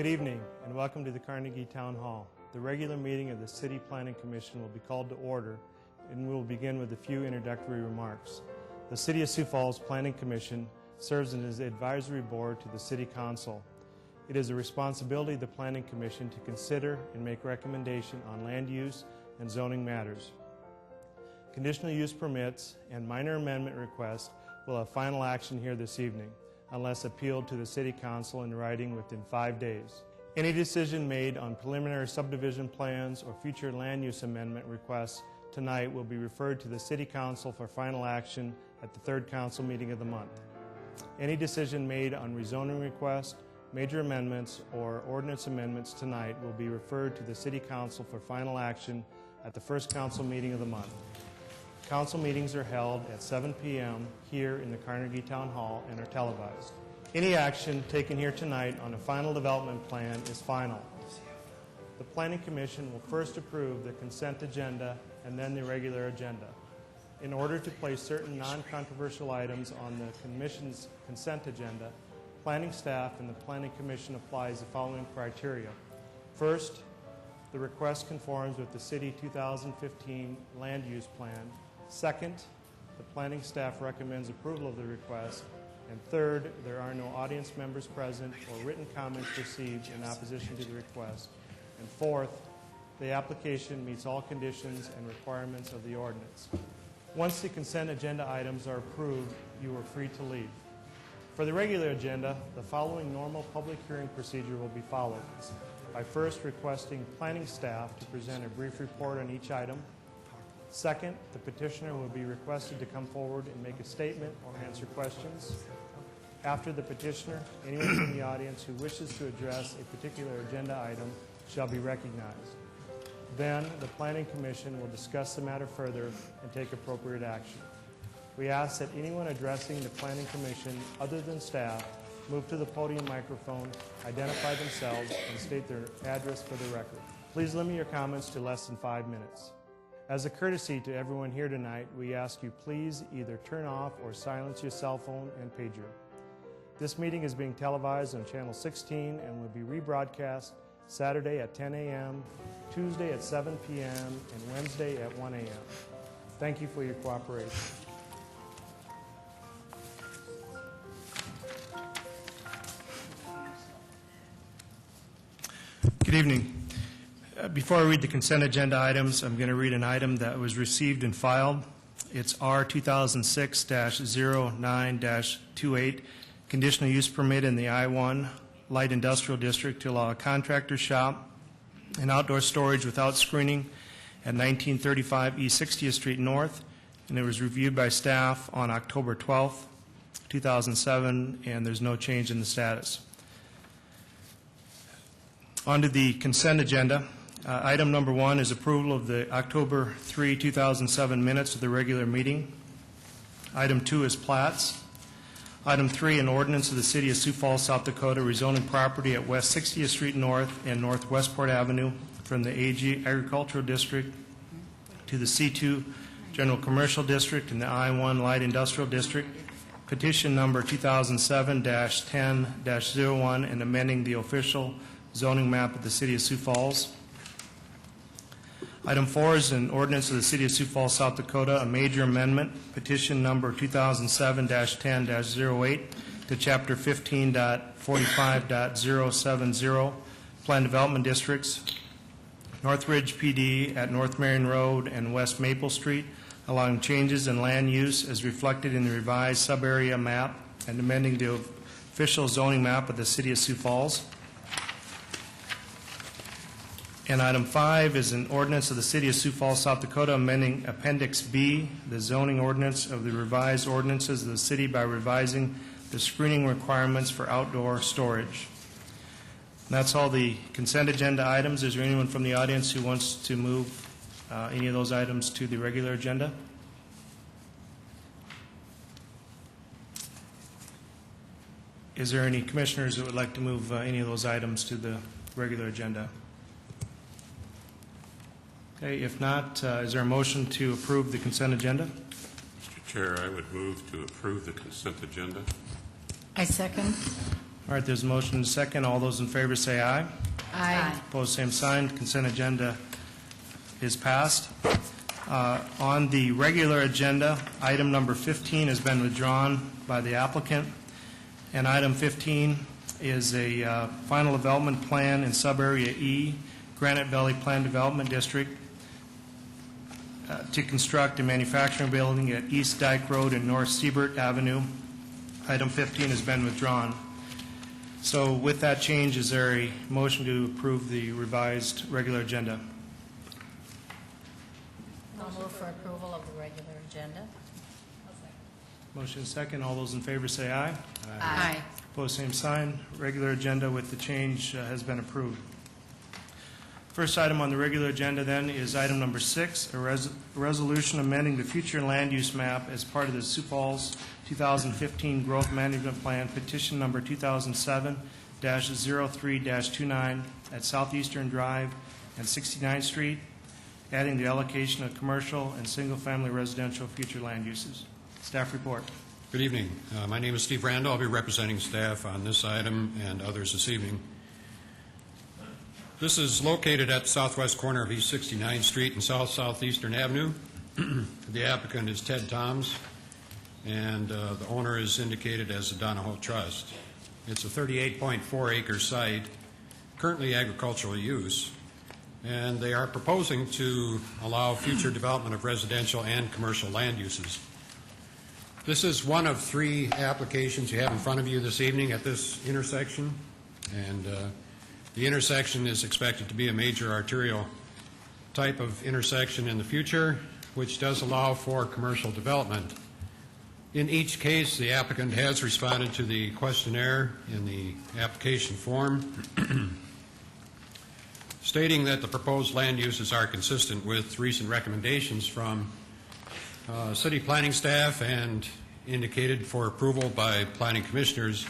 Good evening and welcome to the Carnegie Town Hall. The regular meeting of the City Planning Commission will be called to order and we will begin with a few introductory remarks. The City of Sioux Falls Planning Commission serves as an advisory board to the City Council. It is a responsibility of the Planning Commission to consider and make recommendation on land use and zoning matters. Conditional use permits and minor amendment requests will have final action here this evening, unless appealed to the City Council in writing within 5 days. Any decision made on preliminary subdivision plans or future land use amendment requests tonight will be referred to the City Council for final action at the third council meeting of the month. Any decision made on rezoning requests, major amendments, or ordinance amendments tonight will be referred to the City Council for final action at the first council meeting of the month. Council meetings are held at 7 p.m. here in the Carnegie Town Hall and are televised. Any action taken here tonight on a final development plan is final. The Planning Commission will first approve the consent agenda and then the regular agenda. In order to place certain non-controversial items on the Commission's consent agenda, planning staff and the Planning Commission applies the following criteria. First, the request conforms with the City 2015 Land Use Plan. Second, the planning staff recommends approval of the request. And third, there are no audience members present or written comments received in opposition to the request. And fourth, the application meets all conditions and requirements of the ordinance. Once the consent agenda items are approved, you are free to leave. For the regular agenda, the following normal public hearing procedure will be followed. By first requesting planning staff to present a brief report on each item. Second, the petitioner will be requested to come forward and make a statement or answer questions. After the petitioner, anyone from the audience who wishes to address a particular agenda item shall be recognized. Then, the Planning Commission will discuss the matter further and take appropriate action. We ask that anyone addressing the Planning Commission other than staff move to the podium microphone, identify themselves, and state their address for the record. Please limit your comments to less than 5 minutes. As a courtesy to everyone here tonight, we ask you please either turn off or silence your cell phone and pager. This meeting is being televised on Channel 16 and will be rebroadcast Saturday at 10 a.m., Tuesday at 7 p.m., and Wednesday at 1 a.m. Thank you for your cooperation. Good evening. Before I read the consent agenda items, I'm going to read an item that was received and filed. It's R 2006-09-28, conditional use permit in the I-1 Light Industrial District to allow a contractor shop and outdoor storage without screening at 1935 East 60th Street North, and it was reviewed by staff on October 12th, 2007, and there's no change in the status. On to the consent agenda. Item number 1 is approval of the October 3, 2007 minutes of the regular meeting. Item 2 is plats. Item 3, an ordinance of the City of Sioux Falls, South Dakota, rezoning property at West 60th Street North and North Westport Avenue from the AG Agricultural District to the C2 General Commercial District and the I-1 Light Industrial District. Petition number 2007-10-01 and amending the official zoning map of the City of Sioux Falls. Item 4 is an ordinance of the City of Sioux Falls, South Dakota, a major amendment, petition number 2007-10-08 to Chapter 15.45.070, Plan Development Districts, Northridge PD at North Marion Road and West Maple Street, allowing changes in land use as reflected in the revised sub-area map and amending the official zoning map of the City of Sioux Falls. And item 5 is an ordinance of the City of Sioux Falls, South Dakota, amending Appendix B, the zoning ordinance of the revised ordinances of the city by revising the screening requirements for outdoor storage. And that's all the consent agenda items. Is there anyone from the audience who wants to move any of those items to the regular agenda? Is there any commissioners that would like to move any of those items to the regular agenda? Okay, if not, is there a motion to approve the consent agenda? Mr. Chair, I would move to approve the consent agenda. I second. All right, there's a motion and a second. All those in favor say aye. Aye. Opposed, same sign. Consent agenda is passed. On the regular agenda, item number 15 has been withdrawn by the applicant, and item 15 is a final development plan in subarea E, Granite Valley Plan Development District, to construct a manufacturing building at East Dyke Road and North Siebert Avenue. Item 15 has been withdrawn. So with that change, is there a motion to approve the revised regular agenda? I'll move for approval of the regular agenda. Motion second. All those in favor say aye. Aye. Opposed, same sign. Regular agenda with the change has been approved. First item on the regular agenda then is item number 6, a resolution amending the future land use map as part of the Sioux Falls 2015 Growth Management Plan, petition number 2007-03-29 at Southeastern Drive and 69th Street, adding the allocation of commercial and single-family residential future land uses. Staff report. Good evening. My name is Steve Randall. I'll be representing staff on this item and others this evening. This is located at the southwest corner of East 69th Street and Southeastern Avenue. The applicant is Ted Toms, and the owner is indicated as the Donahoe Trust. It's a 38.4-acre site, currently agricultural use, and they are proposing to allow future development of residential and commercial land uses. This is one of 3 applications you have in front of you this evening at this intersection, and the intersection is expected to be a major arterial type of intersection in the future, which does allow for commercial development. In each case, the applicant has responded to the questionnaire in the application form, stating that the proposed land uses are consistent with recent recommendations from city planning staff and indicated for approval by planning commissioners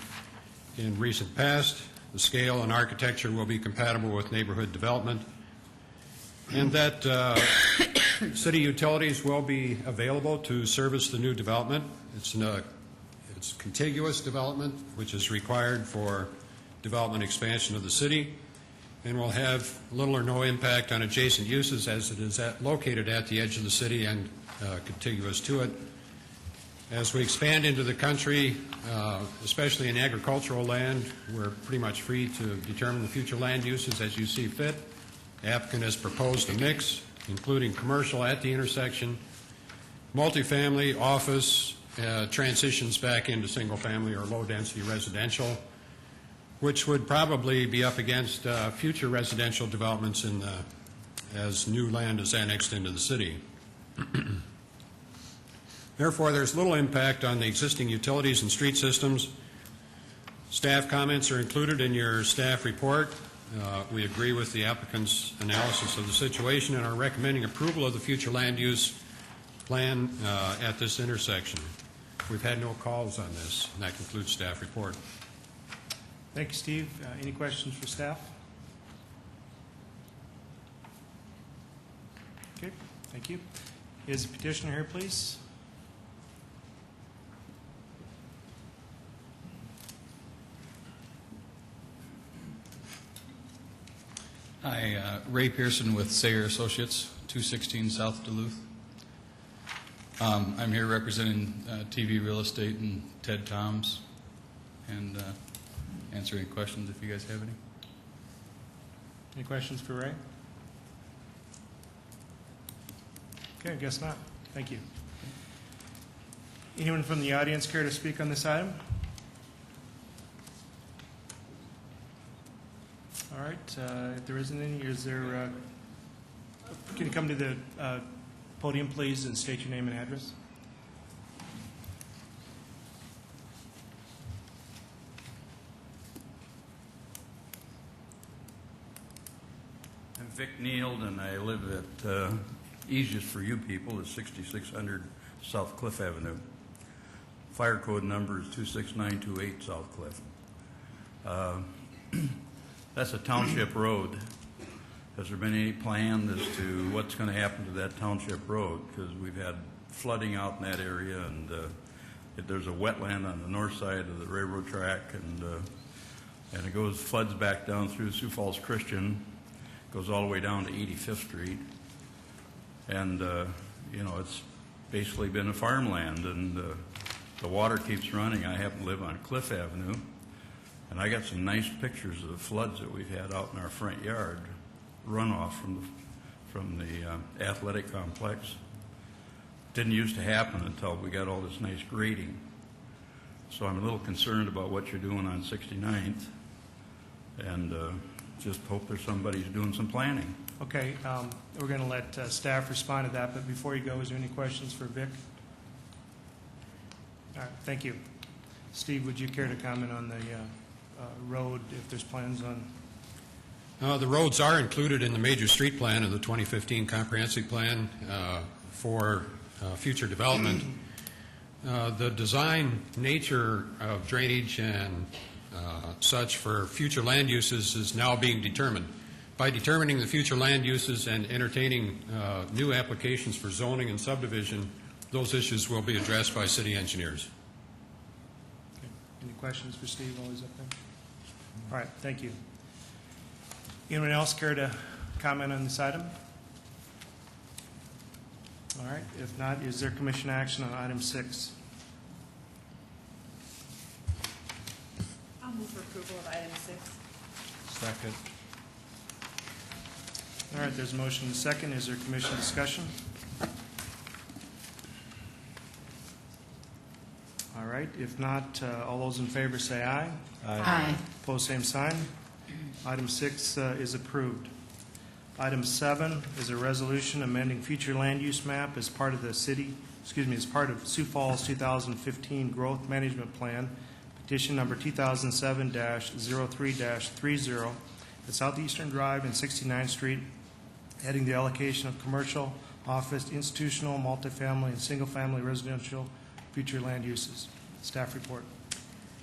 in recent past. The scale and architecture will be compatible with neighborhood development, and that city utilities will be available to service the new development. It's contiguous development, which is required for development expansion of the city, and will have little or no impact on adjacent uses as it is located at the edge of the city and contiguous to it. As we expand into the country, especially in agricultural land, we're pretty much free to determine the future land uses as you see fit. The applicant has proposed a mix, including commercial at the intersection, multifamily, office, transitions back into single-family or low-density residential, which would probably be up against future residential developments as new land is annexed into the city. Therefore, there's little impact on the existing utilities and street systems. Staff comments are included in your staff report. We agree with the applicant's analysis of the situation and are recommending approval of the future land use plan at this intersection. We've had no calls on this, and that concludes staff report. Thank you, Steve. Any questions for staff? Okay, thank you. Is the petitioner here, please? Hi, Ray Pearson with Sayer Associates, 216 South Duluth. I'm here representing TV Real Estate and Ted Toms, and answer any questions if you guys have any. Any questions for Ray? Okay, I guess not. Thank you. Anyone from the audience care to speak on this item? All right, if there isn't any, is there, can you come to the podium, please, and state your name and address? I'm Vic Neild, and I live at, easiest for you people, is 6600 South Cliff Avenue. Fire code number is 26928 South Cliff. That's a township road. Has there been any plan as to what's going to happen to that township road? Because we've had flooding out in that area, and there's a wetland on the north side of the railroad track, and and it goes, floods back down through Sioux Falls Christian, goes all the way down to 85th Street. And, it's basically been a farmland, and the water keeps running. I happen to live on Cliff Avenue, and I got some nice pictures of the floods that we've had out in our front yard, runoff from the athletic complex. Didn't used to happen until we got all this nice grading. So I'm a little concerned about what you're doing on 69th, and just hope there's somebody who's doing some planning. Okay, we're going to let staff respond to that, but before you go, is there any questions for Vic? All right, thank you. Steve, would you care to comment on the road, if there's plans on? The roads are included in the major street plan of the 2015 comprehensive plan for future development. The design nature of drainage and such for future land uses is now being determined. By determining the future land uses and entertaining new applications for zoning and subdivision, those issues will be addressed by city engineers. Okay. Any questions for Steve while he's up there? All right, thank you. Anyone else care to comment on this item? All right, if not, is there commission action on item 6? I'll move for approval of item 6. Second. All right, there's a motion and a second. Is there commission discussion? All right, if not, all those in favor say aye. Aye. Opposed, same sign. Item 6 is approved. Item 7 is a resolution amending future land use map as part of the city, as part of Sioux Falls 2015 Growth Management Plan, petition number 2007-03-30, at Southeastern Drive and 69th Street, adding the allocation of commercial, office, institutional, multifamily, and single-family residential future land uses. Staff report.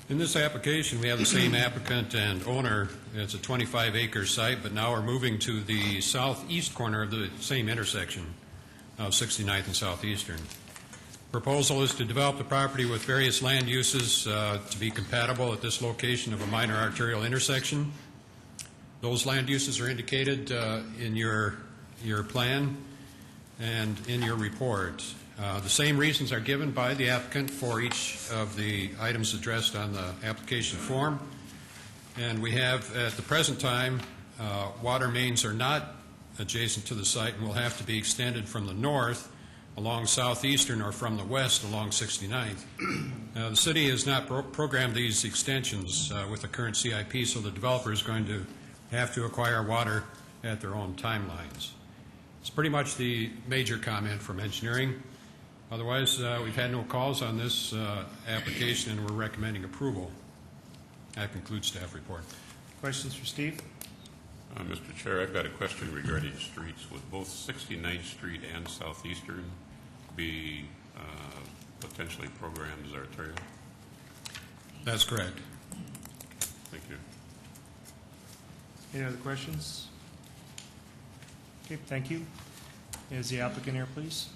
In this application, we have the same applicant and owner. It's a 25-acre site, but now we're moving to the southeast corner of the same intersection of 69th and Southeastern. Proposal is to develop the property with various land uses to be compatible at this location of a minor arterial intersection. Those land uses are indicated in your plan and in your report. The same reasons are given by the applicant for each of the items addressed on the application form. And we have, at the present time, water mains are not adjacent to the site and will have to be extended from the north along Southeastern or from the west along 69th. The city has not programmed these extensions with the current CIP, so the developer is going to have to acquire water at their own timelines. It's pretty much the major comment from engineering. Otherwise, we've had no calls on this application, and we're recommending approval. That concludes staff report. Questions for Steve? Mr. Chair, I've got a question regarding streets. Would both 69th Street and Southeastern be potentially programmed as arterial? That's correct. Thank you. Any other questions? Okay, thank you. Is the applicant here, please?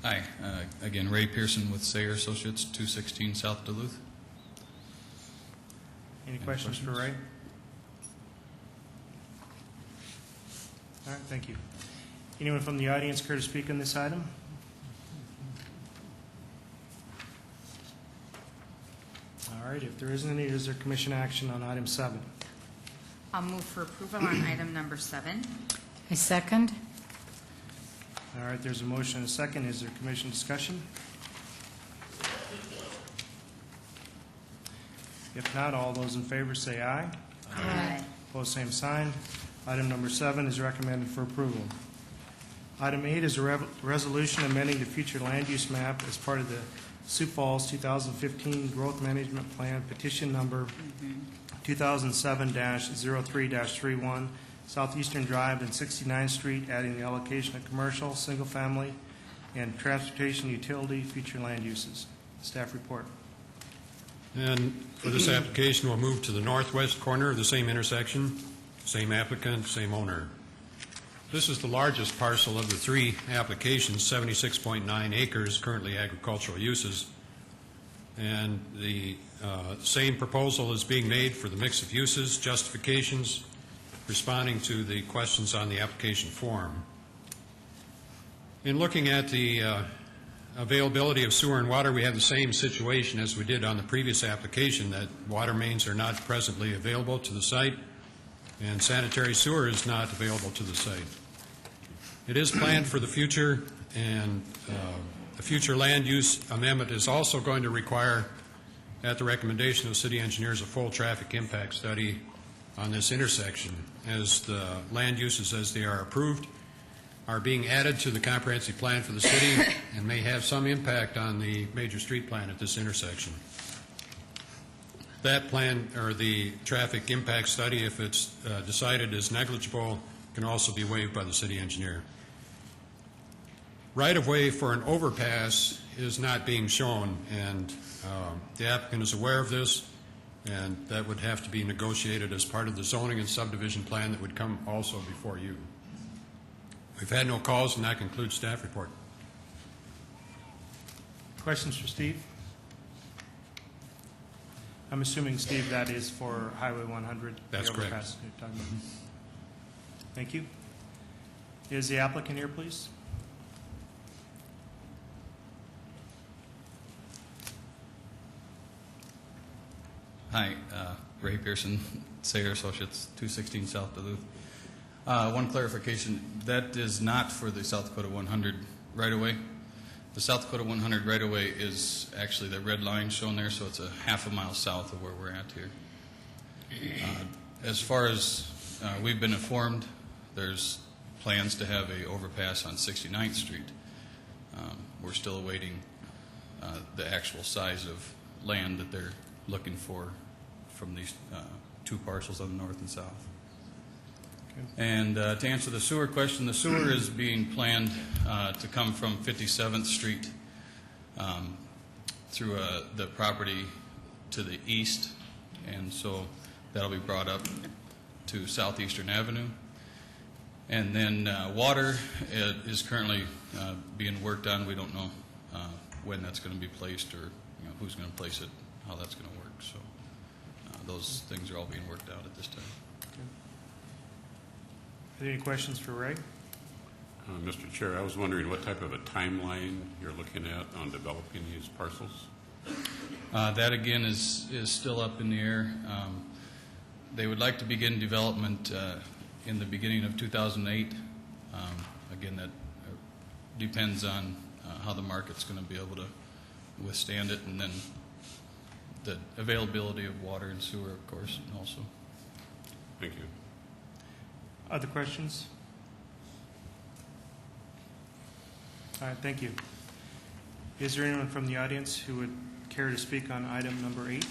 Hi, again, Ray Pearson with Sayer Associates, 216 South Duluth. Any questions for Ray? All right, thank you. Anyone from the audience care to speak on this item? All right, if there isn't any, is there commission action on item 7? I'll move for approval on item number 7. I second. All right, there's a motion and a second. Is there commission discussion? If not, all those in favor say aye. Aye. Opposed, same sign. Item number 7 is recommended for approval. Item 8 is a resolution amending the future land use map as part of the Sioux Falls 2015 Growth Management Plan, petition number 2007-03-31, Southeastern Drive and 69th Street, adding the allocation of commercial, single-family, and transportation utility future land uses. Staff report. And for this application, we'll move to the northwest corner of the same intersection, same applicant, same owner. This is the largest parcel of the three applications, 76.9 acres, currently agricultural uses. And the same proposal is being made for the mix of uses, justifications, responding to the questions on the application form. In looking at the availability of sewer and water, we have the same situation as we did on the previous application, that water mains are not presently available to the site, and sanitary sewer is not available to the site. It is planned for the future, and the future land use amendment is also going to require, at the recommendation of the city engineers, a full traffic impact study on this intersection, as the land uses as they are approved are being added to the comprehensive plan for the city and may have some impact on the major street plan at this intersection. That plan, or the traffic impact study, if it's decided is negligible, can also be waived by the city engineer. Right-of-way for an overpass is not being shown, and the applicant is aware of this, and that would have to be negotiated as part of the zoning and subdivision plan that would come also before you. We've had no calls, and that concludes staff report. Questions for Steve? I'm assuming, Steve, that is for Highway 100? That's the correct. overpass you're talking about. Thank you. Is the applicant here, please? Hi, Ray Pearson, Sayer Associates, 216 South Duluth. One clarification, that is not for the South Dakota 100 right-of-way. The South Dakota 100 right-of-way is actually the red line shown there, so it's a half a mile south of where we're at here. As far as we've been informed, there's plans to have a overpass on 69th Street. We're still awaiting the actual size of land that they're looking for from these two parcels on the north and south. And to answer the sewer question, the sewer is being planned to come from 57th Street through the property to the east, and so that'll be brought up to Southeastern Avenue. And then water is currently being worked on. We don't know when that's going to be placed, or who's going to place it, how that's going to work. So those things are all being worked out at this time. Are there any questions for Ray? Mr. Chair, I was wondering what type of a timeline you're looking at on developing these parcels? That again is still up in the air. They would like to begin development in the beginning of 2008. Again, that depends on how the market's going to be able to withstand it, and then the availability of water and sewer, of course, also. Thank you. Other questions? All right, thank you. Is there anyone from the audience who would care to speak on item number 8?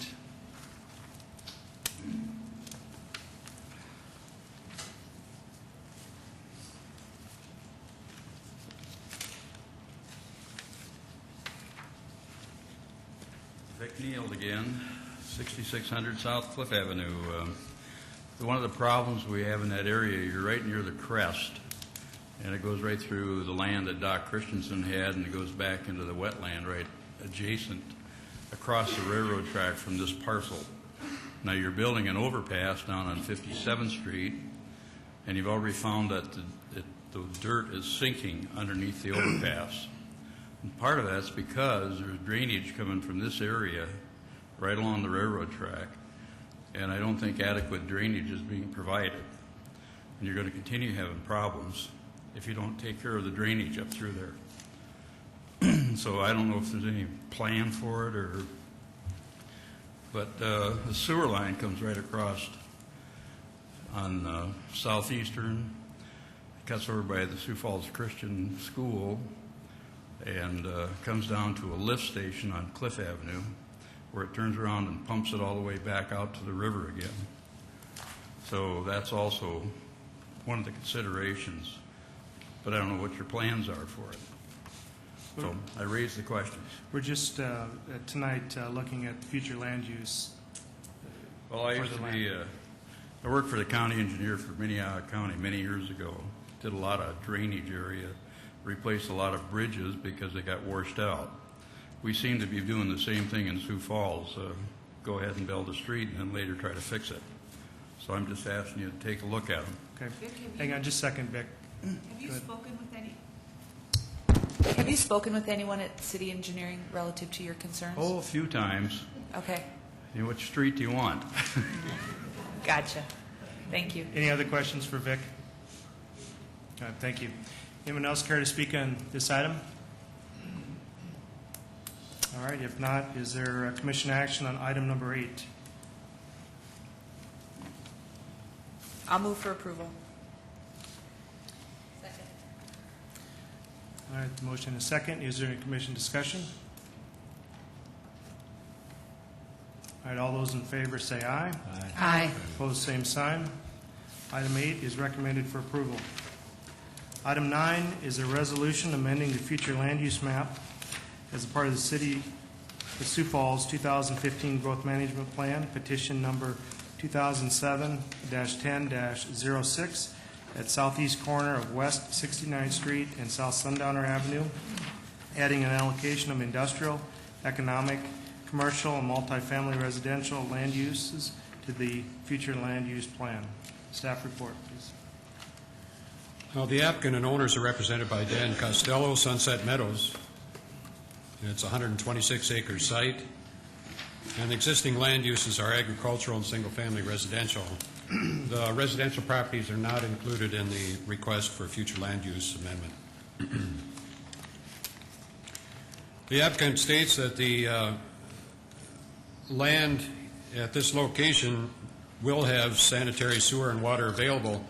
Vic Neild again, 6600 South Cliff Avenue. One of the problems we have in that area, you're right near the crest, and it goes right through the land that Doc Christensen had, and it goes back into the wetland right adjacent across the railroad track from this parcel. Now you're building an overpass down on 57th Street, and you've already found that the dirt is sinking underneath the overpass. And part of that's because there's drainage coming from this area right along the railroad track, and I don't think adequate drainage is being provided. And you're going to continue having problems if you don't take care of the drainage up through there. So I don't know if there's any plan for it, but the sewer line comes right across on Southeastern, cuts over by the Sioux Falls Christian School, and comes down to a lift station on Cliff Avenue, where it turns around and pumps it all the way back out to the river again. So that's also one of the considerations, but I don't know what your plans are for it. So I raised the questions. We're just tonight looking at future land use. Well, I used to be, I worked for the county engineer for Minnehaha County many years ago, did a lot of drainage area, replaced a lot of bridges because they got washed out. We seem to be doing the same thing in Sioux Falls. Go ahead and build a street and then later try to fix it. So I'm just asking you to take a look at them. Okay. Hang on just a second, Vic. Have you Good. spoken with Have you spoken with anyone at City Engineering relative to your concerns? Oh, a few times. Okay, You know, which street do you want? gotcha. Thank you. Any other questions for Vic? Thank you. Anyone else care to speak on this item? All right, if not, is there commission action on item number 8? I'll move for approval. All right, the motion is second. Is there any commission discussion? All right, all those in favor say aye. Aye. Opposed, same sign. Item 8 is recommended for approval. Item 9 is a resolution amending the future land use map as a part of the City of Sioux Falls 2015 Growth Management Plan, petition number 2007-10-06 at southeast corner of West 69th Street and South Sundowner Avenue, adding an allocation of industrial, economic, commercial, and multifamily residential land uses to the future land use plan. Staff report, please. Well, the applicant and owners are represented by Dan Costello, Sunset Meadows. It's a 126-acre site, and the existing land uses are agricultural and single-family residential. The residential properties are not included in the request for future land use amendment. The applicant states that the land at this location will have sanitary sewer and water available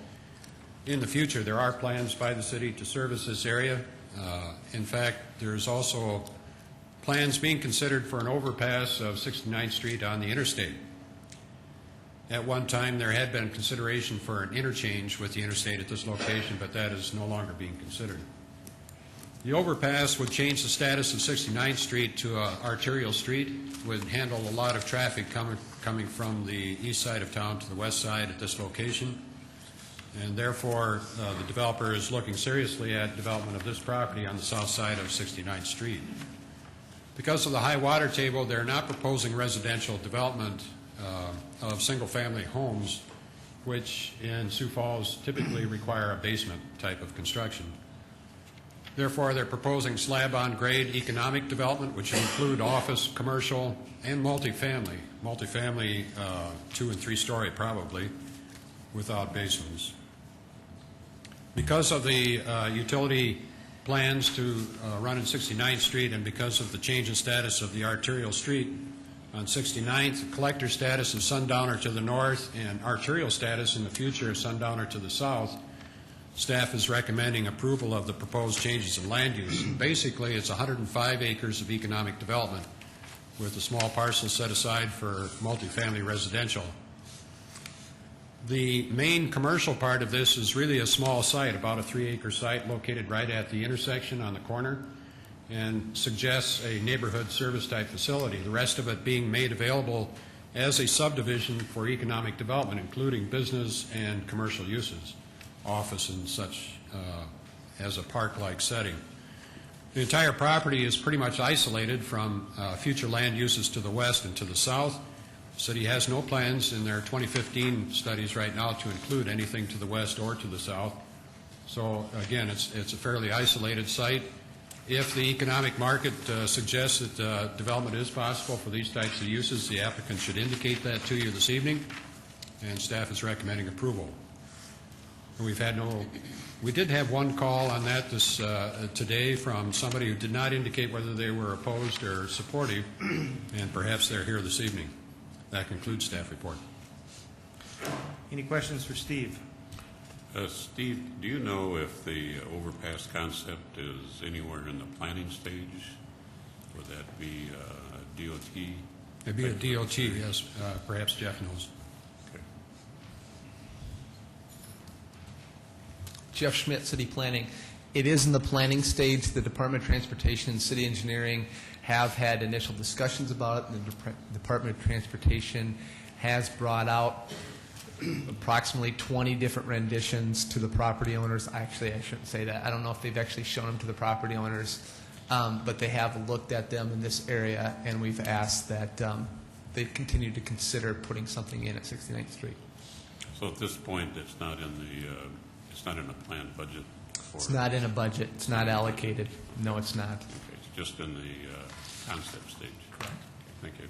in the future. There are plans by the city to service this area. In fact, there's also plans being considered for an overpass of 69th Street on the interstate. At one time, there had been consideration for an interchange with the interstate at this location, but that is no longer being considered. The overpass would change the status of 69th Street to an arterial street, would handle a lot of traffic coming from the east side of town to the west side at this location, and therefore the developer is looking seriously at development of this property on the south side of 69th Street. Because of the high water table, they're not proposing residential development of single-family homes, which in Sioux Falls typically require a basement type of construction. Therefore, they're proposing slab-on-grade economic development, which will include office, commercial, and multifamily. Multifamily, 2- and 3-story probably, without basements. Because of the utility plans to run in 69th Street and because of the change in status of the arterial street on 69th, collector status of Sundowner to the north and arterial status in the future of Sundowner to the south, staff is recommending approval of the proposed changes in land use. And basically, it's 105 acres of economic development with a small parcel set aside for multifamily residential. The main commercial part of this is really a small site, about a 3-acre site located right at the intersection on the corner, and suggests a neighborhood service type facility. The rest of it being made available as a subdivision for economic development, including business and commercial uses, office and such, as a park-like setting. The entire property is pretty much isolated from future land uses to the west and to the south. The city has no plans in their 2015 studies right now to include anything to the west or to the south. So again, it's a fairly isolated site. If the economic market suggests that development is possible for these types of uses, the applicant should indicate that to you this evening, and staff is recommending approval. And we did have one call on that today from somebody who did not indicate whether they were opposed or supportive, and perhaps they're here this evening. That concludes staff report. Any questions for Steve? Steve, do you know if the overpass concept is anywhere in the planning stage? Would that be DOT? It'd be a DOT, yes. Perhaps Jeff knows. Okay. Jeff Schmidt, City Planning. It is in the planning stage. The Department of Transportation and City Engineering have had initial discussions about it. The Department of Transportation has brought out approximately 20 different renditions to the property owners. Actually, I shouldn't say that. I don't know if they've actually shown them to the property owners, but they have looked at them in this area, and we've asked that they continue to consider putting something in at 69th Street. So at this point, it's not in a planned budget? It's not in a budget. It's not allocated. No, it's not. Okay, it's just in the concept stage? Correct. Thank you.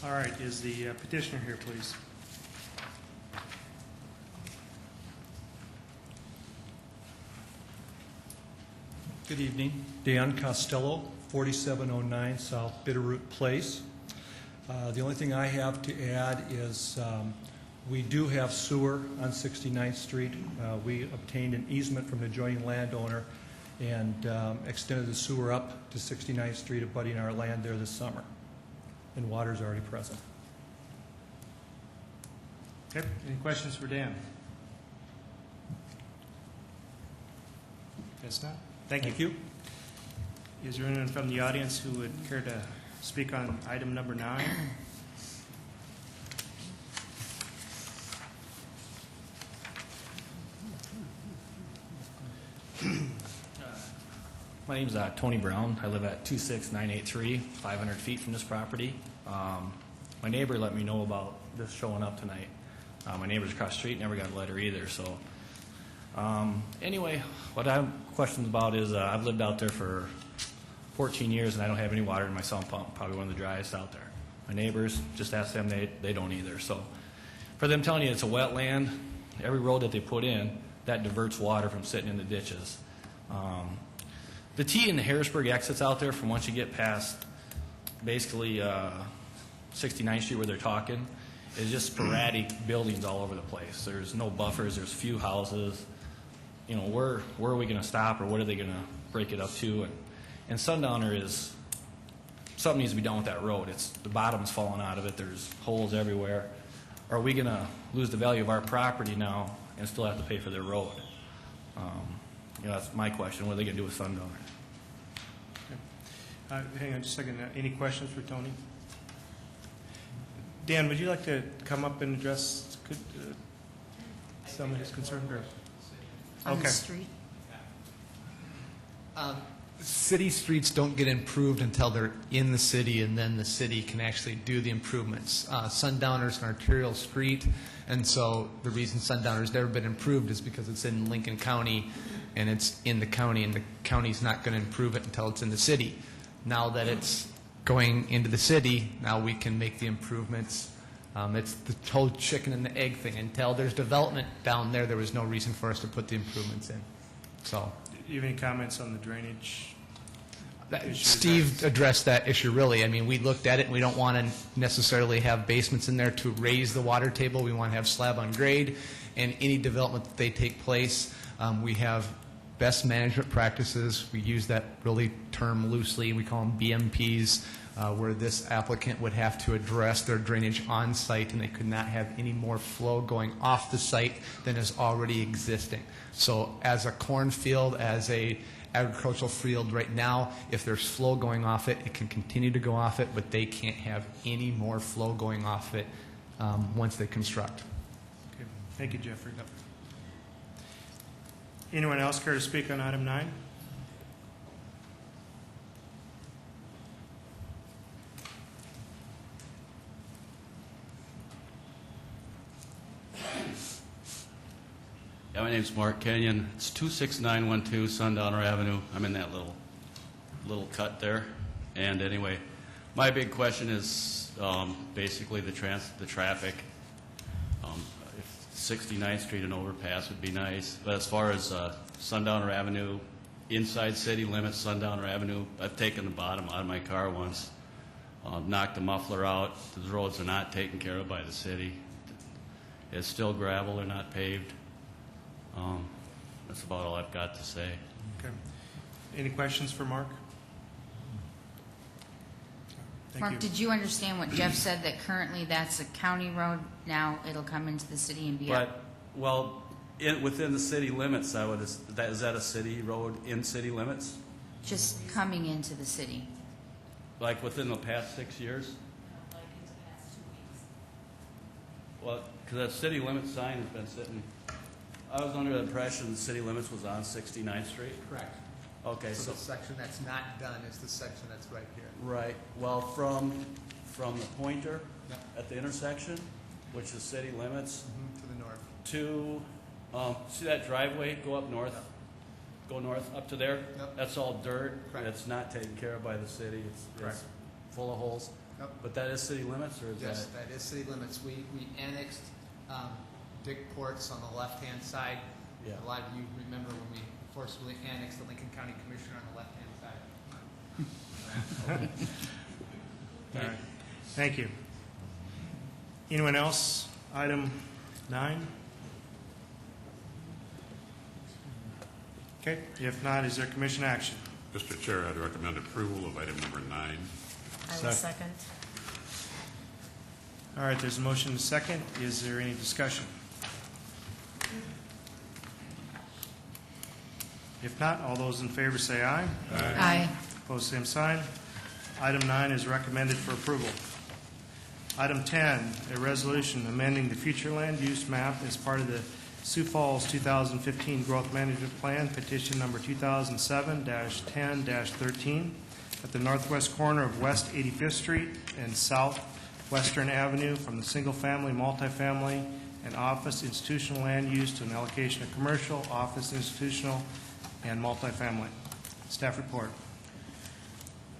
All right, is the petitioner here, please? Good evening. Dan Costello, 4709 South Bitterroot Place. The only thing I have to add is we do have sewer on 69th Street. We obtained an easement from the adjoining landowner and extended the sewer up to 69th Street, abutting our land there this summer. And water's already present. Okay, any questions for Dan? Guess not. Thank you. Is there anyone from the audience who would care to speak on item number 9? My name's Tony Brown. I live at 26983, 500 feet from this property. My neighbor let me know about this showing up tonight. My neighbor's across the street, never got a letter either. So anyway, what I have questions about is I've lived out there for 14 years and I don't have any water in my sump pump, probably one of the driest out there. My neighbors, just ask them, they don't either. So for them telling you it's a wetland, every road that they put in, that diverts water from sitting in the ditches. The T and the Harrisburg exits out there from once you get past basically 69th Street where they're talking is just sporadic buildings all over the place. There's no buffers, there's few houses. You know, where are we going to stop or what are they going to break it up to? And Sundowner is, something needs to be done with that road. The bottom's falling out of it, there's holes everywhere. Are we going to lose the value of our property now and still have to pay for their road? You know, that's my question. What are they going to do with Sundowner? Hang on just a second. Any questions for Tony? Dan, would you like to come up and address some of his concerns? On Okay. the street? City streets don't get improved until they're in the city, and then the city can actually do the improvements. Sundowner's an arterial street, and so the reason Sundowner's never been improved is because it's in Lincoln County, and it's in the county, and the county's not going to improve it until it's in the city. Now that it's going into the city, now we can make the improvements. It's the whole chicken and the egg thing. Until there's development down there, there was no reason for us to put the improvements in. So Do you have any comments on the drainage? Steve addressed that issue, really. I mean, we looked at it, and we don't want to necessarily have basements in there to raise the water table. We want to have slab on grade, and any development that they take place, we have best management practices. We use that really term loosely. We call them BMPs, where this applicant would have to address their drainage on site, and they could not have any more flow going off the site than is already existing. So as a cornfield, as a agricultural field right now, if there's flow going off it, it can continue to go off it, but they can't have any more flow going off it once they construct. Okay. Thank you, Jeffrey. Anyone else care to speak on item 9? Yeah, my name's Mark Kenyon. It's 26912 Sundowner Avenue. I'm in that little cut there. And anyway, my big question is basically the traffic. If 69th Street and overpass would be nice. But as far as Sundowner Avenue, inside city limits, Sundowner Avenue, I've taken the bottom out of my car once, knocked the muffler out. The roads are not taken care of by the city. It's still gravel, they're not paved. That's about all I've got to say. Okay. Any questions for Mark? Thank Mark, you. did you understand what Jeff said, that currently that's a county road, now it'll come into the city and be up? But, well, within the city limits, is that a city road in city limits? Just coming into the city? Like within the past 6 years? Well, because that city limits sign has been sitting, I was under the impression the city limits was on 69th Street. Correct. Okay, So so, the section that's not done is the section that's right here. right, well, from the pointer Yep. at the intersection, which is city limits, To the north. to, see that driveway go up north? Yep. Go north up to there? Yep. That's all dirt. Correct. It's not taken care of by the city. It's Correct. full of holes. Yep. But that is city limits, or is Yes, that? that is city limits. We annexed Dick Ports on the left-hand side. Yeah. A lot of you remember when we forcibly annexed the Lincoln County Commissioner on the left-hand side. All right. Thank you. Anyone else? Item 9? Okay, if not, is there commission action? Mr. Chair, I'd recommend approval of item number 9. I will second. All right, there's a motion and a second. Is there any discussion? If not, all those in favor say aye. Aye. Opposed, same sign. Item 9 is recommended for approval. Item 10, a resolution amending the future land use map as part of the Sioux Falls 2015 Growth Management Plan, petition number 2007-10-13, at the northwest corner of West 85th Street and South Western Avenue from the single-family, multifamily, and office institutional land use to an allocation of commercial, office, institutional, and multifamily. Staff report.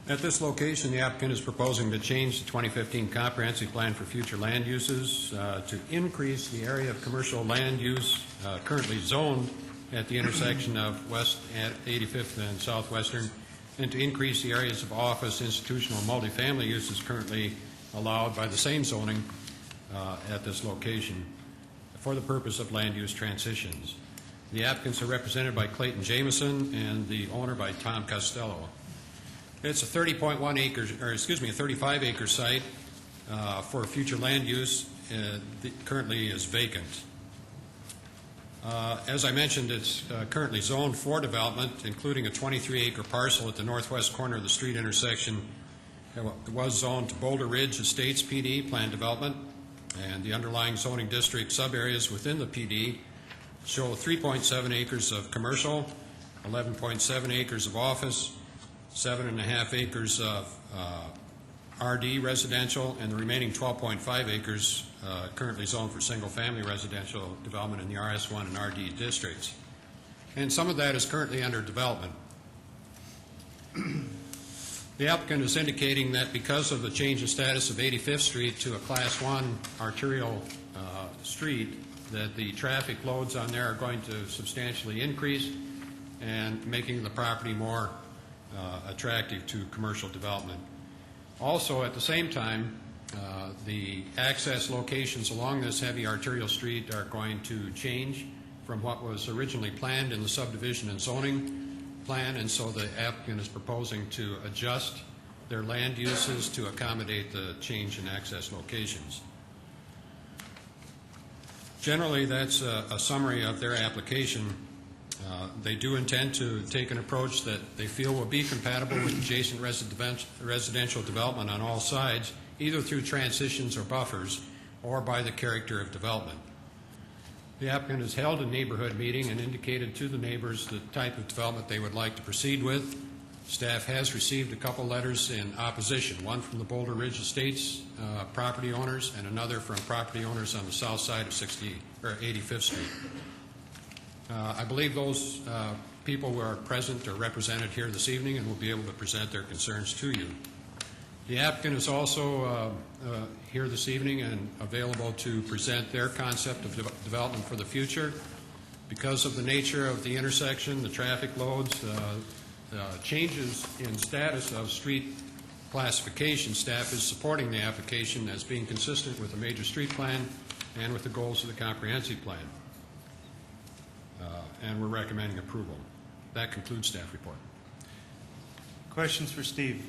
At this location, the applicant is proposing to change the 2015 comprehensive plan for future land uses to increase the area of commercial land use currently zoned at the intersection of West 85th and Southwestern, and to increase the areas of office, institutional, and multifamily uses currently allowed by the same zoning at this location for the purpose of land use transitions. The applicants are represented by Clayton Jameson and the owner by Tom Costello. It's a 30.1 acres, or excuse me, a 35 acre site for future land use that currently is vacant. As I mentioned, it's currently zoned for development, including a 23 acre parcel at the northwest corner of the street intersection. It was zoned to Boulder Ridge Estates PD planned development, and the underlying zoning district subareas within the PD show 3.7 acres of commercial, 11.7 acres of office, 7.5 acres of RD residential, and the remaining 12.5 acres currently zoned for single-family residential development in the RS1 and RD districts. And some of that is currently under development. The applicant is indicating that because of the change in status of 85th Street to a Class 1 arterial street, that the traffic loads on there are going to substantially increase and making the property more attractive to commercial development. Also, at the same time, the access locations along this heavy arterial street are going to change from what was originally planned in the subdivision and zoning plan, and so the applicant is proposing to adjust their land uses to accommodate the change in access locations. Generally, that's a summary of their application. They do intend to take an approach that they feel will be compatible with adjacent residential development on all sides, either through transitions or buffers, or by the character of development. The applicant has held a neighborhood meeting and indicated to the neighbors the type of development they would like to proceed with. Staff has received a couple letters in opposition, one from the Boulder Ridge Estates property owners and another from property owners on the south side of 85th Street. I believe those people who are present are represented here this evening and will be able to present their concerns to you. The applicant is also here this evening and available to present their concept of development for the future. Because of the nature of the intersection, the traffic loads, changes in status of street classification, staff is supporting the application as being consistent with the major street plan and with the goals of the comprehensive plan. And we're recommending approval. That concludes staff report. Questions for Steve?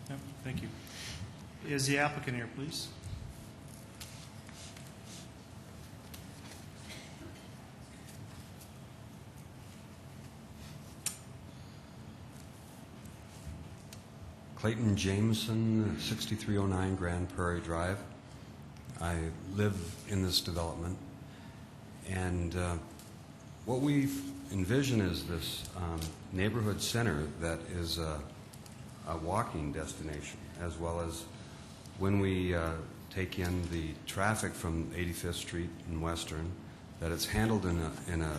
No, thank you. Is the applicant here, please? Clayton Jameson, 6309 Grand Prairie Drive. I live in this development, and what we envision is this neighborhood center that is a walking destination, as well as when we take in the traffic from 85th Street and Western, that it's handled in a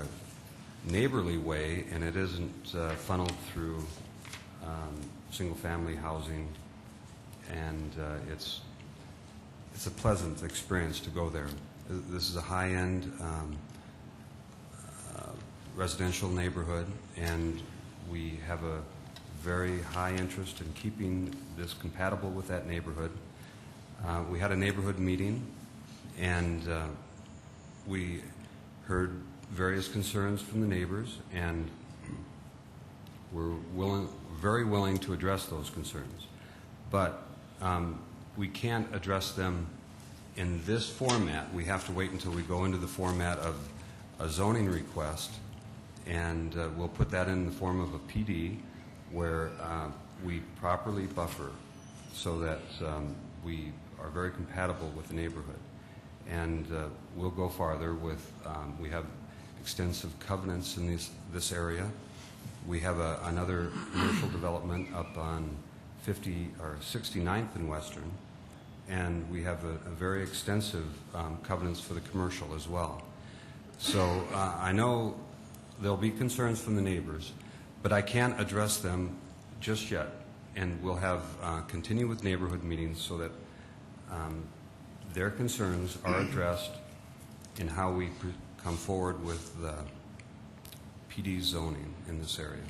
neighborly way, and it isn't funneled through single-family housing, and it's a pleasant experience to go there. This is a high-end residential neighborhood, and we have a very high interest in keeping this compatible with that neighborhood. We had a neighborhood meeting, and we heard various concerns from the neighbors, and we're very willing to address those concerns. But we can't address them in this format. We have to wait until we go into the format of a zoning request, and we'll put that in the form of a PD where we properly buffer so that we are very compatible with the neighborhood. And we'll go farther with, we have extensive covenants in this area. We have another commercial development up on 69th and Western, and we have a very extensive covenants for the commercial as well. So I know there'll be concerns from the neighbors, but I can't address them just yet, and we'll have continue with neighborhood meetings so that their concerns are addressed in how we come forward with the PD zoning in this area.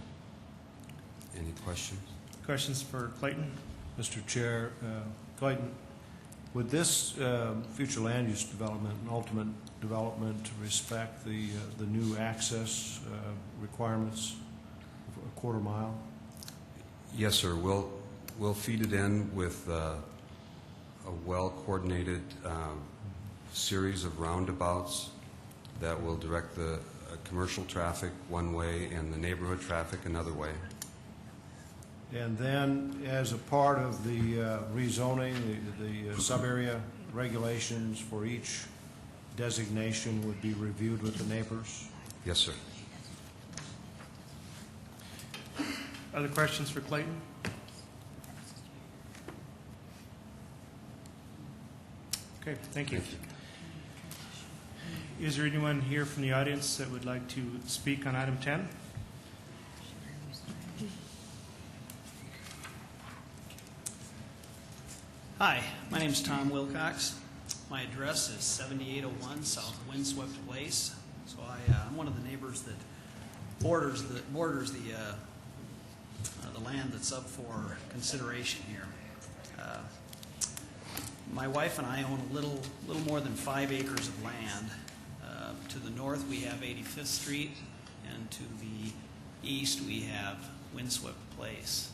Any questions? Questions for Clayton? Mr. Chair, Clayton, would this future land use development and ultimate development respect the new access requirements of a quarter mile? Yes, sir. We'll feed it in with a well-coordinated series of roundabouts that will direct the commercial traffic one way and the neighborhood traffic another way. And then, as a part of the rezoning, the sub-area regulations for each designation would be reviewed with the neighbors? Yes, sir. Other questions for Clayton? Okay, thank you. Is there anyone here from the audience that would like to speak on item 10? Hi, my name is Tom Wilcox. My address is 7801 South Windswept Place. So I'm one of the neighbors that borders the land that's up for consideration here. My wife and I own a little more than 5 acres of land. To the north, we have 85th Street, and to the east, we have Windswept Place.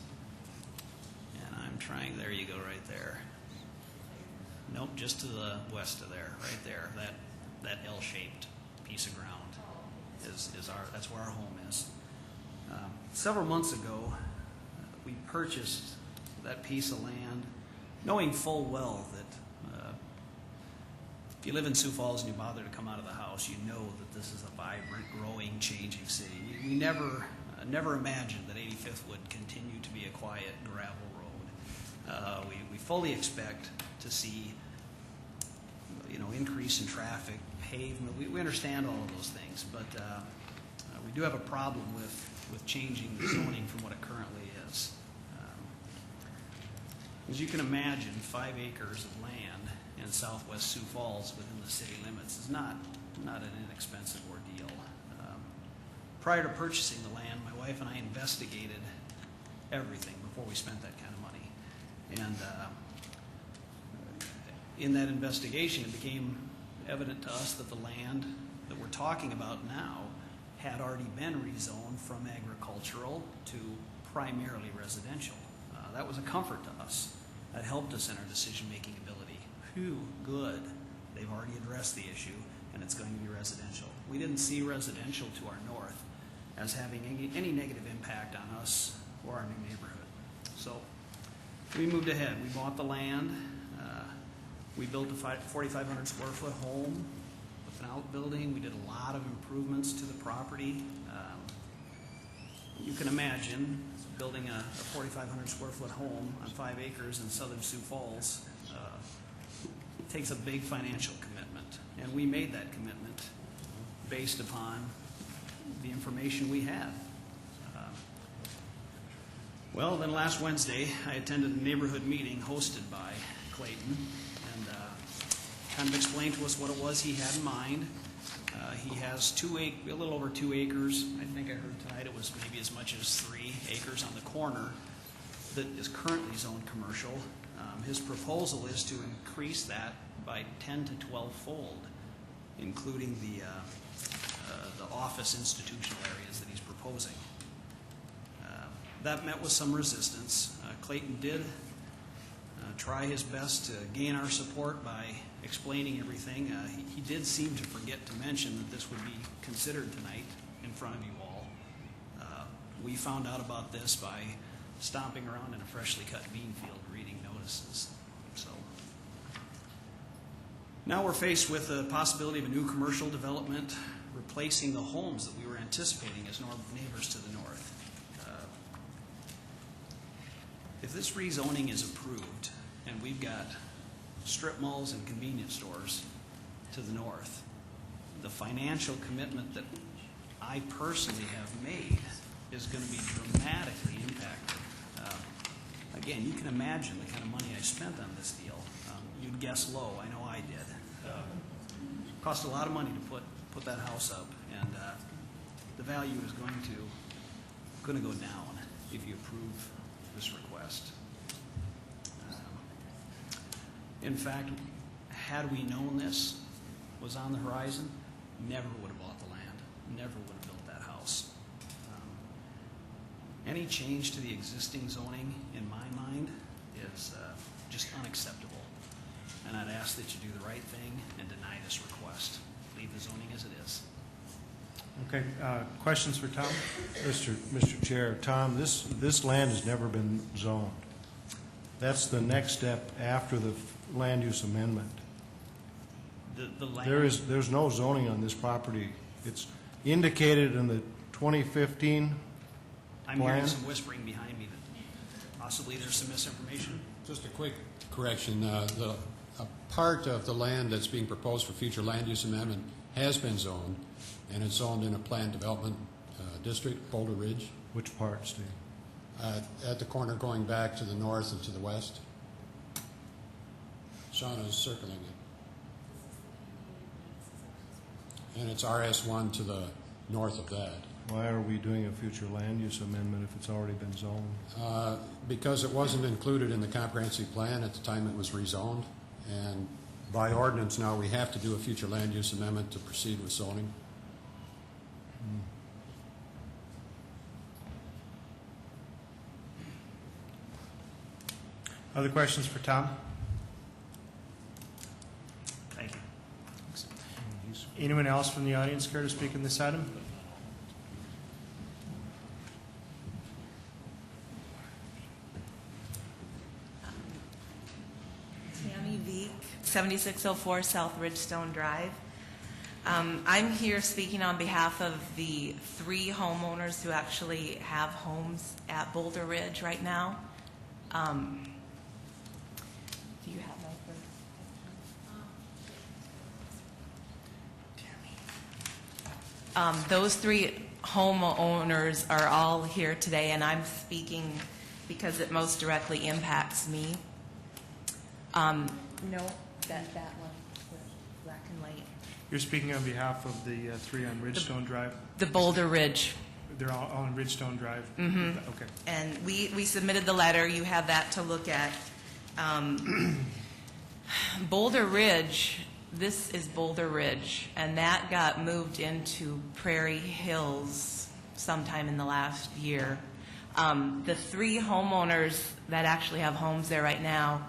And I'm trying, there you go, right there. Nope, just to the west of there, right there. That L-shaped piece of ground that's where our home is. Several months ago, we purchased that piece of land, knowing full well that if you live in Sioux Falls and you bother to come out of the house, you know that this is a vibrant, growing, changing city. We never imagined that 85th would continue to be a quiet gravel road. We fully expect to see, increase in traffic, pavement. We understand all of those things, but we do have a problem with changing the zoning from what it currently is. As you can imagine, 5 acres of land in southwest Sioux Falls within the city limits is not an inexpensive ordeal. Prior to purchasing the land, my wife and I investigated everything before we spent that kind of money. And in that investigation, it became evident to us that the land that we're talking about now had already been rezoned from agricultural to primarily residential. That was a comfort to us. That helped us in our decision-making ability. Phew, good. They've already addressed the issue, and it's going to be residential. We didn't see residential to our north as having any negative impact on us or our new neighborhood. So we moved ahead. We bought the land. We built a 4,500 square foot home with an outbuilding. We did a lot of improvements to the property. You can imagine building a 4,500 square foot home on 5 acres in southern Sioux Falls takes a big financial commitment. And we made that commitment based upon the information we had. Well, then last Wednesday, I attended a neighborhood meeting hosted by Clayton and kind of explained to us what it was he had in mind. He has a little over 2 acres. I think I heard tonight it was maybe as much as 3 acres on the corner that is currently zoned commercial. His proposal is to increase that by 10 to 12-fold, including the office institutional areas that he's proposing. That met with some resistance. Clayton did try his best to gain our support by explaining everything. He did seem to forget to mention that this would be considered tonight in front of you all. We found out about this by stomping around in a freshly cut bean field reading notices. So now we're faced with the possibility of a new commercial development replacing the homes that we were anticipating as neighbors to the north. If this rezoning is approved and we've got strip malls and convenience stores to the north, the financial commitment that I personally have made is going to be dramatically impacted. Again, you can imagine the kind of money I spent on this deal. You'd guess low. I know I did. Cost a lot of money to put that house up, and the value is going to go down if you approve this request. In fact, had we known this was on the horizon, never would have bought the land, never would have built that house. Any change to the existing zoning, in my mind, is just unacceptable. And I'd ask that you do the right thing and deny this request. Leave the zoning as it is. Okay, questions for Tom? Mr. Chair, Tom, this land has never been zoned. That's the next step after the land use amendment. The land. There's no zoning on this property. It's indicated in the 2015 I'm plan. hearing some whispering behind me that possibly there's some misinformation. Just a quick correction. A part of the land that's being proposed for future land use amendment has been zoned, and it's zoned in a planned development district, Boulder Ridge. Which part, Steve? At the corner going back to the north and to the west. Shauna is circling it. And it's RS1 to the north of that. Why are we doing a future land use amendment if it's already been zoned? Because it wasn't included in the comprehensive plan at the time it was rezoned. And by ordinance now, we have to do a future land use amendment to proceed with zoning. Other questions for Tom? Thank you. Anyone else from the audience care to speak on this item? Tammy Veek, 7604 South Ridgestone Drive. I'm here speaking on behalf of the 3 homeowners who actually have homes at Boulder Ridge right now. Do you have my first? Those 3 homeowners are all here today, and I'm speaking because it most directly impacts me. No, that one, black and white. You're speaking on behalf of the 3 on Ridgestone Drive? The Boulder Ridge. They're all on Ridgestone Drive? Mm-hmm. Okay. And we submitted the letter. You have that to look at. Boulder Ridge, this is Boulder Ridge, and that got moved into Prairie Hills sometime in the last year. The 3 homeowners that actually have homes there right now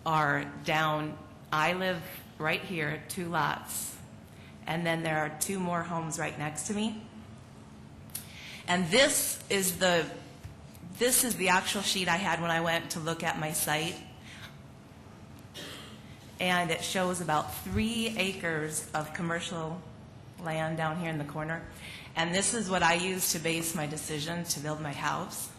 are down, I live right here, 2 lots, and then there are 2 more homes right next to me. And this is the This is the actual sheet I had when I went to look at my site. And it shows about 3 acres of commercial land down here in the corner. And this is what I use to base my decision to build my house.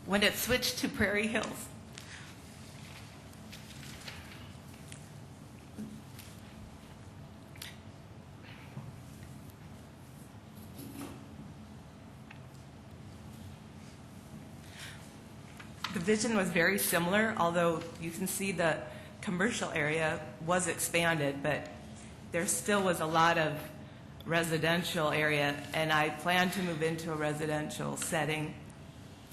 When it switched to Prairie Hills, the vision was very similar, although you can see the commercial area was expanded, but there still was a lot of residential area, and I plan to move into a residential setting.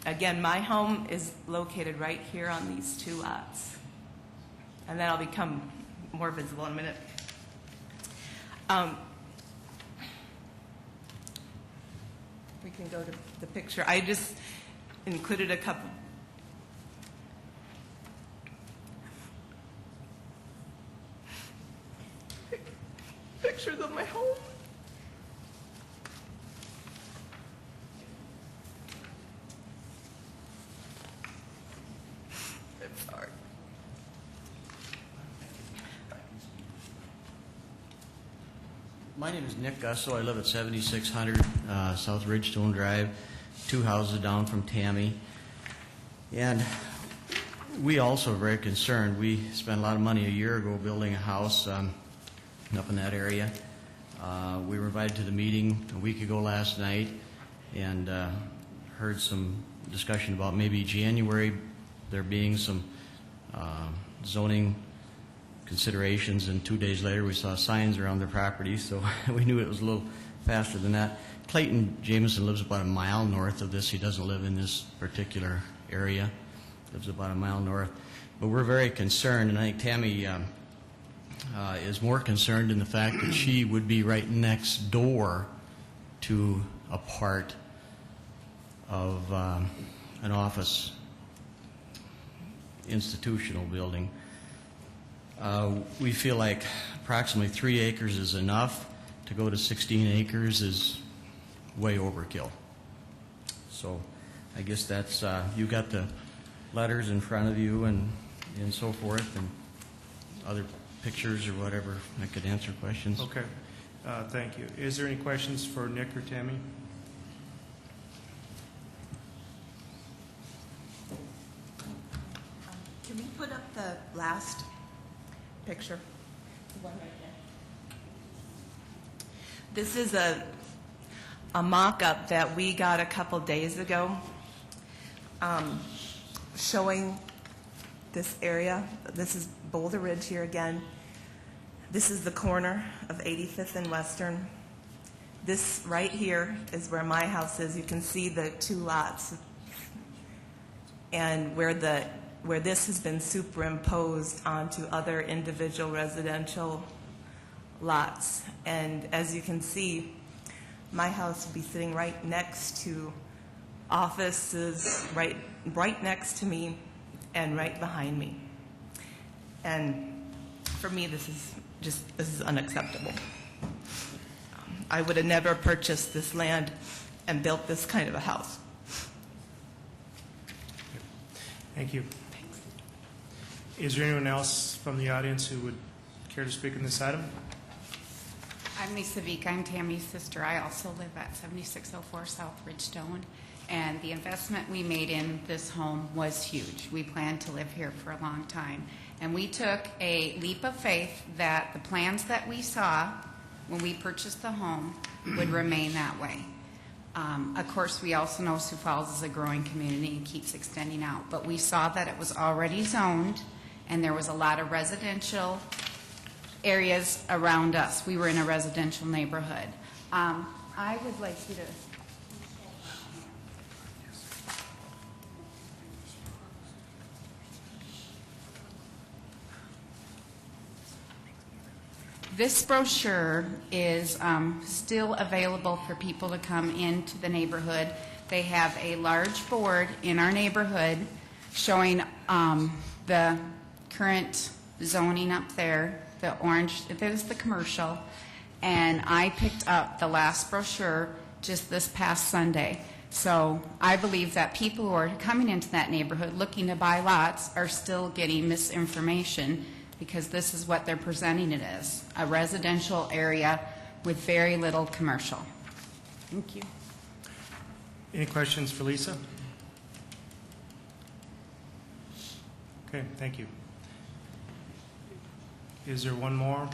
Again, my home is located right here on these 2 lots, and then I'll become more visible in a minute. We can go to the picture. I just included a couple. Pictures of my home. I'm sorry. My name is Nick Gusso. I live at 7600 South Ridgestone Drive, 2 houses down from Tammy. And we also are very concerned. We spent a lot of money a year ago building a house up in that area. We were invited to the meeting a week ago last night and heard some discussion about maybe January there being some zoning considerations, and 2 days later we saw signs around their property, so we knew it was a little faster than that. Clayton Jameson lives about a mile north of this. He doesn't live in this particular area. Lives about a mile north. But we're very concerned, and I think Tammy is more concerned in the fact that she would be right next door to a part of an office institutional building. We feel like approximately 3 acres is enough. To go to 16 acres is way overkill. So I guess that's, you got the letters in front of you and so forth, and other pictures or whatever. I could answer questions. Okay. Thank you. Is there any questions for Nick or Tammy? Can we put up the last picture? The one right there. This is a mock-up that we got a couple days ago showing this area. This is Boulder Ridge here again. This is the corner of 85th and Western. This right here is where my house is. You can see the 2 lots. And where this has been superimposed onto other individual residential lots. And as you can see, my house will be sitting right next to offices, right next to me and right behind me. And for me, this is unacceptable. I would have never purchased this land and built this kind of a house. Thank you. Is there anyone else from the audience who would care to speak on this item? I'm Lisa Beek. I'm Tammy's sister. I also live at 7604 South Ridgestone. And the investment we made in this home was huge. We planned to live here for a long time. And we took a leap of faith that the plans that we saw when we purchased the home would remain that way. Of course, we also know Sioux Falls is a growing community and keeps extending out. But we saw that it was already zoned, and there was a lot of residential areas around us. We were in a residential neighborhood. I would like you to... This brochure is still available for people to come into the neighborhood. They have a large board in our neighborhood showing the current zoning up there, the orange, that is the commercial, and I picked up the last brochure just this past Sunday. So I believe that people who are coming into that neighborhood looking to buy lots are still getting misinformation, because this is what they're presenting it as, a residential area with very little commercial. Thank you. Any questions for Lisa? Okay, thank you. Is there one more?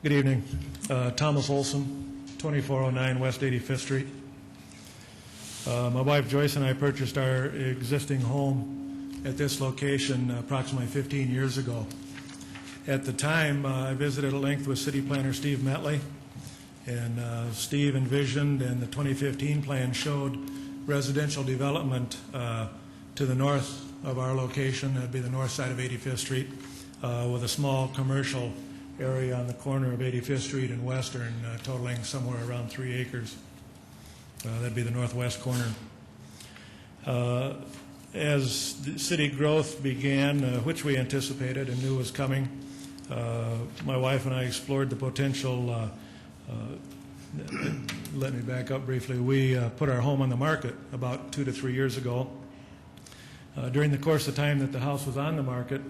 Good evening. Thomas Olson, 2409 West 85th Street. My wife Joyce and I purchased our existing home at this location approximately 15 years ago. At the time, I visited at length with City Planner Steve Metley, and Steve envisioned, and the 2015 plan showed residential development to the north of our location. That would be the north side of 85th Street, with a small commercial area on the corner of 85th Street and Western, totaling somewhere around 3 acres. That'd be the northwest corner. As the city growth began, which we anticipated and knew was coming, my wife and I explored the potential. Let me back up briefly. We put our home on the market about 2 to 3 years ago. During the course of time that the house was on the market,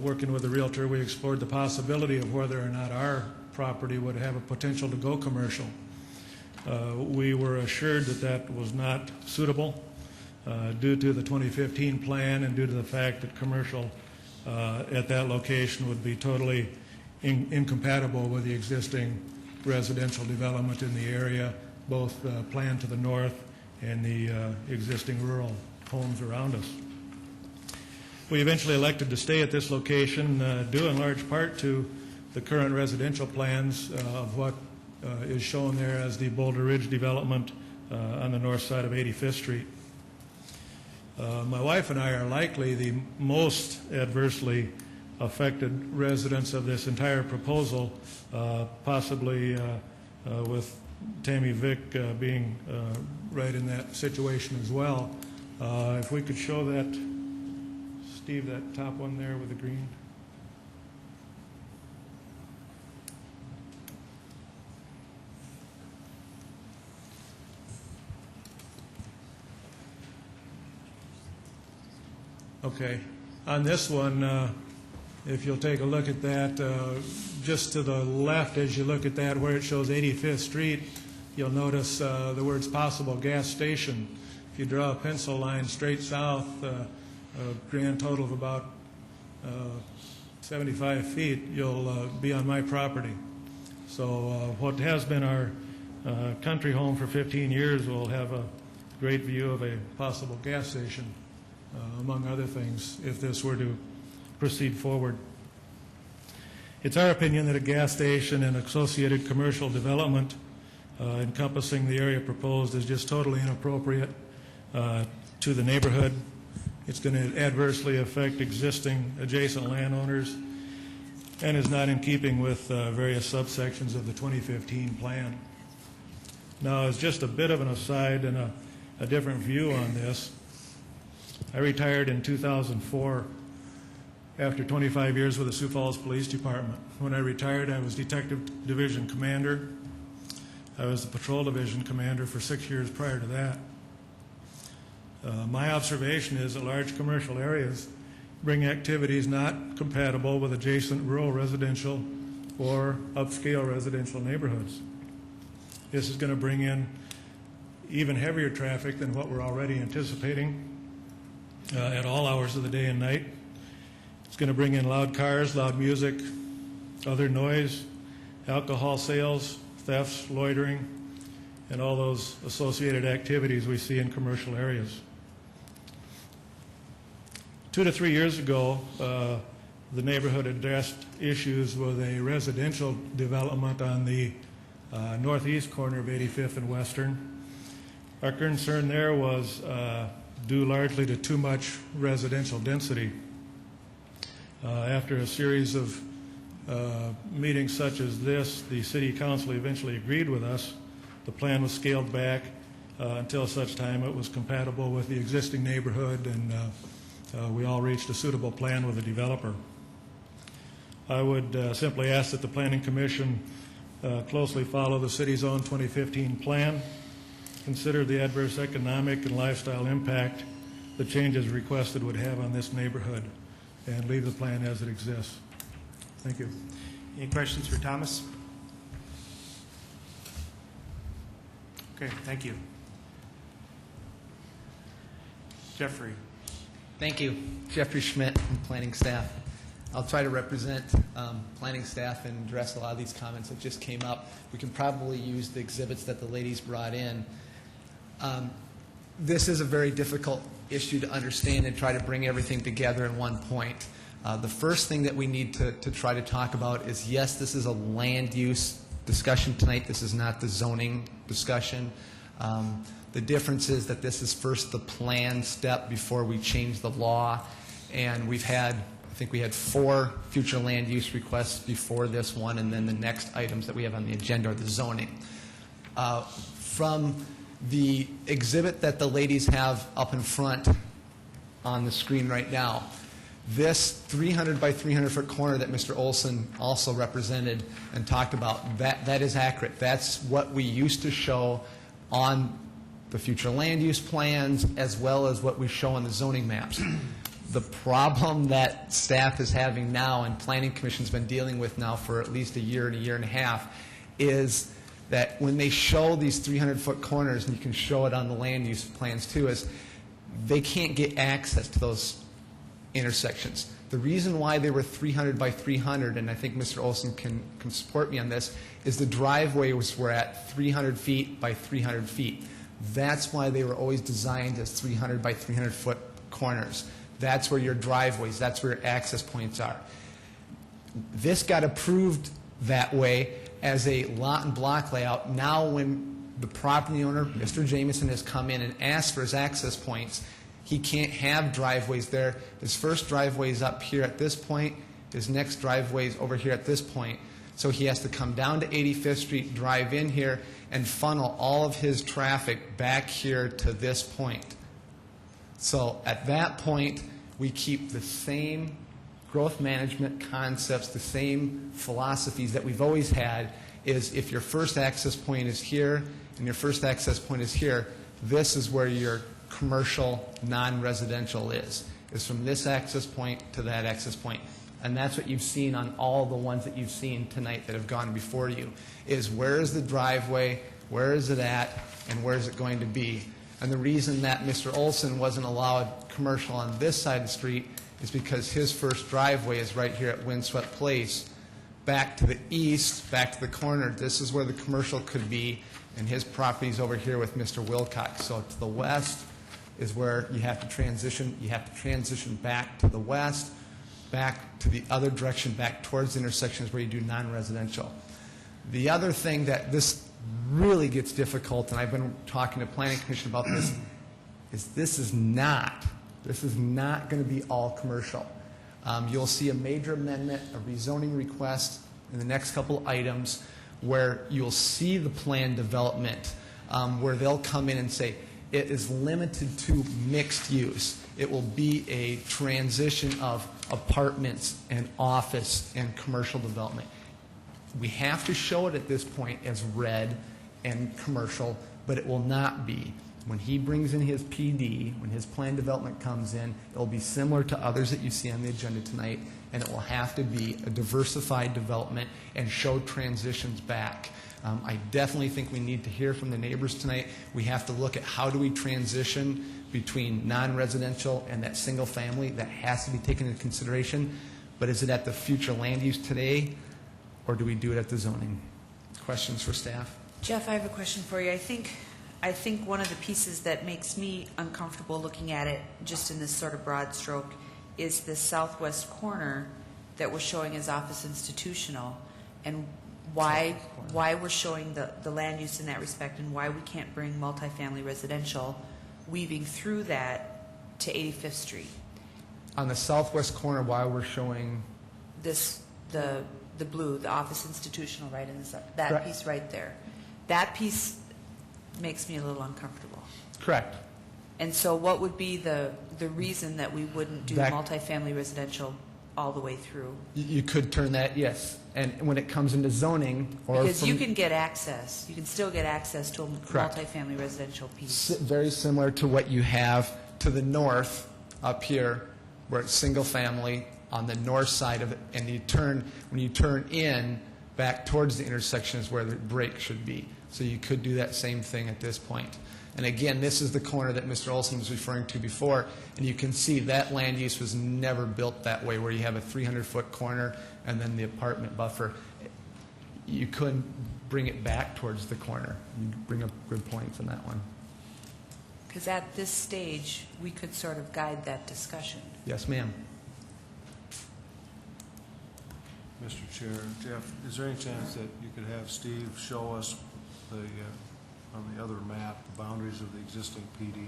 working with a realtor, we explored the possibility of whether or not our property would have a potential to go commercial. We were assured that that was not suitable due to the 2015 plan and due to the fact that commercial at that location would be totally incompatible with the existing residential development in the area, both planned to the north and the existing rural homes around us. We eventually elected to stay at this location due in large part to the current residential plans of what is shown there as the Boulder Ridge development on the north side of 85th Street. My wife and I are likely the most adversely affected residents of this entire proposal, possibly with Tammy Vick being right in that situation as well. If we could show that, Steve, that top one there with the green. Okay. On this one, if you'll take a look at that, just to the left as you look at that where it shows 85th Street, you'll notice the words possible gas station. If you draw a pencil line straight south, a grand total of about 75 feet, you'll be on my property. So what has been our country home for 15 years will have a great view of a possible gas station, among other things, if this were to proceed forward. It's our opinion that a gas station and associated commercial development encompassing the area proposed is just totally inappropriate to the neighborhood. It's going to adversely affect existing adjacent landowners and is not in keeping with various subsections of the 2015 plan. Now, as just a bit of an aside and a different view on this, I retired in 2004 after 25 years with the Sioux Falls Police Department. When I retired, I was Detective Division Commander. I was the Patrol Division Commander for 6 years prior to that. My observation is that large commercial areas bring activities not compatible with adjacent rural residential or upscale residential neighborhoods. This is going to bring in even heavier traffic than what we're already anticipating at all hours of the day and night. It's going to bring in loud cars, loud music, other noise, alcohol sales, thefts, loitering, and all those associated activities we see in commercial areas. 2 to 3 years ago, the neighborhood addressed issues with a residential development on the northeast corner of 85th and Western. Our concern there was due largely to too much residential density. After a series of meetings such as this, the city council eventually agreed with us. The plan was scaled back until such time it was compatible with the existing neighborhood, and we all reached a suitable plan with the developer. I would simply ask that the Planning Commission closely follow the city's own 2015 plan, consider the adverse economic and lifestyle impact the changes requested would have on this neighborhood, and leave the plan as it exists. Thank you. Any questions for Thomas? Okay, thank you. Jeffrey. Thank you. Jeffrey Schmidt from Planning Staff. I'll try to represent planning staff and address a lot of these comments that just came up. We can probably use the exhibits that the ladies brought in. This is a very difficult issue to understand and try to bring everything together in one point. The first thing that we need to try to talk about is, yes, this is a land use discussion tonight. This is not the zoning discussion. The difference is that this is first the plan step before we change the law. And we've had, I think we had 4 future land use requests before this one, and then the next items that we have on the agenda are the zoning. From the exhibit that the ladies have up in front on the screen right now, this 300 by 300 foot corner that Mr. Olson also represented and talked about, that is accurate. That's what we used to show on the future land use plans, as well as what we show on the zoning maps. The problem that staff is having now, and Planning Commission's been dealing with now for at least a year and a half, is that when they show these 300-foot corners, and you can show it on the land use plans too, is they can't get access to those intersections. The reason why they were 300 by 300, and I think Mr. Olson can support me on this, is the driveways were at 300 feet by 300 feet. That's why they were always designed as 300 by 300 foot corners. That's where your driveways, that's where your access points are. This got approved that way as a lot and block layout. Now when the property owner, Mr. Jamison, has come in and asked for his access points, he can't have driveways there. His first driveway is up here at this point. His next driveway is over here at this point. So he has to come down to 85th Street, drive in here, and funnel all of his traffic back here to this point. So at that point, we keep the same growth management concepts, the same philosophies that we've always had, is if your first access point is here and your first access point is here, this is where your commercial non-residential is from this access point to that access point. And that's what you've seen on all the ones that you've seen tonight that have gone before you, is where is the driveway, where is it at, and where is it going to be. And the reason that Mr. Olson wasn't allowed commercial on this side of the street is because his first driveway is right here at Windswept Place. Back to the east, back to the corner, this is where the commercial could be, and his property's over here with Mr. Wilcox. So to the west is where you have to transition. You have to transition back to the west, back to the other direction, back towards the intersections where you do non-residential. The other thing that this really gets difficult, and I've been talking to Planning Commission about this, is this is not going to be all commercial. You'll see a major amendment, a rezoning request in the next couple items where you'll see the plan development where they'll come in and say it is limited to mixed use. It will be a transition of apartments and office and commercial development. We have to show it at this point as red and commercial, but it will not be. When he brings in his PD, when his plan development comes in, it will be similar to others that you see on the agenda tonight, and it will have to be a diversified development and show transitions back. I definitely think we need to hear from the neighbors tonight. We have to look at how do we transition between non-residential and that single family. That has to be taken into consideration. But is it at the future land use today, or do we do it at the zoning? Questions for staff? Jeff, I have a question for you. I think one of the pieces that makes me uncomfortable looking at it, just in this sort of broad stroke, is the southwest corner that we're showing as office institutional, and why we're showing the land use in that respect, and why we can't bring multifamily residential weaving through that to 85th Street. On the southwest corner, why we're showing the the blue, the office institutional, right in this, that Correct. piece right there. That piece makes me a little uncomfortable. Correct. And so what would be the reason that we wouldn't do That- multifamily residential all the way through? You could turn that, yes. And when it comes into zoning or Because you from- can get access, you can still get access to a Correct. multifamily residential piece. Very similar to what you have to the north up here, where it's single family on the north side of it, and when you turn in back towards the intersection is where the break should be. So you could do that same thing at this point. And again, this is the corner that Mr. Olson was referring to before, and you can see that land use was never built that way, where you have a 300-foot corner and then the apartment buffer. You couldn't bring it back towards the corner. You bring up good points on that one. Because at this stage, we could sort of guide that discussion. Yes, ma'am. Mr. Chair, Jeff, is there any chance that you could have Steve show us the, on the other map, the boundaries of the existing PD?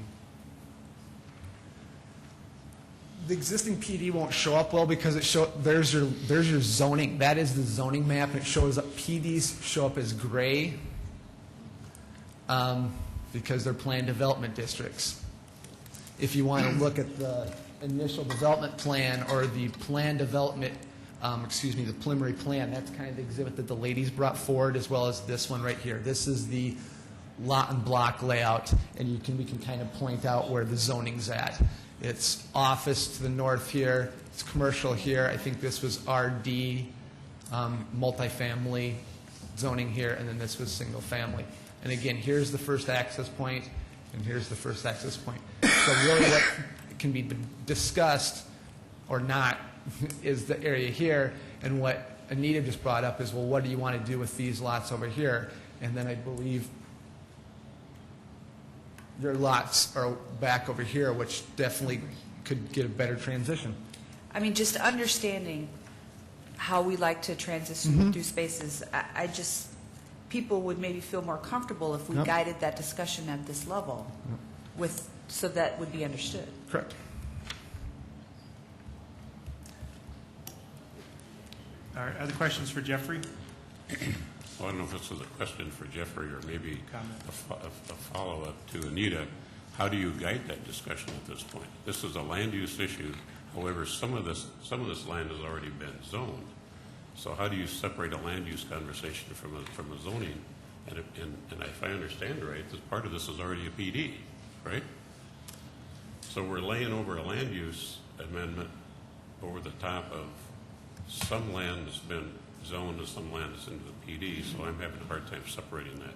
The existing PD won't show up well because there's your zoning. That is the zoning map, and it shows up, PDs show up as gray because they're planned development districts. If you want to look at the initial development plan or the plan development, the preliminary plan, that's kind of the exhibit that the ladies brought forward, as well as this one right here. This is the lot and block layout, and we can kind of point out where the zoning's at. It's office to the north here, it's commercial here. I think this was RD, multifamily zoning here, and then this was single family. And again, here's the first access point, and here's the first access point. So really what can be discussed or not is the area here, and what Anita just brought up is, well, what do you want to do with these lots over here? And then I believe your lots are back over here, which definitely could get a better transition. I mean, just understanding how we like to transition through spaces, I just, people would maybe feel more comfortable if we Yep. guided that discussion at this level with, so that would be understood. Correct. All right, other questions for Jeffrey? Well, I don't know if this is a question for Jeffrey or maybe Comment. a follow-up to Anita. How do you guide that discussion at this point? This is a land use issue. However, some of this land has already been zoned. So how do you separate a land use conversation from a zoning? And if I understand right, this part of this is already a PD, right? So we're laying over a land use amendment over the top of some land that's been zoned and some land that's into the PD, so I'm having a hard time separating that.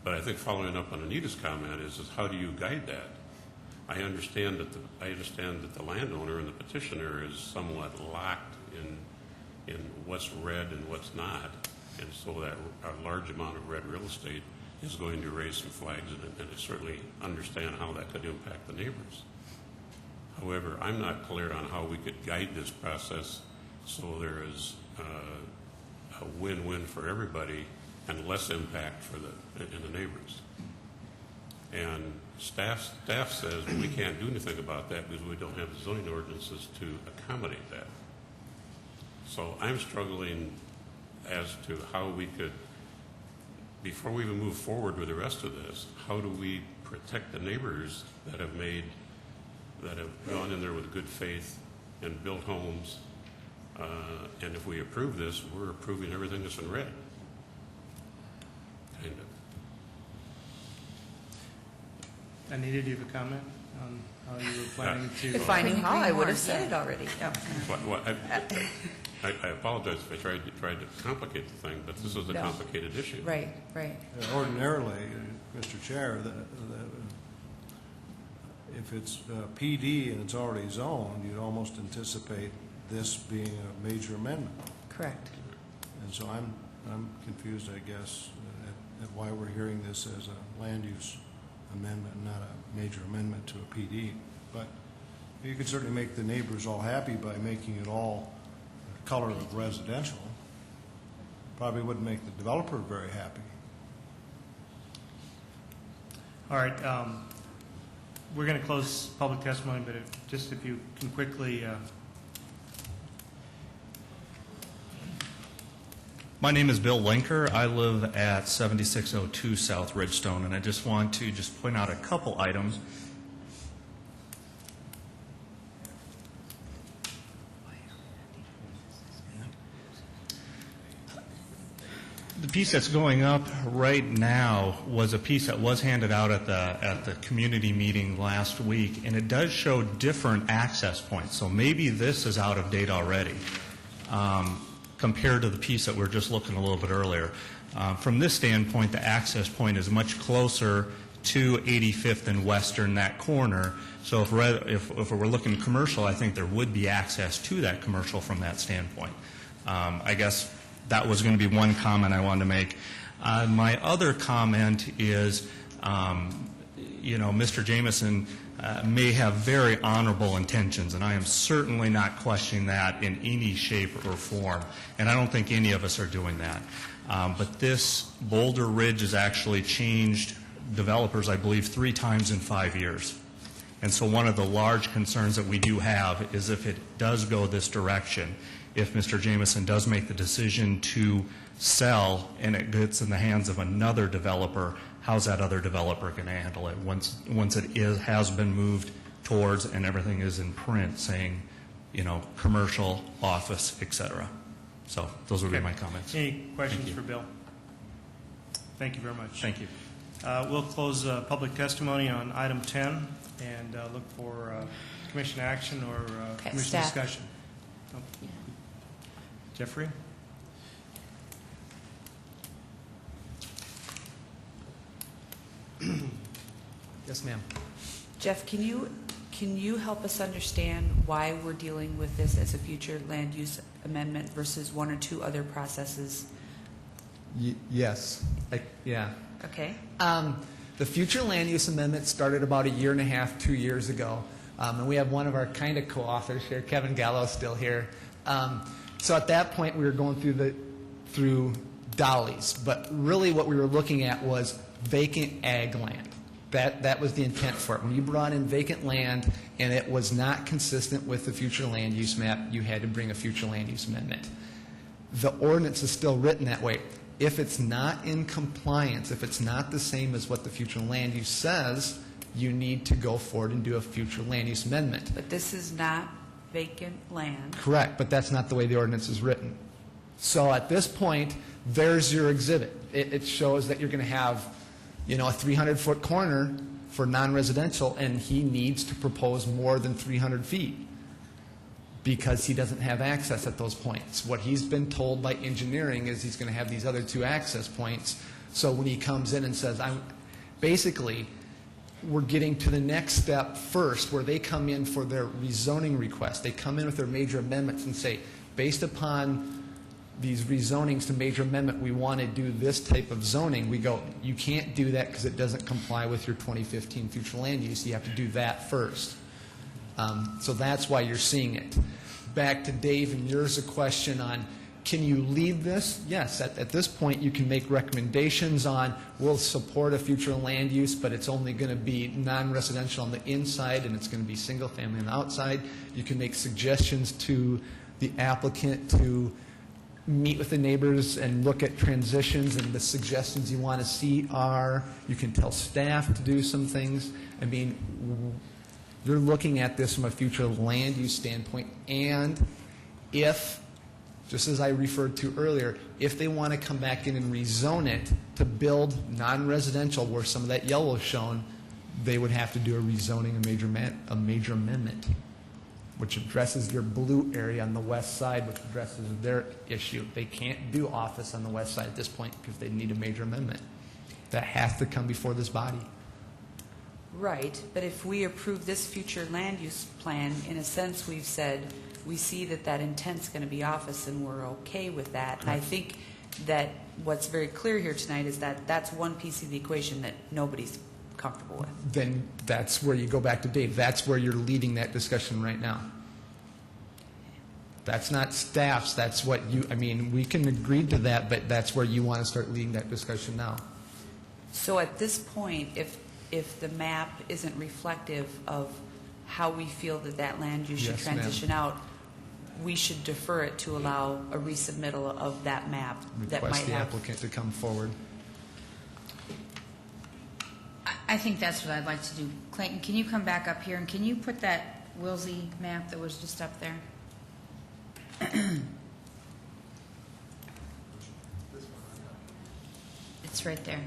But I think following up on Anita's comment is how do you guide that? I understand that the landowner and the petitioner is somewhat locked in what's red and what's not, and so that a large amount of red real estate is going to raise some flags, and I certainly understand how that could impact the neighbors. However, I'm not clear on how we could guide this process so there is a win-win for everybody and less impact for the neighbors. And staff says we can't do anything about that because we don't have the zoning ordinances to accommodate that. So I'm struggling as to how we could, before we even move forward with the rest of this, how do we protect the neighbors that have gone in there with good faith and built homes? And if we approve this, we're approving everything that's in red. Kind of. Anita, do you have a comment on how you were planning to? Defining how, I would have said it already. Well, I apologize if I tried to complicate the thing, but this is a No. complicated issue. Right, right. Ordinarily, Mr. Chair, if it's PD and it's already zoned, you'd almost anticipate this being a major amendment. Correct. And so I'm confused, I guess, at why we're hearing this as a land use amendment, not a major amendment to a PD. But you could certainly make the neighbors all happy by making it all color of residential. Probably wouldn't make the developer very happy. All right, we're going to close public testimony, but if you can quickly My name is Bill Linker. I live at 7602 South Ridgestone, and I just want to point out a couple items. The piece that's going up right now was a piece that was handed out at the community meeting last week, and it does show different access points. So maybe this is out of date already compared to the piece that we were just looking a little bit earlier. From this standpoint, the access point is much closer to 85th and Western, that corner. So if we're looking commercial, I think there would be access to that commercial from that standpoint. I guess that was going to be one comment I wanted to make. My other comment is, Mr. Jameson may have very honorable intentions, and I am certainly not questioning that in any shape or form, and I don't think any of us are doing that. But this Boulder Ridge has actually changed developers, I believe, 3 times in 5 years. And so one of the large concerns that we do have is if it does go this direction, if Mr. Jameson does make the decision to sell and it gets in the hands of another developer, how's that other developer going to handle it once it has been moved towards and everything is in print saying, commercial, office, et cetera. So those would be my comments. Any questions for Bill? Thank you very much. Thank you. We'll close public testimony on item 10 and look for commission action or commission staff. discussion. Oh. Jeffrey? Yes, ma'am. Jeff, can you help us understand why we're dealing with this as a future land use amendment versus 1 or 2 other processes? Yes. Yeah. Okay. The future land use amendment started about 1.5 years, 2 years ago. And we have one of our kind of co-authors here, Kevin Gallo, still here. So at that point, we were going through dollies. But really what we were looking at was vacant ag land. That was the intent for it. When you brought in vacant land and it was not consistent with the future land use map, you had to bring a future land use amendment. The ordinance is still written that way. If it's not in compliance, if it's not the same as what the future land use says, you need to go forward and do a future land use amendment. But this is not vacant land. Correct, but that's not the way the ordinance is written. So at this point, there's your exhibit. It shows that you're going to have, a 300-foot corner for non-residential, and he needs to propose more than 300 feet because he doesn't have access at those points. What he's been told by engineering is he's going to have these other 2 access points. So when he comes in and says, basically, we're getting to the next step first, where they come in for their rezoning request. They come in with their major amendments and say, based upon these rezonings to major amendment, we want to do this type of zoning. We go, you can't do that because it doesn't comply with your 2015 future land use. You have to do that first. So that's why you're seeing it. Back to Dave and yours, a question on, can you lead this? Yes, at this point you can make recommendations on, we'll support a future land use, but it's only going to be non-residential on the inside and it's going to be single family on the outside. You can make suggestions to the applicant to meet with the neighbors and look at transitions, and the suggestions you want to see are, you can tell staff to do some things. I mean, you're looking at this from a future land use standpoint, and if, just as I referred to earlier, if they want to come back in and rezone it to build non-residential where some of that yellow is shown, they would have to do a rezoning, a major amendment, which addresses your blue area on the west side, which addresses their issue. They can't do office on the west side at this point because they need a major amendment. That has to come before this body. Right, but if we approve this future land use plan, in a sense, we've said we see that intent's going to be office and we're okay with that. And I think that what's very clear here tonight is that that's one piece of the equation that nobody's comfortable with. Then that's where you go back to Dave. That's where you're leading that discussion right now. That's not staff's. That's what we can agree to that, but that's where you want to start leading that discussion now. So at this point, if the map isn't reflective of how we feel that land use should Yes, transition out, we should defer it to allow a resubmittal of that map that might Request the have. applicant to come forward. I think that's what I'd like to do. Clayton, can you come back up here, and can you put that Wilsey map that was just up there? It's right there.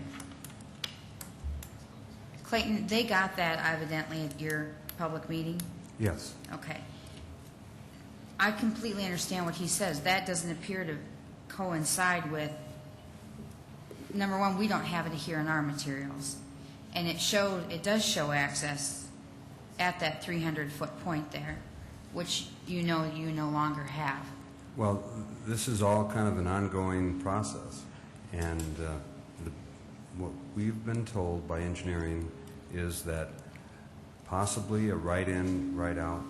Clayton, they got that evidently at your public meeting? Yes. Okay. I completely understand what he says. That doesn't appear to coincide with, number one, we don't have it here in our materials. And it does show access at that 300-foot point there, which you no longer have. Well, this is all kind of an ongoing process, and what we've been told by engineering is that possibly a right-in, right-out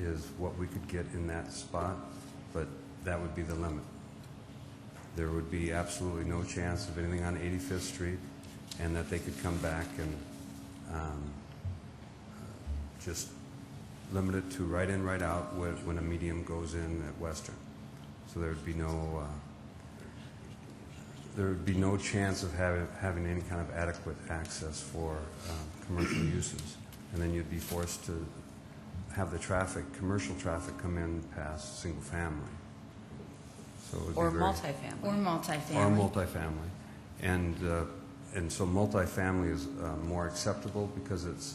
is what we could get in that spot, but that would be the limit. There would be absolutely no chance of anything on 85th Street, and that they could come back and just limit it to right-in, right-out when a medium goes in at Western. So there would be no chance of having any kind of adequate access for commercial uses. And then you'd be forced to have the commercial traffic come in past single family. So it would Or be very, multifamily. Or multifamily. or multifamily. And so multifamily is more acceptable because it's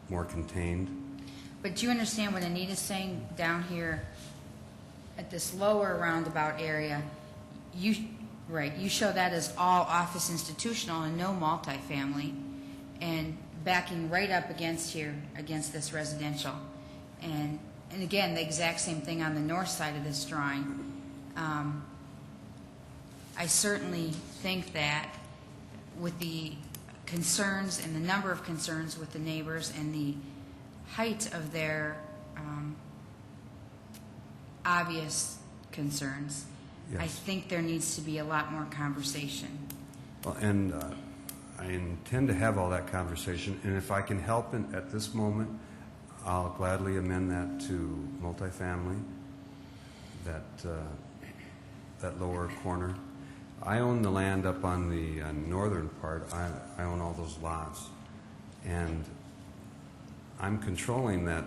more contained. But do you understand what Anita's saying down here at this lower roundabout area? You show that as all office institutional and no multifamily, and backing right up against this residential. And again, the exact same thing on the north side of this drawing. I certainly think that with the concerns and the number of concerns with the neighbors and the height of their obvious concerns, Yes. I think there needs to be a lot more conversation. Well, and I intend to have all that conversation, and if I can help at this moment, I'll gladly amend that to multifamily, that lower corner. I own the land up on the northern part. I own all those lots, and I'm controlling that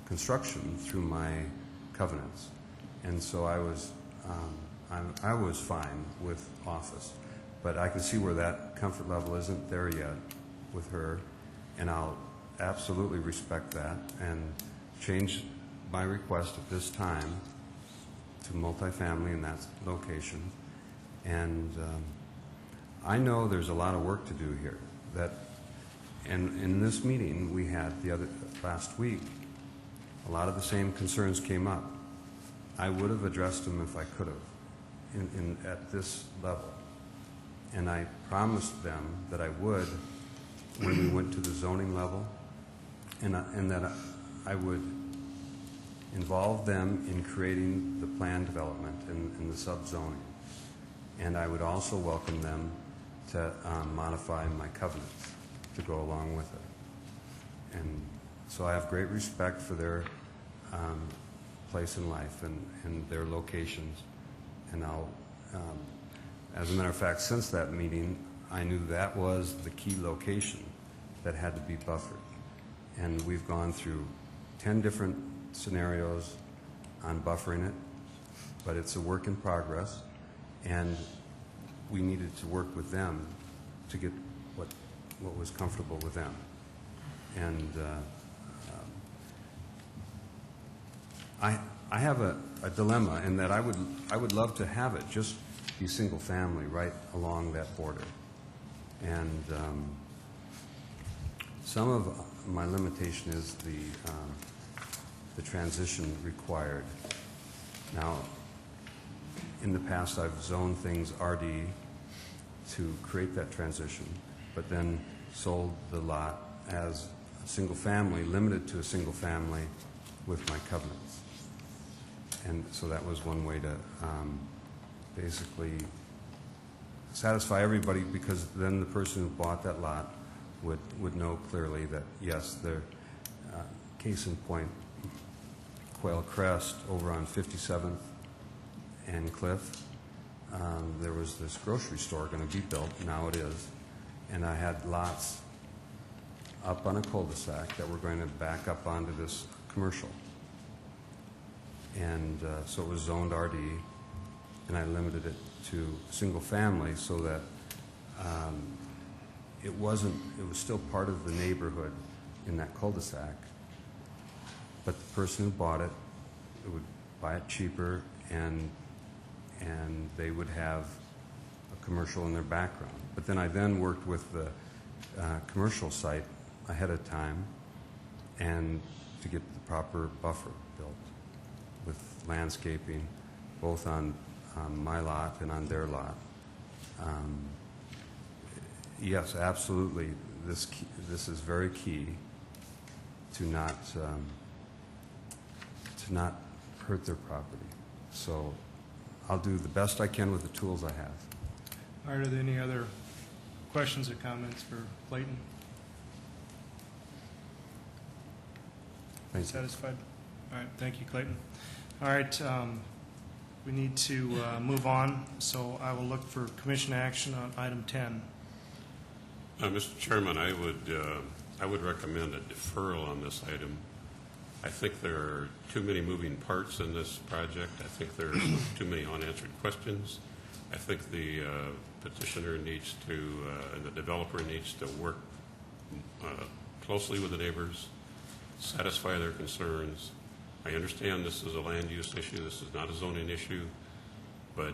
construction through my covenants. And so I was fine with office, but I can see where that comfort level isn't there yet with her, and I'll absolutely respect that and change my request at this time to multifamily in that location. And I know there's a lot of work to do here. And in this meeting we had last week, a lot of the same concerns came up. I would have addressed them if I could have at this level. And I promised them that I would when we went to the zoning level, and that I would involve them in creating the plan development and the subzoning. And I would also welcome them to modify my covenants to go along with it. And so I have great respect for their place in life and their locations. And as a matter of fact, since that meeting, I knew that was the key location that had to be buffered. And we've gone through 10 different scenarios on buffering it, but it's a work in progress, and we needed to work with them to get what was comfortable with them. And I have a dilemma in that I would love to have it just be single family right along that border. And some of my limitation is the transition required. Now, in the past, I've zoned things RD to create that transition, but then sold the lot as a single family, limited to a single family with my covenants. And so that was one way to basically satisfy everybody, because then the person who bought that lot would know clearly that, yes, case in point, Quail Crest over on 57th and Cliff. There was this grocery store going to be built, now it is, and I had lots up on a cul-de-sac that were going to back up onto this commercial. And so it was zoned RD, and I limited it to single family so that it was still part of the neighborhood in that cul-de-sac, but the person who bought it would buy it cheaper, and they would have a commercial in their background. But then I worked with the commercial site ahead of time and to get the proper buffer built with landscaping, both on my lot and on their lot. Yes, absolutely. This is very key to not hurt their property. So I'll do the best I can with the tools I have. All right, are there any other questions or comments for Clayton? Thank you. Satisfied? All right, thank you, Clayton. All right, we need to move on, so I will look for commission action on item 10. Mr. Chairman, I would recommend a deferral on this item. I think there are too many moving parts in this project. I think there's too many unanswered questions. I think the petitioner needs to, and the developer needs to work closely with the neighbors, satisfy their concerns. I understand this is a land use issue. This is not a zoning issue, but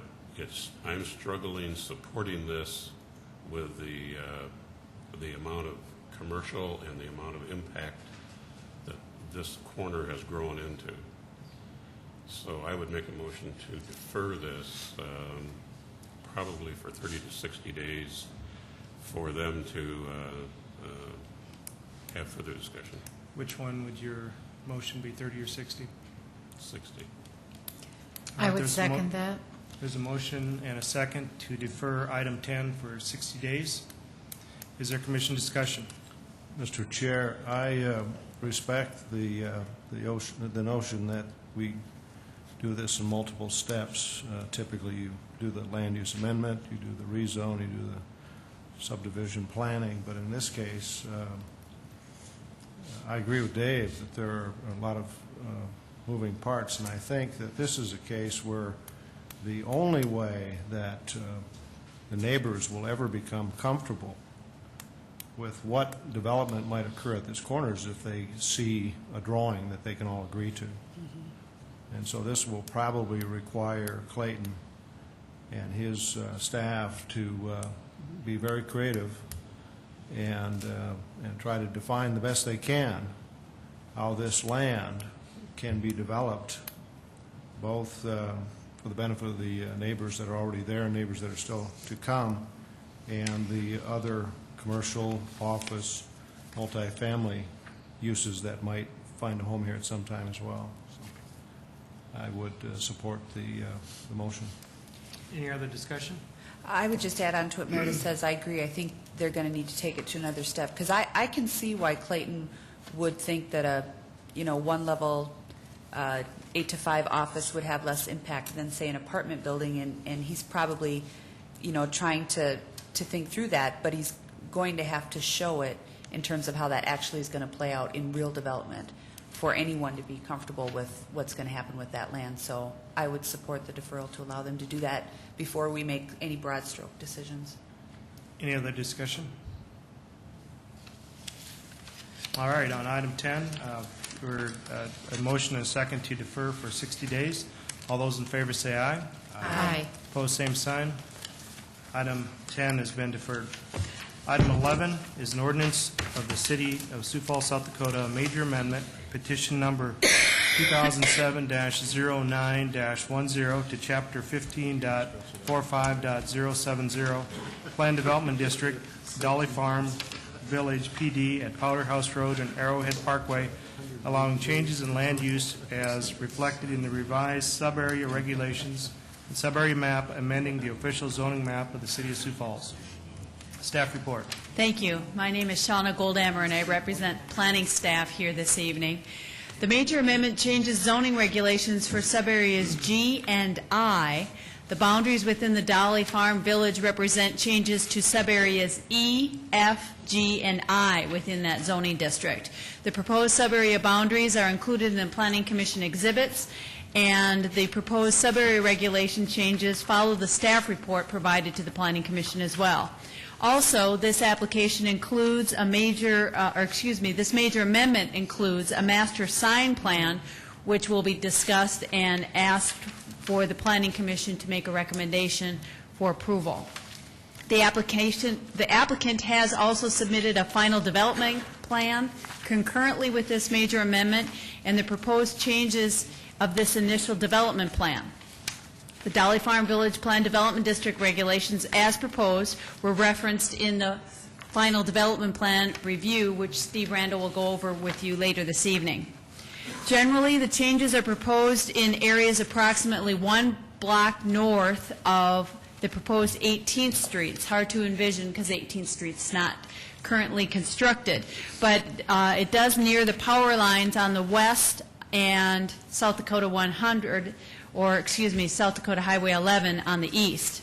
I'm struggling supporting this with the amount of commercial and the amount of impact that this corner has grown into. So I would make a motion to defer this probably for 30 to 60 days for them to have further discussion. Which one would your motion be, 30 or 60? 60. I would second that. There's a motion and a second to defer item 10 for 60 days. Is there commission discussion? Mr. Chair, I respect the notion that we do this in multiple steps. Typically, you do the land use amendment, you do the rezone, you do the subdivision planning, but in this case, I agree with Dave that there are a lot of moving parts, and I think that this is a case where the only way that the neighbors will ever become comfortable with what development might occur at this corner is if they see a drawing that they can all agree to. And so this will probably require Clayton and his staff to be very creative and try to define the best they can how this land can be developed, both for the benefit of the neighbors that are already there and neighbors that are still to come, and the other commercial, office, multifamily uses that might find a home here at some time as well. So I would support the motion. Any other discussion? I would just add on to what Meredith says. I agree. I think they're going to need to take it to another step, because I can see why Clayton would think that a one level 8 to 5 office would have less impact than, say, an apartment building, and he's probably trying to think through that, but he's going to have to show it in terms of how that actually is going to play out in real development for anyone to be comfortable with what's going to happen with that land. So I would support the deferral to allow them to do that before we make any broad stroke decisions. Any other discussion? All right, on item 10, for a motion and a second to defer for 60 days. All those in favor say aye. Aye. Opposed, same sign. Item 10 has been deferred. Item 11 is an ordinance of the City of Sioux Falls, South Dakota, a major amendment, petition number 2007-09-10 to Chapter 15.45.070, Plan Development District, Dolly Farm Village, PD, at Powderhouse Road and Arrowhead Parkway, allowing changes in land use as reflected in the revised sub-area regulations and sub-area map, amending the official zoning map of the City of Sioux Falls. Staff report. Thank you. My name is Shauna Goldammer, and I represent planning staff here this evening. The major amendment changes zoning regulations for subareas G and I. The boundaries within the Dolly Farm Village represent changes to subareas E, F, G, and I within that zoning district. The proposed subarea boundaries are included in the Planning Commission exhibits, and the proposed subarea regulation changes follow the staff report provided to the Planning Commission as well. Also, this application includes a major, this major amendment includes a master sign plan, which will be discussed and asked for the Planning Commission to make a recommendation for approval. The applicant has also submitted a final development plan concurrently with this major amendment and the proposed changes of this initial development plan. The Dolly Farm Village Plan Development District regulations as proposed were referenced in the final development plan review, which Steve Randall will go over with you later this evening. Generally, the changes are proposed in areas approximately 1 block north of the proposed 18th Street. It's hard to envision because 18th Street's not currently constructed, but it does near the power lines on the west and South Dakota 100, or South Dakota Highway 11 on the east.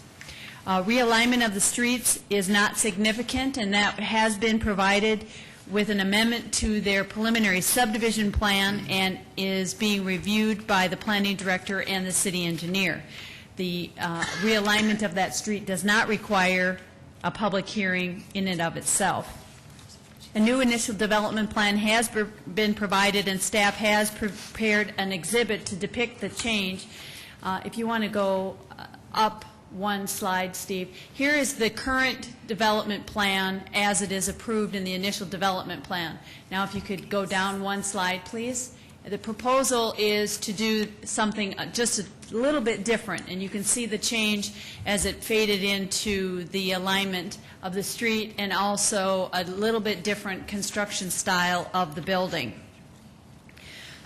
Realignment of the streets is not significant, and that has been provided with an amendment to their preliminary subdivision plan and is being reviewed by the planning director and the city engineer. The realignment of that street does not require a public hearing in and of itself. A new initial development plan has been provided, and staff has prepared an exhibit to depict the change. If you want to go up one slide, Steve. Here is the current development plan as it is approved in the initial development plan. Now, if you could go down one slide, please. The proposal is to do something just a little bit different, and you can see the change as it faded into the alignment of the street and also a little bit different construction style of the building.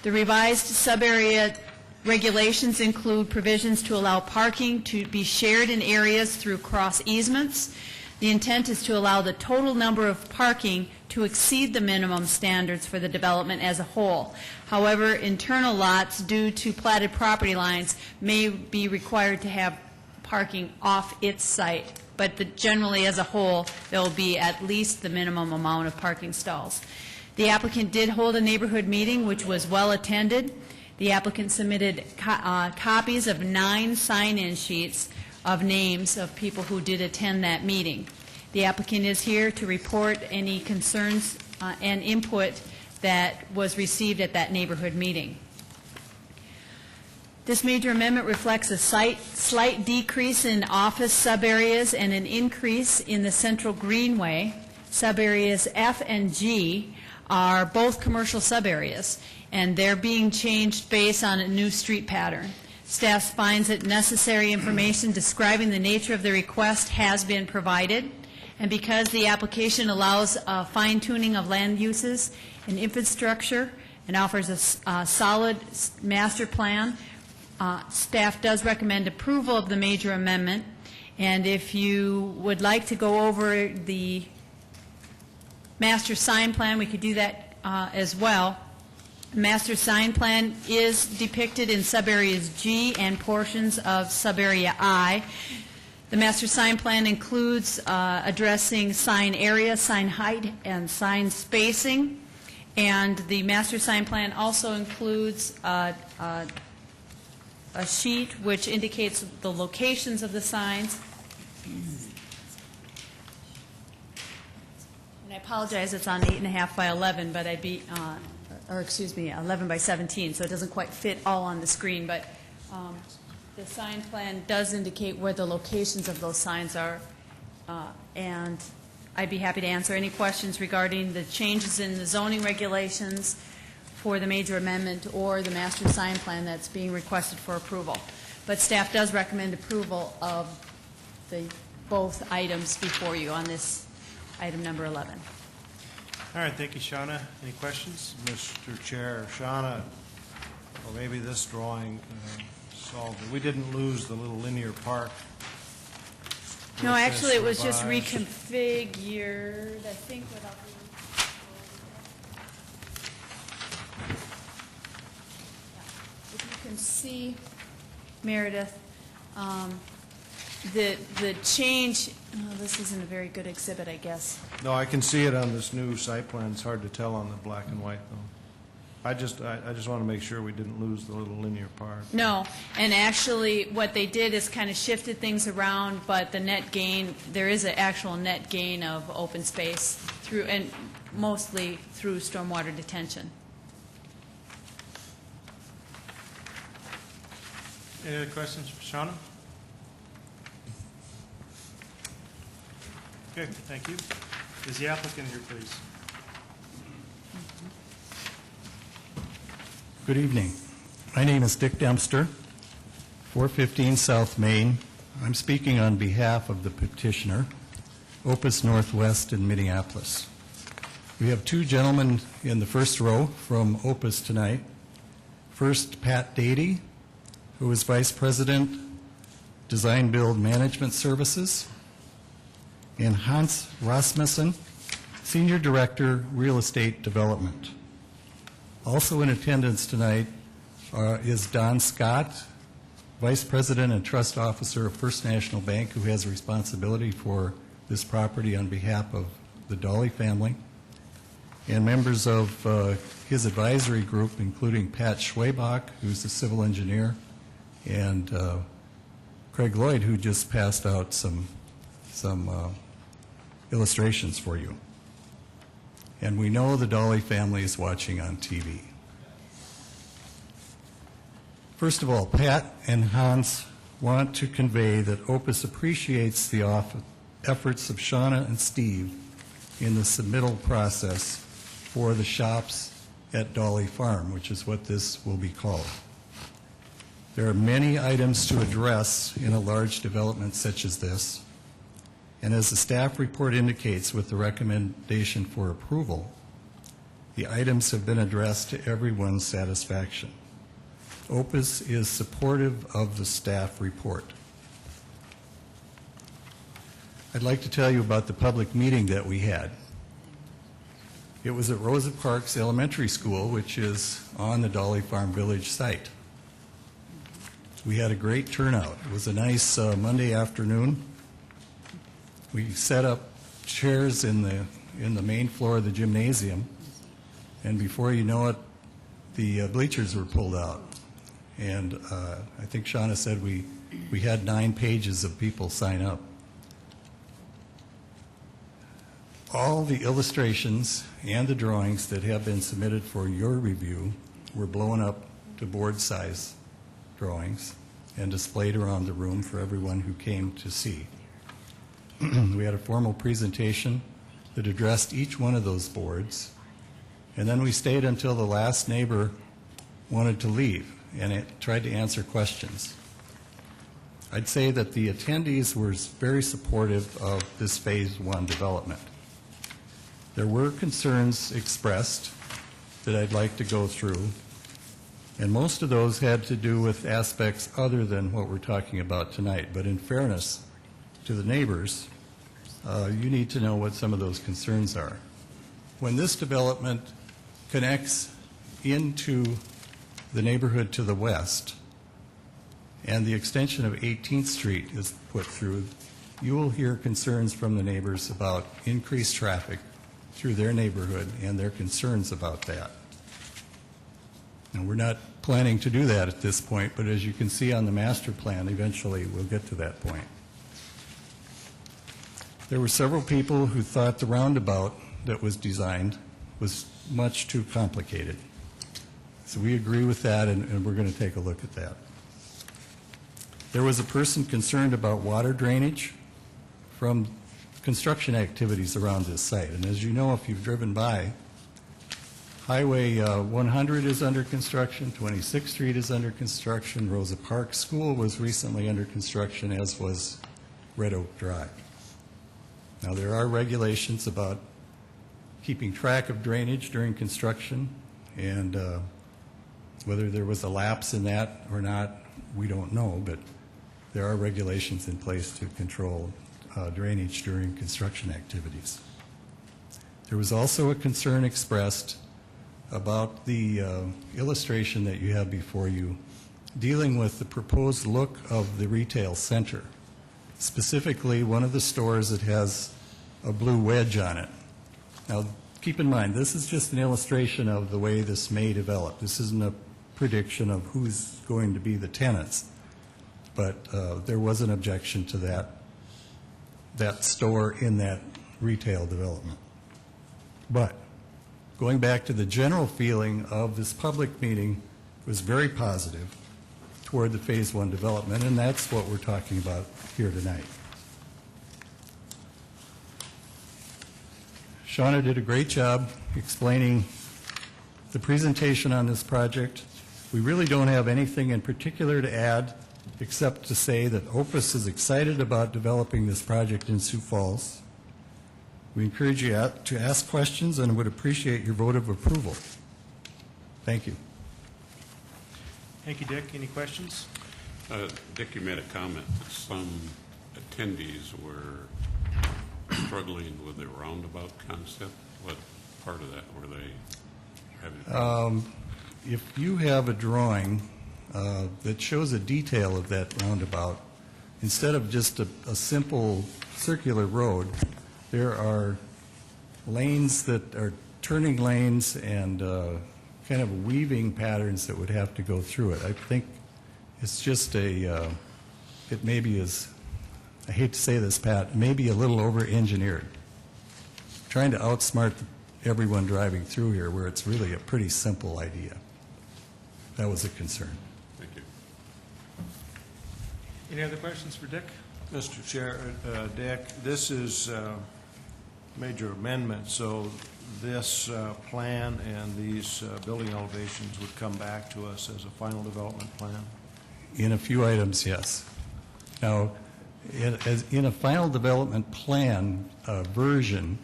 The revised subarea regulations include provisions to allow parking to be shared in areas through cross easements. The intent is to allow the total number of parking to exceed the minimum standards for the development as a whole. However, internal lots, due to platted property lines, may be required to have parking off its site, but generally as a whole, there will be at least the minimum amount of parking stalls. The applicant did hold a neighborhood meeting, which was well attended. The applicant submitted copies of 9 sign-in sheets of names of people who did attend that meeting. The applicant is here to report any concerns and input that was received at that neighborhood meeting. This major amendment reflects a slight decrease in office subareas and an increase in the Central Greenway. Subareas F and G are both commercial subareas, and they're being changed based on a new street pattern. Staff finds that necessary information describing the nature of the request has been provided, and because the application allows fine-tuning of land uses and infrastructure and offers a solid master plan, staff does recommend approval of the major amendment. And if you would like to go over the master sign plan, we could do that as well. Master sign plan is depicted in subareas G and portions of subarea I. The master sign plan includes addressing sign area, sign height, and sign spacing. And the master sign plan also includes a sheet which indicates the locations of the signs. And I apologize, it's on 8.5 by 11, but 11 by 17, so it doesn't quite fit all on the screen, but the sign plan does indicate where the locations of those signs are, and I'd be happy to answer any questions regarding the changes in the zoning regulations for the major amendment or the master sign plan that's being requested for approval. But staff does recommend approval of both items before you on this item number 11. All right, thank you, Shauna. Any questions? Mr. Chair, Shauna, or maybe this drawing solved it. We didn't lose the little linear park No, actually, it was just reconfigured, I think, without the... If you can see, Meredith, the change, this isn't a very good exhibit, I guess. No, I can see it on this new site plan. It's hard to tell on the black and white, though. I just want to make sure we didn't lose the little linear part. No, and actually, what they did is kind of shifted things around, but the net gain, there is an actual net gain of open space through, and mostly through stormwater detention. Any other questions for Shauna? Okay, thank you. Is the applicant here, please? Good evening. My name is Dick Dempster, 415 South Main. I'm speaking on behalf of the petitioner, Opus Northwest in Minneapolis. We have two gentlemen in the first row from Opus tonight. First, Pat Dady, who is Vice President, Design Build Management Services, and Hans Rasmussen, Senior Director, Real Estate Development. Also in attendance tonight is Don Scott, Vice President and Trust Officer of First National Bank, who has responsibility for this property on behalf of the Dolly family, and members of his advisory group, including Pat Schwabach, who's a civil engineer, and Craig Lloyd, who just passed out some illustrations for you. And we know the Dolly family is watching on TV. First of all, Pat and Hans want to convey that Opus appreciates the efforts of Shauna and Steve in the submittal process for the shops at Dolly Farm, which is what this will be called. There are many items to address in a large development such as this, and as the staff report indicates with the recommendation for approval, the items have been addressed to everyone's satisfaction. Opus is supportive of the staff report. I'd like to tell you about the public meeting that we had. It was at Rosa Parks Elementary School, which is on the Dolly Farm Village site. We had a great turnout. It was a nice Monday afternoon. We set up chairs in the main floor of the gymnasium, and before you know it, the bleachers were pulled out. And I think Shauna said we had 9 pages of people sign up. All the illustrations and the drawings that have been submitted for your review were blown up to board-size drawings and displayed around the room for everyone who came to see. We had a formal presentation that addressed each one of those boards, and then we stayed until the last neighbor wanted to leave and tried to answer questions. I'd say that the attendees were very supportive of this Phase 1 development. There were concerns expressed that I'd like to go through, and most of those had to do with aspects other than what we're talking about tonight. But in fairness to the neighbors, you need to know what some of those concerns are. When this development connects into the neighborhood to the west and the extension of 18th Street is put through, you will hear concerns from the neighbors about increased traffic through their neighborhood and their concerns about that. Now, we're not planning to do that at this point, but as you can see on the master plan, eventually we'll get to that point. There were several people who thought the roundabout that was designed was much too complicated. So we agree with that, and we're going to take a look at that. There was a person concerned about water drainage from construction activities around this site. And as you know, if you've driven by, Highway 100 is under construction, 26th Street is under construction, Rosa Parks School was recently under construction, as was Red Oak Drive. Now, there are regulations about keeping track of drainage during construction, and whether there was a lapse in that or not, we don't know, but there are regulations in place to control drainage during construction activities. There was also a concern expressed about the illustration that you have before you dealing with the proposed look of the retail center, specifically one of the stores that has a blue wedge on it. Now, keep in mind, this is just an illustration of the way this may develop. This isn't a prediction of who's going to be the tenants, but there was an objection to that store in that retail development. But going back to the general feeling of this public meeting was very positive toward the Phase 1 development, and that's what we're talking about here tonight. Shauna did a great job explaining the presentation on this project. We really don't have anything in particular to add except to say that Opus is excited about developing this project in Sioux Falls. We encourage you to ask questions and would appreciate your vote of approval. Thank you. Thank you, Dick. Any questions? Dick, you made a comment that some attendees were struggling with the roundabout concept. What part of that were they having? If you have a drawing that shows a detail of that roundabout, instead of just a simple circular road, there are lanes that are turning lanes and kind of weaving patterns that would have to go through it. I think it's just it maybe is, I hate to say this, Pat, maybe a little over-engineered. Trying to outsmart everyone driving through here where it's really a pretty simple idea. That was a concern. Thank you. Any other questions for Dick? Mr. Chair, Dick, this is major amendment, so this plan and these building elevations would come back to us as a final development plan? In a few items, yes. Now, in a final development plan version,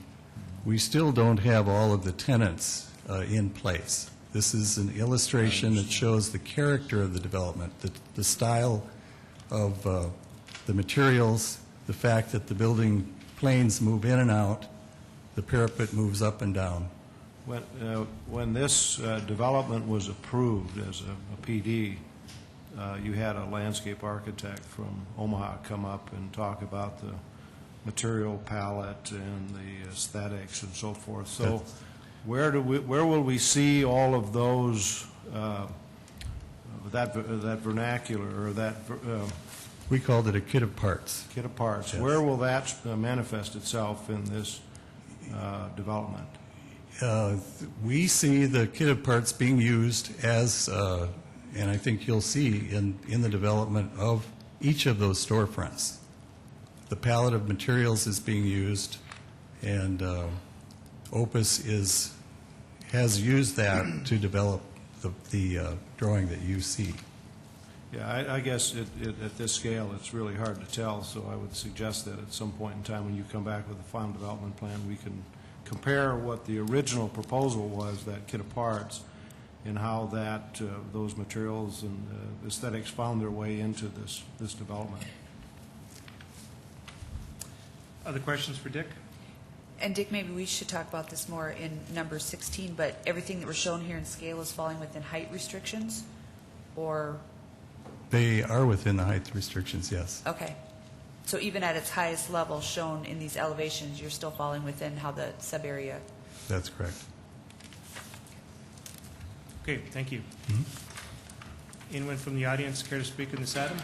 we still don't have all of the tenants in place. This is an illustration that shows the character of the development, the style of the materials, the fact that the building planes move in and out, the parapet moves up and down. When this development was approved as a PD, you had a landscape architect from Omaha come up and talk about the material palette and the aesthetics and so forth. So where will we see all of those, that vernacular or that... we called it a kit of parts. Kit of parts. Yes. Where will that manifest itself in this development? We see the kit of parts being used as, and I think you'll see in the development of each of those storefronts. The palette of materials is being used, and Opus has used that to develop the drawing that you see. Yeah, I guess at this scale, it's really hard to tell, so I would suggest that at some point in time when you come back with a final development plan, we can compare what the original proposal was, that kit of parts, and how that those materials and aesthetics found their way into this development. Other questions for Dick? And Dick, maybe we should talk about this more in number 16, but everything that we're shown here in scale is falling within height restrictions, or? They are within the height restrictions, yes. Okay. So even at its highest level shown in these elevations, you're still falling within how the sub-area? That's correct. Okay, thank you. Anyone from the audience care to speak on this item?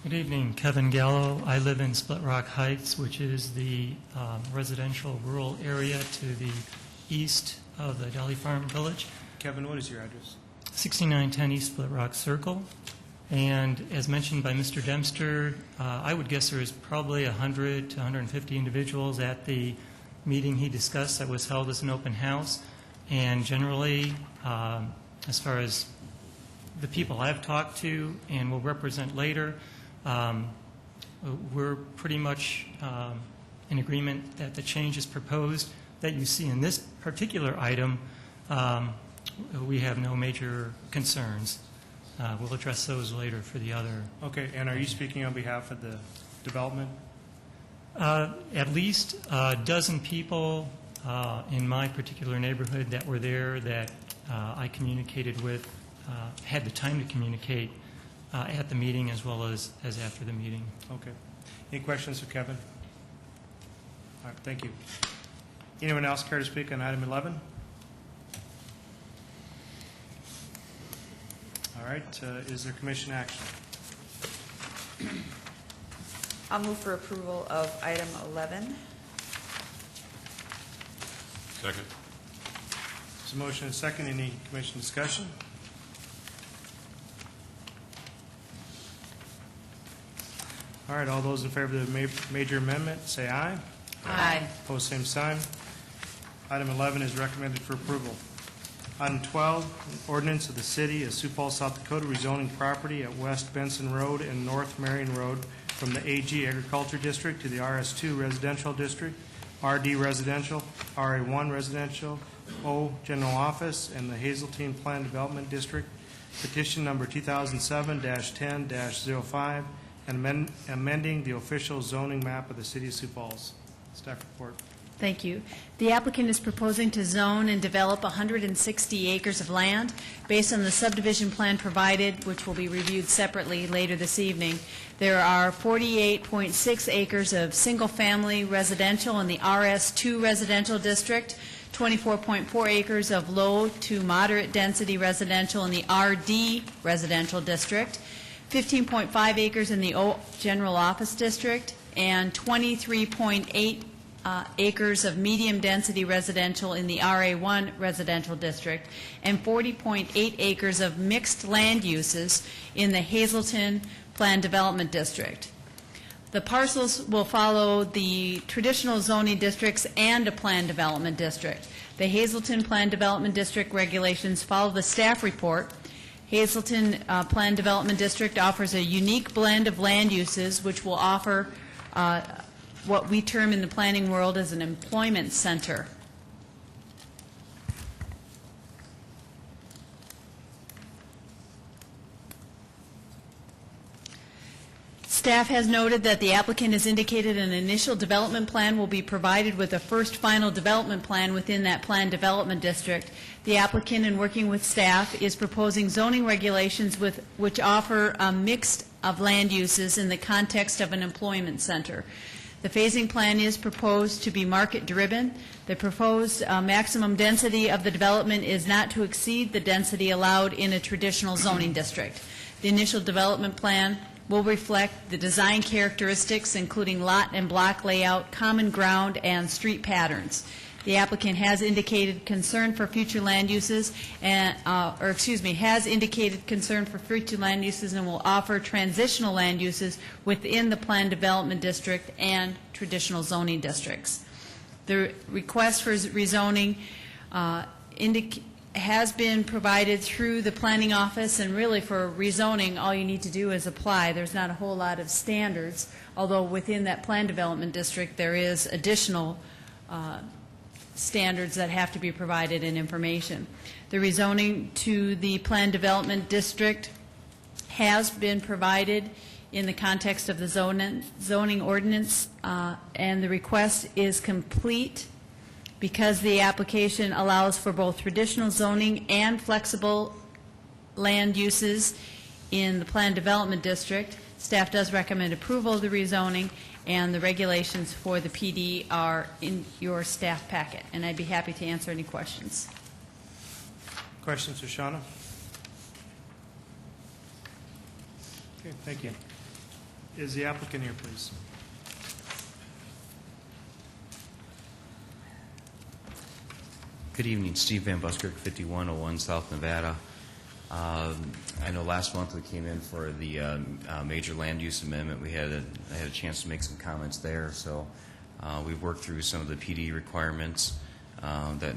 Good evening, Kevin Gallo. I live in Split Rock Heights, which is the residential rural area to the east of the Dolly Farm Village. Kevin, what is your address? 6910 East Split Rock Circle. And as mentioned by Mr. Dempster, I would guess there is probably 100 to 150 individuals at the meeting he discussed that was held as an open house. And generally, as far as the people I've talked to and will represent later, we're pretty much in agreement that the changes proposed that you see in this particular item we have no major concerns. We'll address those later for the other. Okay, and are you speaking on behalf of the development? At least a dozen people in my particular neighborhood that were there that I communicated with, had the time to communicate at the meeting as well as after the meeting. Okay. Any questions for Kevin? All right, thank you. Anyone else care to speak on item 11? All right, is there commission action? I'll move for approval of item 11. Second. There's a motion and a second. Any commission discussion? All right, all those in favor of the major amendment, say aye. Aye. Opposed, same sign. Item 11 is recommended for approval. Item 12, an ordinance of the City of Sioux Falls, South Dakota, rezoning property at West Benson Road and North Marion Road from the AG Agriculture District to the RS2 Residential District, RD Residential, RA1 Residential, O General Office, and the Hazeltine Plan Development District. Petition number 2007-10-05, and amending the official zoning map of the City of Sioux Falls. Staff report. Thank you. The applicant is proposing to zone and develop 160 acres of land based on the subdivision plan provided, which will be reviewed separately later this evening. There are 48.6 acres of single-family residential in the RS2 residential district, 24.4 acres of low to moderate density residential in the RD residential district, 15.5 acres in the O General Office District, and 23.8 acres of medium-density residential in the RA1 residential district, and 40.8 acres of mixed land uses in the Hazelton Plan Development District. The parcels will follow the traditional zoning districts and a plan development district. The Hazelton Plan Development District regulations follow the staff report. Hazelton Plan Development District offers a unique blend of land uses which will offer what we term in the planning world as an employment center. Staff has noted that the applicant has indicated an initial development plan will be provided with a first final development plan within that plan development district. The applicant, in working with staff, is proposing zoning regulations which offer a mix of land uses in the context of an employment center. The phasing plan is proposed to be market-driven. The proposed maximum density of the development is not to exceed the density allowed in a traditional zoning district. The initial development plan will reflect the design characteristics, including lot and block layout, common ground, and street patterns. The applicant has indicated concern for future land uses, has indicated concern for future land uses and will offer transitional land uses within the planned development district and traditional zoning districts. The request for rezoning has been provided through the planning office, and really for rezoning, all you need to do is apply. There's not a whole lot of standards, although within that plan development district there is additional standards that have to be provided in information. The rezoning to the plan development district has been provided in the context of the zoning ordinance, and the request is complete because the application allows for both traditional zoning and flexible land uses in the plan development district. Staff does recommend approval of the rezoning, and the regulations for the PD are in your staff packet, and I'd be happy to answer any questions. Questions for Shauna? Okay, thank you. Is the applicant here, please? Good evening, Steve Van Buskirk, 5101 South Nevada. I know last month we came in for the major land use amendment. I had a chance to make some comments there, so we've worked through some of the PD requirements that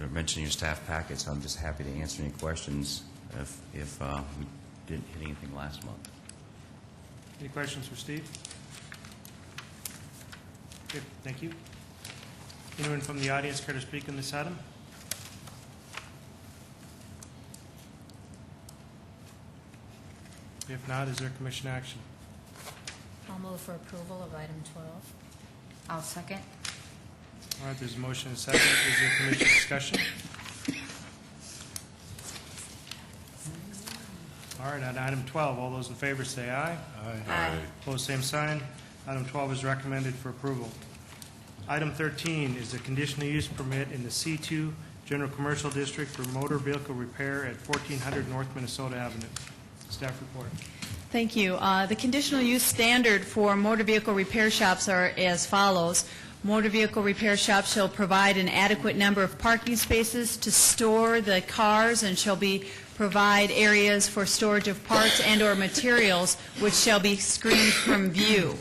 are mentioned in your staff packet, so I'm just happy to answer any questions if we didn't hit anything last month. Any questions for Steve? Okay, thank you. Anyone from the audience care to speak on this item? If not, is there commission action? I'll move for approval of item 12. I'll second. All right, there's a motion and a second. Is there commission discussion? All right, on item 12, all those in favor say aye. Aye. Opposed, same sign. Item 12 is recommended for approval. Item 13 is a conditional use permit in the C2 General Commercial District for motor vehicle repair at 1400 North Minnesota Avenue. Staff report. Thank you. The conditional use standard for motor vehicle repair shops are as follows. Motor vehicle repair shops shall provide an adequate number of parking spaces to store the cars and shall provide areas for storage of parts and/or materials which shall be screened from view.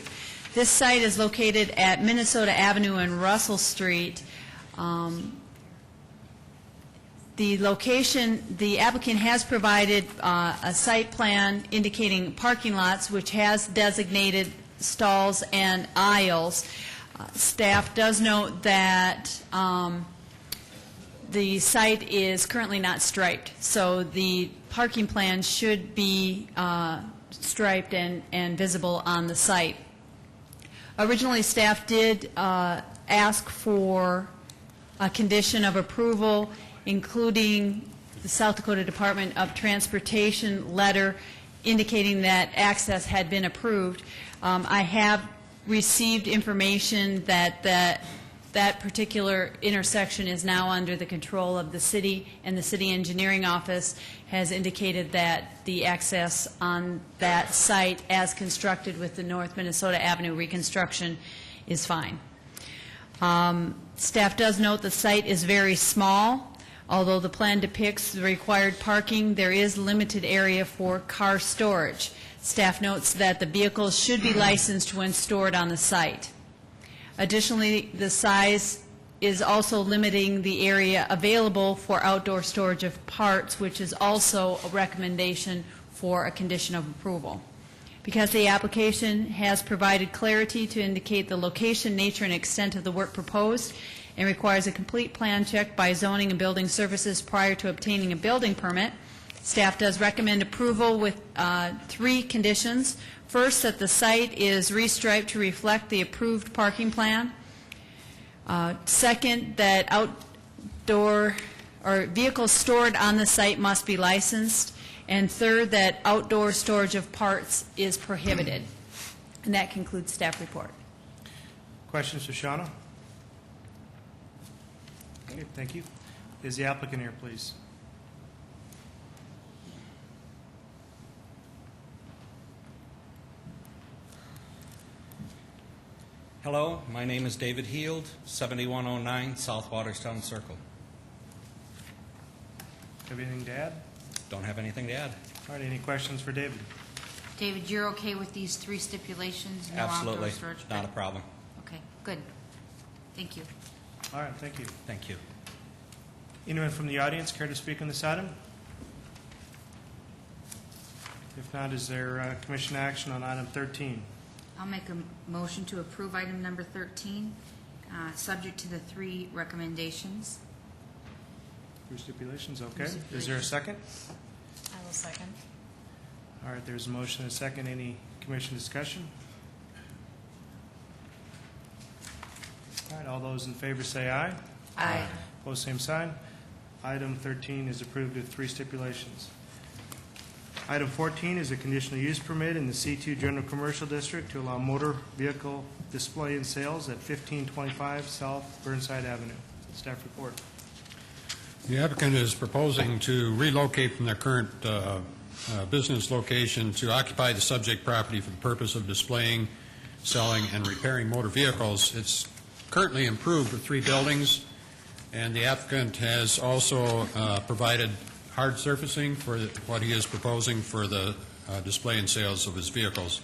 This site is located at Minnesota Avenue and Russell Street. The location, the applicant has provided a site plan indicating parking lots, which has designated stalls and aisles. Staff does note that the site is currently not striped, so the parking plan should be striped and visible on the site. Originally, staff did ask for a condition of approval, including the South Dakota Department of Transportation letter indicating that access had been approved. I have received information that that particular intersection is now under the control of the city, and the city engineering office has indicated that the access on that site as constructed with the North Minnesota Avenue reconstruction is fine. Staff does note the site is very small. Although the plan depicts the required parking, there is limited area for car storage. Staff notes that the vehicles should be licensed when stored on the site. Additionally, the size is also limiting the area available for outdoor storage of parts, which is also a recommendation for a condition of approval. Because the application has provided clarity to indicate the location, nature, and extent of the work proposed, and requires a complete plan check by zoning and building services prior to obtaining a building permit, staff does recommend approval with 3 conditions. First, that the site is restriped to reflect the approved parking plan. Second, that outdoor or vehicles stored on the site must be licensed. And third, that outdoor storage of parts is prohibited. And that concludes staff report. Questions for Shauna? Okay, thank you. Is the applicant here, please? Hello, my name is David Heald, 7109 South Waterstown Circle. Have anything to add? Don't have anything to add. All right, any questions for David? David, you're okay with these 3 stipulations? No Absolutely, outdoor storage? not a problem. Okay, good. Thank you. All right, thank you. Thank you. Anyone from the audience care to speak on this item? If not, is there commission action on item 13? I'll make a motion to approve item number 13, subject to the 3 recommendations. 3 stipulations, okay. Is there a second? I will second. All right, there's a motion and a second. Any commission discussion? All right, all those in favor say aye. Aye. Opposed, same sign. Item 13 is approved with 3 stipulations. Item 14 is a conditional use permit in the C2 General Commercial District to allow motor vehicle display and sales at 1525 South Burnside Avenue. Staff report. The applicant is proposing to relocate from their current business location to occupy the subject property for the purpose of displaying, selling, and repairing motor vehicles. It's currently improved with 3 buildings, and the applicant has also provided hard surfacing for what he is proposing for the display and sales of his vehicles.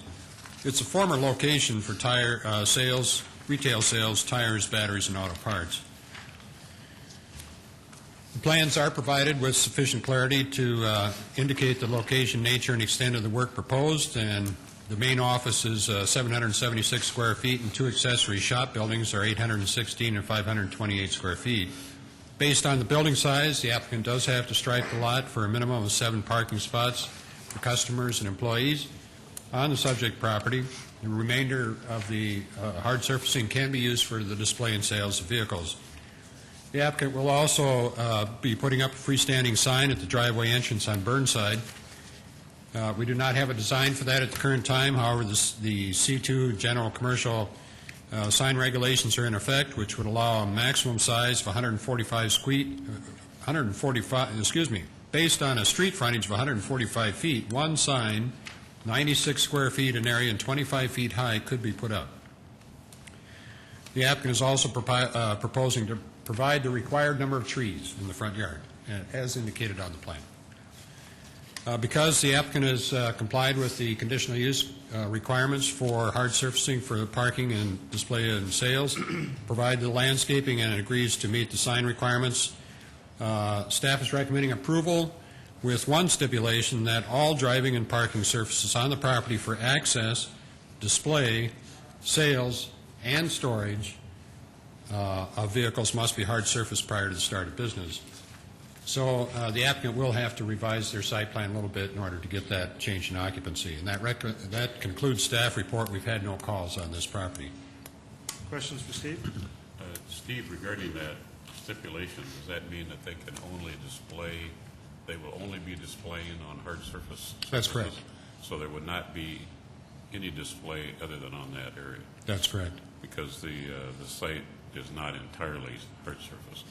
It's a former location for tire sales, retail sales, tires, batteries, and auto parts. The plans are provided with sufficient clarity to indicate the location, nature, and extent of the work proposed, and the main office is 776 square feet, and 2 accessory shop buildings are 816 and 528 square feet. Based on the building size, the applicant does have to stripe the lot for a minimum of 7 parking spots for customers and employees on the subject property. The remainder of the hard surfacing can be used for the display and sales of vehicles. The applicant will also be putting up a freestanding sign at the driveway entrance on Burnside. We do not have a design for that at the current time. However, the C2 general commercial sign regulations are in effect, which would allow a maximum size of 145, based on a street frontage of 145 feet, one sign, 96 square feet in area and 25 feet high, could be put up. The applicant is also proposing to provide the required number of trees in the front yard, as indicated on the plan. Because the applicant has complied with the conditional use requirements for hard surfacing for parking and display and sales, provide the landscaping, and agrees to meet the sign requirements, staff is recommending approval with one stipulation that all driving and parking surfaces on the property for access, display, sales, and storage of vehicles must be hard surfaced prior to the start of business. So the applicant will have to revise their site plan a little bit in order to get that change in occupancy. And that concludes staff report. We've had no calls on this property. Questions for Steve? Steve, regarding that stipulation, does that mean that they can only display, they will only be displaying on hard surface? That's correct. So there would not be any display other than on that area? That's correct. Because the site is not entirely hard surface.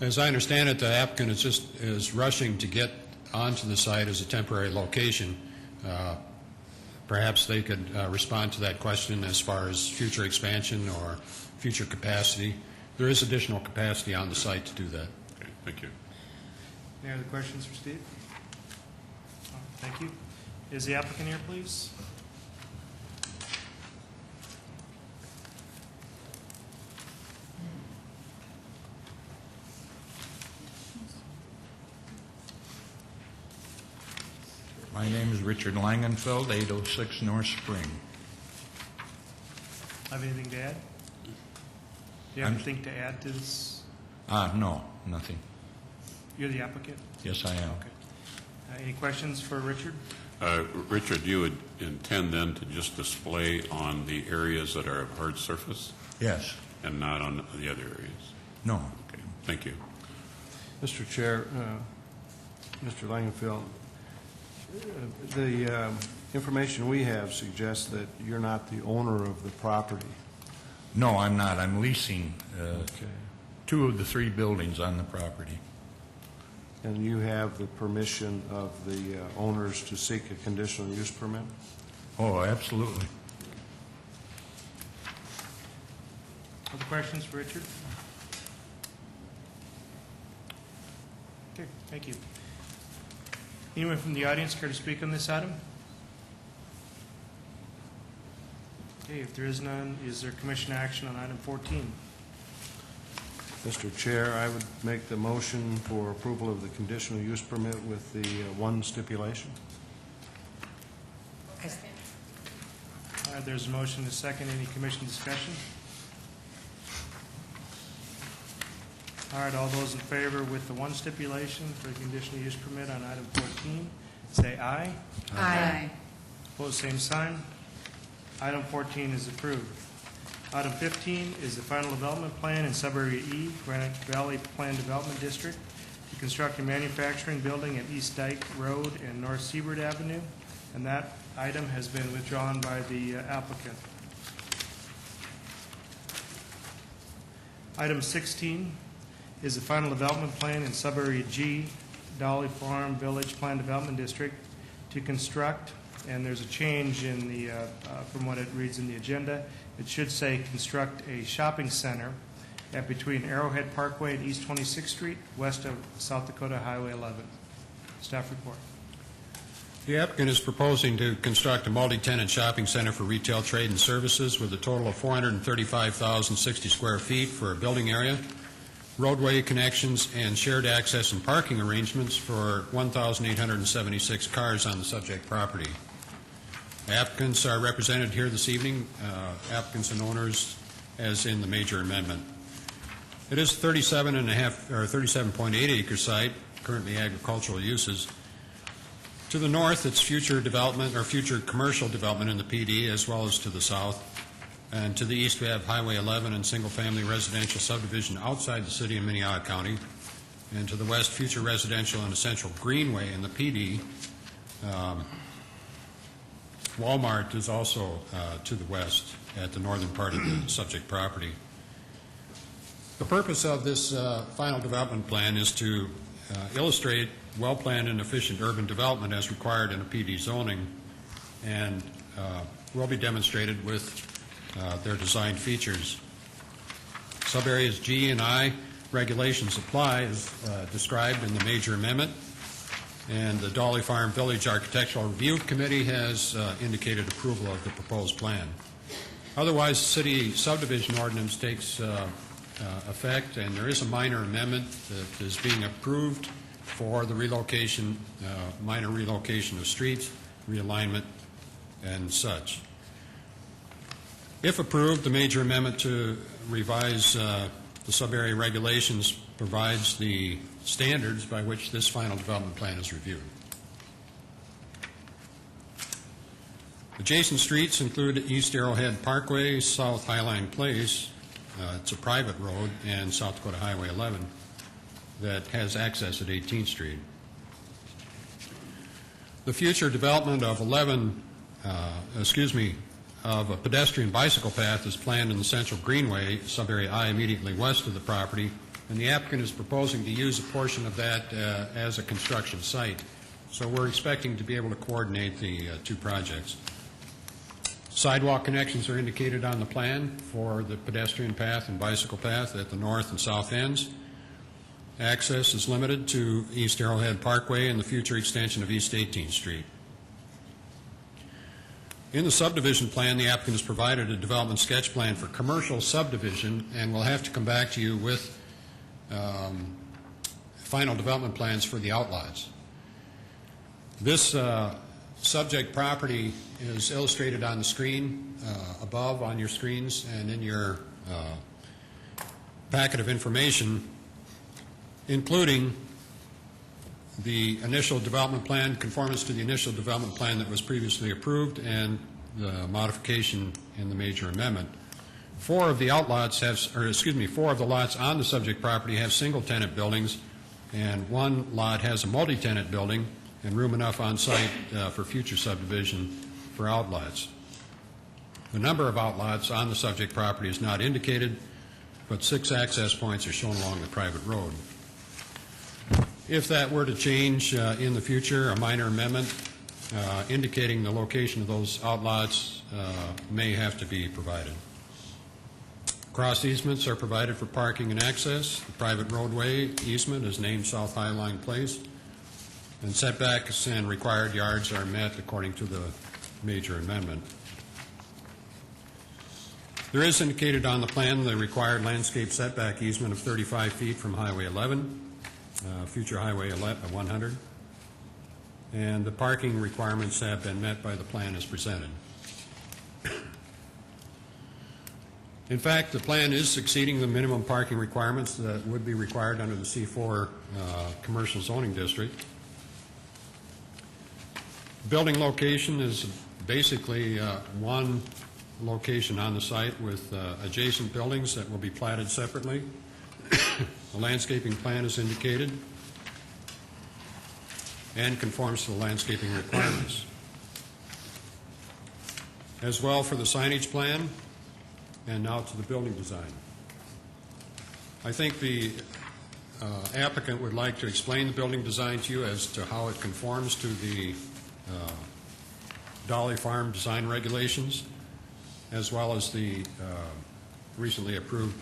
As I understand it, the applicant is rushing to get onto the site as a temporary location. Perhaps they could respond to that question as far as future expansion or future capacity. There is additional capacity on the site to do that. Okay, thank you. Any other questions for Steve? Thank you. Is the applicant here, please? My name is Richard Langenfeld, 806 North Spring. Have anything to add? Do you have anything to add to this? No, nothing. You're the applicant? Yes, I am. Okay. Any questions for Richard? Richard, you would intend then to just display on the areas that are of hard surface? Yes. And not on the other areas? No. Okay, thank you. Mr. Chair, Mr. Langenfeld, the information we have suggests that you're not the owner of the property. No, I'm not. I'm leasing two of the three buildings on the property. And you have the permission of the owners to seek a conditional use permit? Oh, absolutely. Other questions for Richard? Okay, thank you. Anyone from the audience care to speak on this item? Okay, if there is none, is there commission action on item 14? Mr. Chair, I would make the motion for approval of the conditional use permit with the one stipulation. There's a motion to second. Any commission discussion? All right, all those in favor with the one stipulation for the conditional use permit on item 14, say aye. Aye. Opposed, same sign. Item 14 is approved. Item 15 is the final development plan in Subarea E, Granite Valley Plan Development District, to construct a manufacturing building at East Dyke Road and North Seabird Avenue, and that item has been withdrawn by the applicant. Item 16 is the final development plan in Subarea G, Dolly Farm Village Plan Development District, to construct, and there's a change in the from what it reads in the agenda. It should say construct a shopping center at between Arrowhead Parkway and East 26th Street, west of South Dakota Highway 11. Staff report. The applicant is proposing to construct a multi-tenant shopping center for retail trade and services with a total of 435,060 square feet for a building area, roadway connections, and shared access and parking arrangements for 1,876 cars on the subject property. Applicants are represented here this evening, applicants and owners, as in the major amendment. It is 37.8 acre site, currently agricultural uses. To the north, it's future development or future commercial development in the PD, as well as to the south. And to the east, we have Highway 11 and single-family residential subdivision outside the city of Minnehaha County. And to the west, future residential and essential greenway in the PD. Walmart is also to the west at the northern part of the subject property. The purpose of this final development plan is to illustrate well-planned and efficient urban development as required in a PD zoning, and will be demonstrated with their design features. Subareas G and I regulations apply as described in the major amendment, and the Dolly Farm Village Architectural Review Committee has indicated approval of the proposed plan. Otherwise, the city subdivision ordinance takes effect, and there is a minor amendment that is being approved for the relocation, minor relocation of streets, realignment, and such. If approved, the major amendment to revise the sub-area regulations provides the standards by which this final development plan is reviewed. Adjacent streets include East Arrowhead Parkway, South Highline Place, it's a private road, and South Dakota Highway 11 that has access at 18th Street. The future development of of a pedestrian bicycle path is planned in the Central Greenway, sub-area I, immediately west of the property, and the applicant is proposing to use a portion of that as a construction site. So we're expecting to be able to coordinate the two projects. Sidewalk connections are indicated on the plan for the pedestrian path and bicycle path at the north and south ends. Access is limited to East Arrowhead Parkway and the future extension of East 18th Street. In the subdivision plan, the applicant has provided a development sketch plan for commercial subdivision, and we'll have to come back to you with final development plans for the outlots. This subject property is illustrated on the screen above on your screens and in your packet of information, including the initial development plan, conformance to the initial development plan that was previously approved, and the modification in the major amendment. Four of the lots on the subject property have single-tenant buildings, and one lot has a multi-tenant building and room enough on site for future subdivision for outlots. The number of outlots on the subject property is not indicated, but 6 access points are shown along the private road. If that were to change in the future, a minor amendment indicating the location of those outlots may have to be provided. Cross easements are provided for parking and access. The private roadway easement is named South Highline Place, and setbacks and required yards are met according to the major amendment. There is indicated on the plan the required landscape setback easement of 35 feet from Highway 11. Future Highway 100, and the parking requirements have been met by the plan as presented. In fact, the plan is exceeding the minimum parking requirements that would be required under the C4 commercial zoning district. Building location is basically one location on the site with adjacent buildings that will be platted separately. The landscaping plan is indicated and conforms to the landscaping requirements. As well for the signage plan, and now to the building design. I think the applicant would like to explain the building design to you as to how it conforms to the Dolly Farm design regulations, as well as the recently approved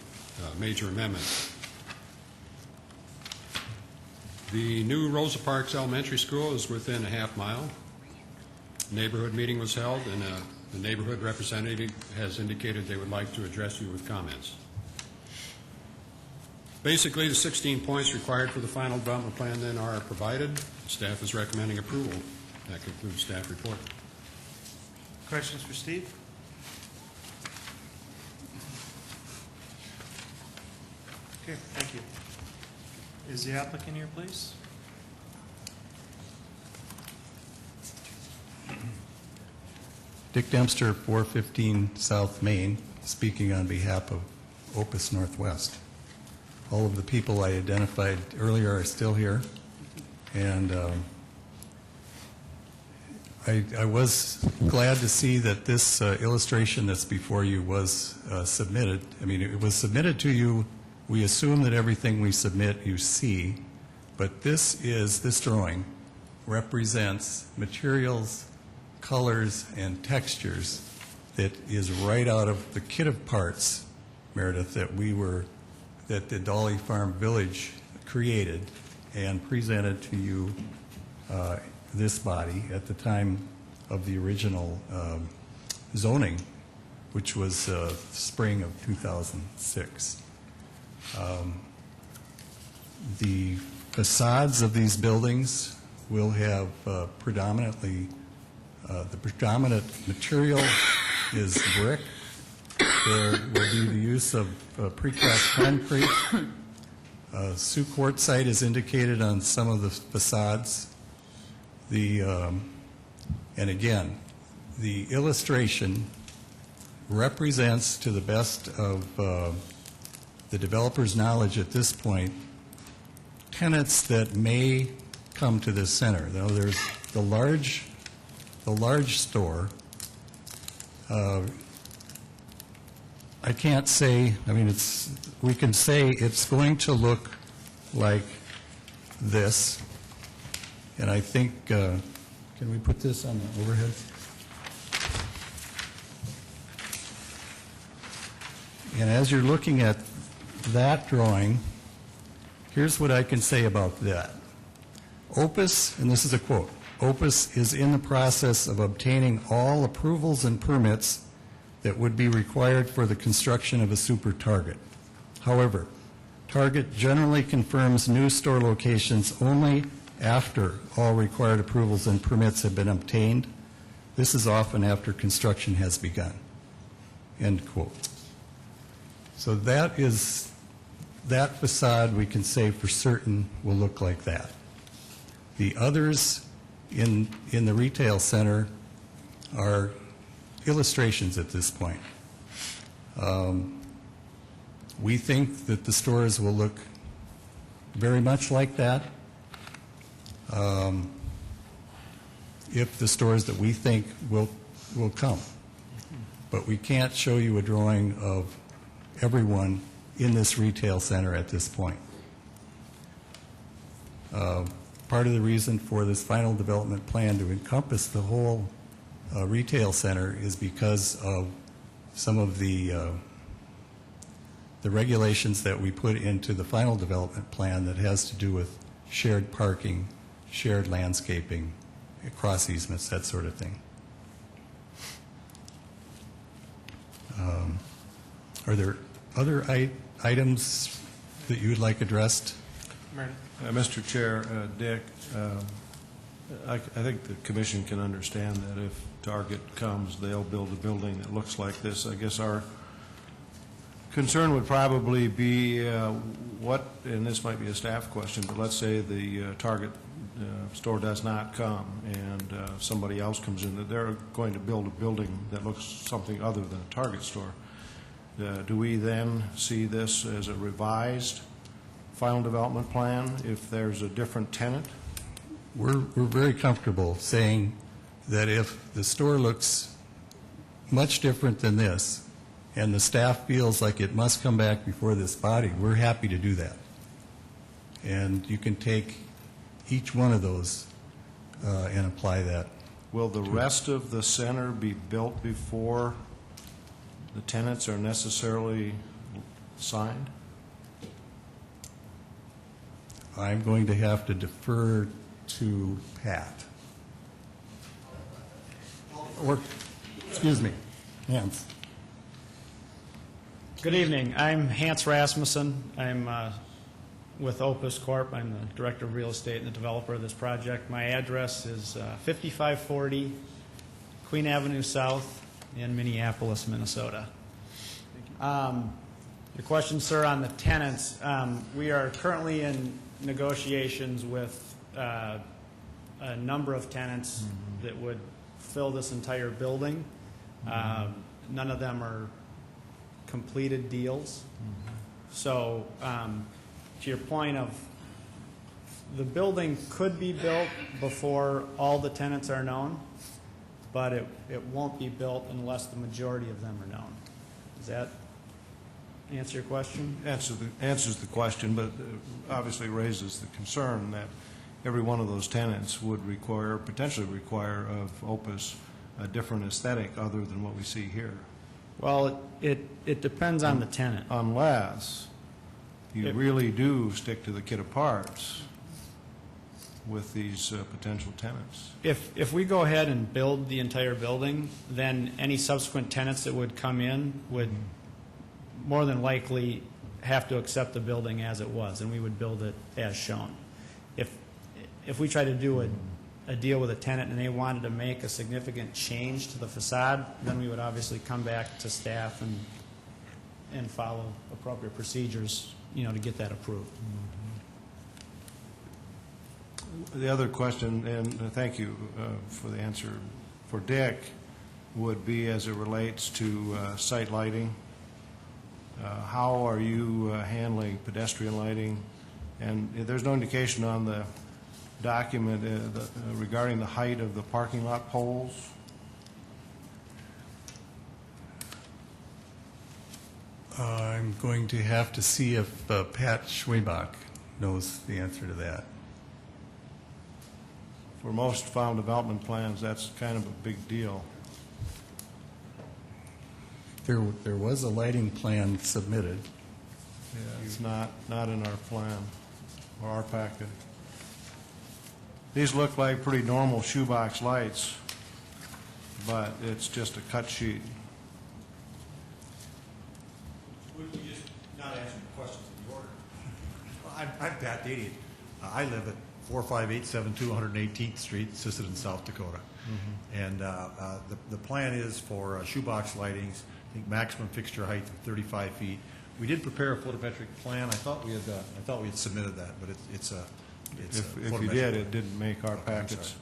major amendment. The new Rosa Parks Elementary School is within a half mile. Neighborhood meeting was held, and the neighborhood representative has indicated they would like to address you with comments. Basically, the 16 points required for the final development plan then are provided. Staff is recommending approval. That concludes staff report. Questions for Steve? Okay, thank you. Is the applicant here, please? Dick Dempster, 415 South Main, speaking on behalf of Opus Northwest. All of the people I identified earlier are still here, and I was glad to see that this illustration that's before you was submitted. I mean, it was submitted to you. We assume that everything we submit you see, but this drawing represents materials, colors, and textures that is right out of the kit of parts, Meredith, that the Dolly Farm Village created and presented to you, this body, at the time of the original zoning, which was spring of 2006. The facades of these buildings will have predominantly, the predominant material is brick. There will be the use of precast concrete. Sioux Quartzsite is indicated on some of the facades. And again, the illustration represents, to the best of the developer's knowledge at this point, tenants that may come to this center. Now, there's the large store. I can't say, I mean, we can say it's going to look like this. And I think, can we put this on the overhead? And as you're looking at that drawing, here's what I can say about that. Opus, and this is a quote, Opus is in the process of obtaining all approvals and permits that would be required for the construction of a super Target. However, Target generally confirms new store locations only after all required approvals and permits have been obtained. This is often after construction has begun. End quote. So that facade we can say for certain will look like that. The others in the retail center are illustrations at this point. We think that the stores will look very much like that. If the stores that we think will come. But we can't show you a drawing of everyone in this retail center at this point. Part of the reason for this final development plan to encompass the whole retail center is because of some of the regulations that we put into the final development plan that has to do with shared parking, shared landscaping, cross easements, that sort of thing. Are there other items that you would like addressed? Mr. Chair, Dick, I think the commission can understand that if Target comes, they'll build a building that looks like this. I guess our concern would probably be and this might be a staff question, but let's say the Target store does not come and somebody else comes in, that they're going to build a building that looks something other than a Target store. Do we then see this as a revised final development plan if there's a different tenant? We're very comfortable saying that if the store looks much different than this and the staff feels like it must come back before this body, we're happy to do that. And you can take each one of those and apply that. Will the rest of the center be built before the tenants are necessarily signed? I'm going to have to defer to Pat. Or, excuse me, Hans. Good evening. I'm Hans Rasmussen. I'm with Opus Corp. I'm the Director of Real Estate and the developer of this project. My address is 5540 Queen Avenue South in Minneapolis, Minnesota. Your question, sir, on the tenants. We are currently in negotiations with a number of tenants that would fill this entire building. None of them are completed deals. So to your point of the building could be built before all the tenants are known, but it won't be built unless the majority of them are known. Does that answer your question? Answers the question, but obviously raises the concern that every one of those tenants would potentially require of Opus a different aesthetic other than what we see here. Well, it depends on the tenant. Unless you really do stick to the kit of parts with these potential tenants. If we go ahead and build the entire building, then any subsequent tenants that would come in would more than likely have to accept the building as it was, and we would build it as shown. If we try to do a deal with a tenant and they wanted to make a significant change to the facade, then we would obviously come back to staff and follow appropriate procedures, to get that approved. The other question, and thank you for the answer for Dick, would be as it relates to site lighting. How are you handling pedestrian lighting? And there's no indication on the document regarding the height of the parking lot poles. I'm going to have to see if Pat Schwebach knows the answer to that. For most farm development plans, that's kind of a big deal. There was a lighting plan submitted. Yeah, it's not in our plan or our packet. These look like pretty normal shoebox lights, but it's just a cut sheet. Would we just not answer the questions in the order? I'm Pat Dady. I live at 45872 118th Street, Sisseton, South Dakota. And the plan is for shoebox lightings, I think maximum fixture height of 35 feet. We did prepare a photometric plan. I thought we had submitted that, but it's a If you did, it didn't make our packets.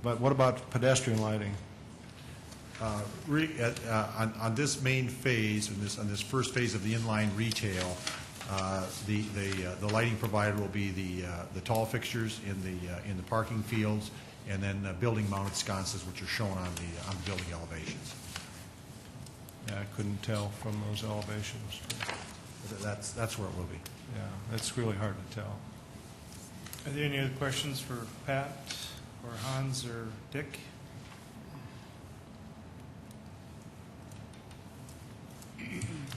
But what about pedestrian lighting? On this main phase, on this first phase of the inline retail, the lighting provider will be the tall fixtures in the parking fields, and then building mounted sconces, which are shown on the building elevations. Yeah, I couldn't tell from those elevations. That's where it will be. Yeah, it's really hard to tell. Are there any other questions for Pat or Hans or Dick?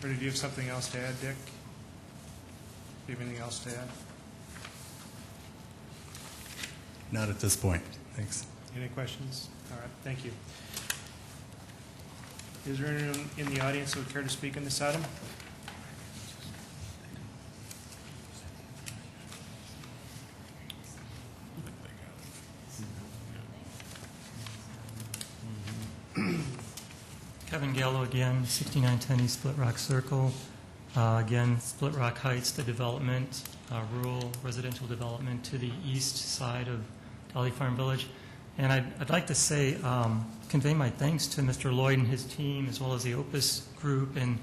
Or did you have something else to add, Dick? Do you have anything else to add? Not at this point. Thanks. Any questions? All right, thank you. Is there anyone in the audience who would care to speak on this item? Kevin Gallo again, 6910 East Split Rock Circle. Again, Split Rock Heights, the development, rural residential development to the east side of Dolly Farm Village. And I'd like to say, convey my thanks to Mr. Lloyd and his team, as well as the Opus group and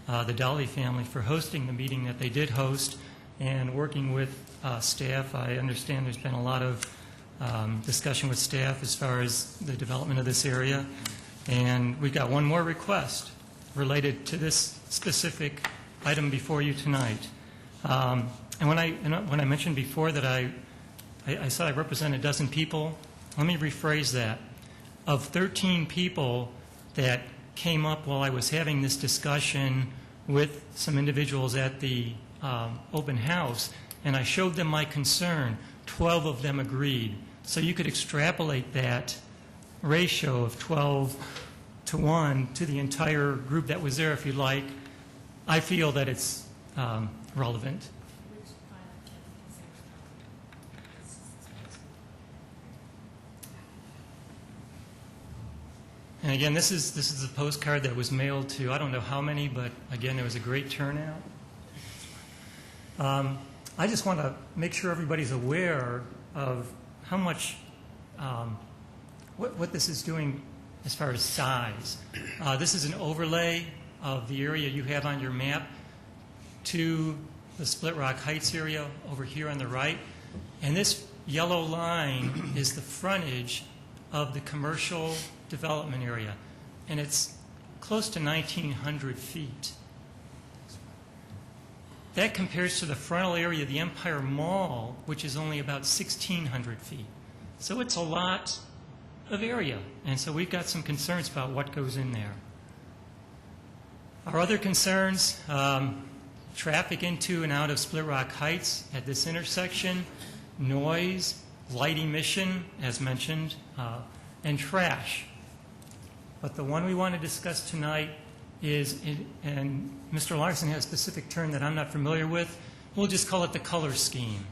the Dolly family for hosting the meeting that they did host and working with staff. I understand there's been a lot of discussion with staff as far as the development of this area. And we've got one more request related to this specific item before you tonight. And when I mentioned before that I said I represent a dozen people, let me rephrase that. Of 13 people that came up while I was having this discussion with some individuals at the open house, and I showed them my concern, 12 of them agreed. So you could extrapolate that ratio of 12-1 to the entire group that was there if you like. I feel that it's relevant. And again, this is a postcard that was mailed to I don't know how many, but again, there was a great turnout. I just want to make sure everybody's aware of how much what this is doing as far as size. This is an overlay of the area you have on your map to the Split Rock Heights area over here on the right. And this yellow line is the frontage of the commercial development area. And it's close to 1,900 feet. That compares to the frontal area of the Empire Mall, which is only about 1,600 feet. So it's a lot of area. And so we've got some concerns about what goes in there. Our other concerns, traffic into and out of Split Rock Heights at this intersection, noise, light emission, as mentioned, and trash. But the one we want to discuss tonight is, and Mr. Larson has a specific term that I'm not familiar with, we'll just call it the color scheme.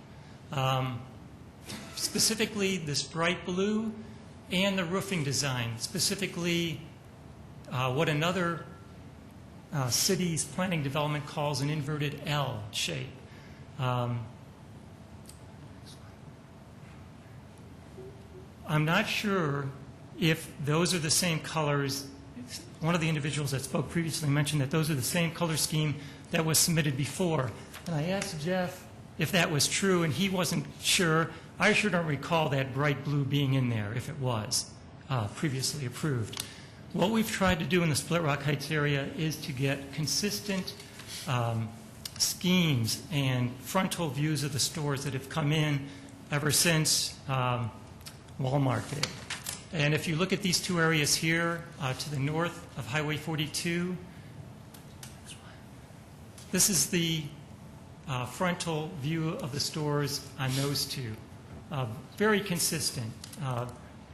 Specifically, this bright blue and the roofing design, specifically what another city's planning development calls an inverted L shape. I'm not sure if those are the same colors. One of the individuals that spoke previously mentioned that those are the same color scheme that was submitted before. And I asked Jeff if that was true, and he wasn't sure. I sure don't recall that bright blue being in there, if it was previously approved. What we've tried to do in the Split Rock Heights area is to get consistent schemes and frontal views of the stores that have come in ever since Walmart did. And if you look at these two areas here to the north of Highway 42, this is the frontal view of the stores on those two. Very consistent.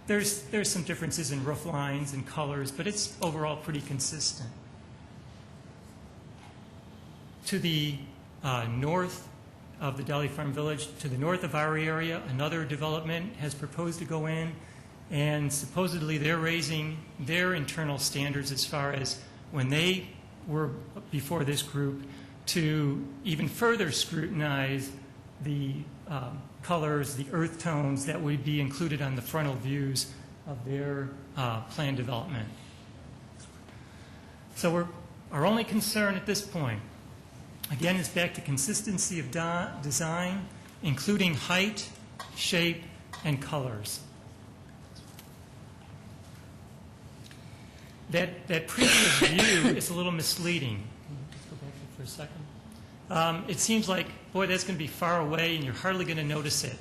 There's some differences in roof lines and colors, but it's overall pretty consistent. To the north of the Dolly Farm Village, to the north of our area, another development has proposed to go in, and supposedly they're raising their internal standards as far as when they were before this group to even further scrutinize the colors, the earth tones that would be included on the frontal views of their planned development. So our only concern at this point, again, is back to consistency of design, including height, shape, and colors. That previous view is a little misleading. Let's go back for a second. It seems like, boy, that's going to be far away and you're hardly going to notice it.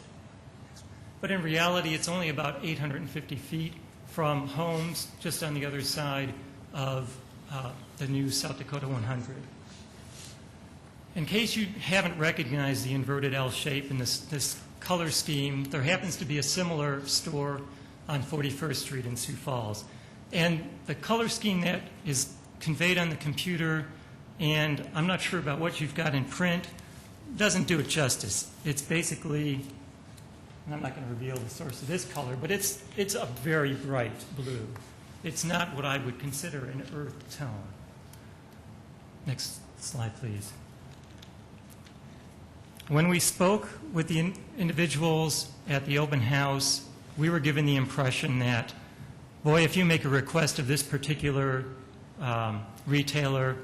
But in reality, it's only about 850 feet from homes just on the other side of the new South Dakota 100. In case you haven't recognized the inverted L shape in this color scheme, there happens to be a similar store on 41st Street in Sioux Falls. And the color scheme that is conveyed on the computer, and I'm not sure about what you've got in print, doesn't do it justice. It's basically, and I'm not going to reveal the source of this color, but it's a very bright blue. It's not what I would consider an earth tone. Next slide, please. When we spoke with the individuals at the open house, we were given the impression that, boy, if you make a request of this particular retailer,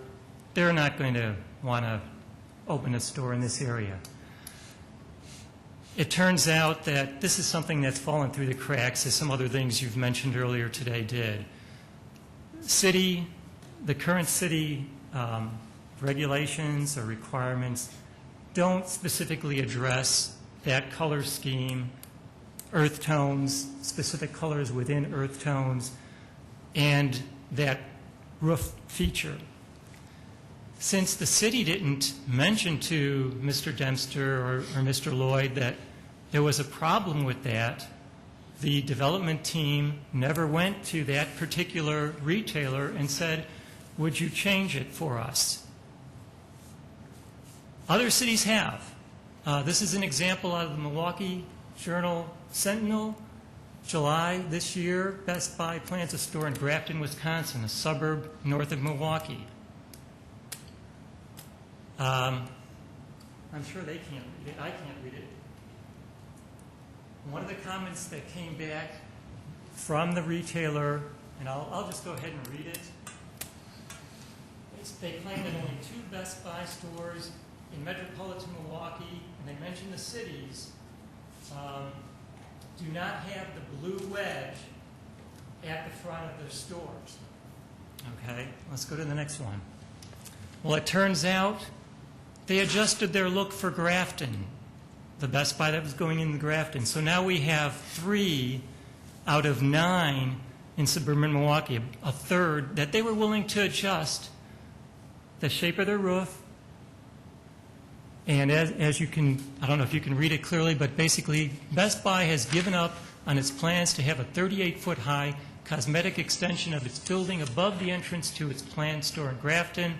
they're not going to want to open a store in this area. It turns out that this is something that's fallen through the cracks, as some other things you've mentioned earlier today did. The current city regulations or requirements don't specifically address that color scheme, earth tones, specific colors within earth tones, and that roof feature. Since the city didn't mention to Mr. Dempster or Mr. Lloyd that there was a problem with that, the development team never went to that particular retailer and said, would you change it for us? Other cities have. This is an example out of the Milwaukee Journal Sentinel. July this year, Best Buy plans a store in Grafton, Wisconsin, a suburb north of Milwaukee. I'm sure they can't read it. I can't read it. One of the comments that came back from the retailer and I'll just go ahead and read it. They claim that only 2 Best Buy stores in metropolitan Milwaukee, and they mention the cities, do not have the blue wedge at the front of their stores. Okay, let's go to the next one. Well, it turns out they adjusted their look for Grafton, the Best Buy that was going in Grafton. So now we have 3 out of 9 in suburban Milwaukee, a third, that they were willing to adjust the shape of their roof. And as you can, I don't know if you can read it clearly, but basically Best Buy has given up on its plans to have a 38-foot high cosmetic extension of its building above the entrance to its planned store in Grafton.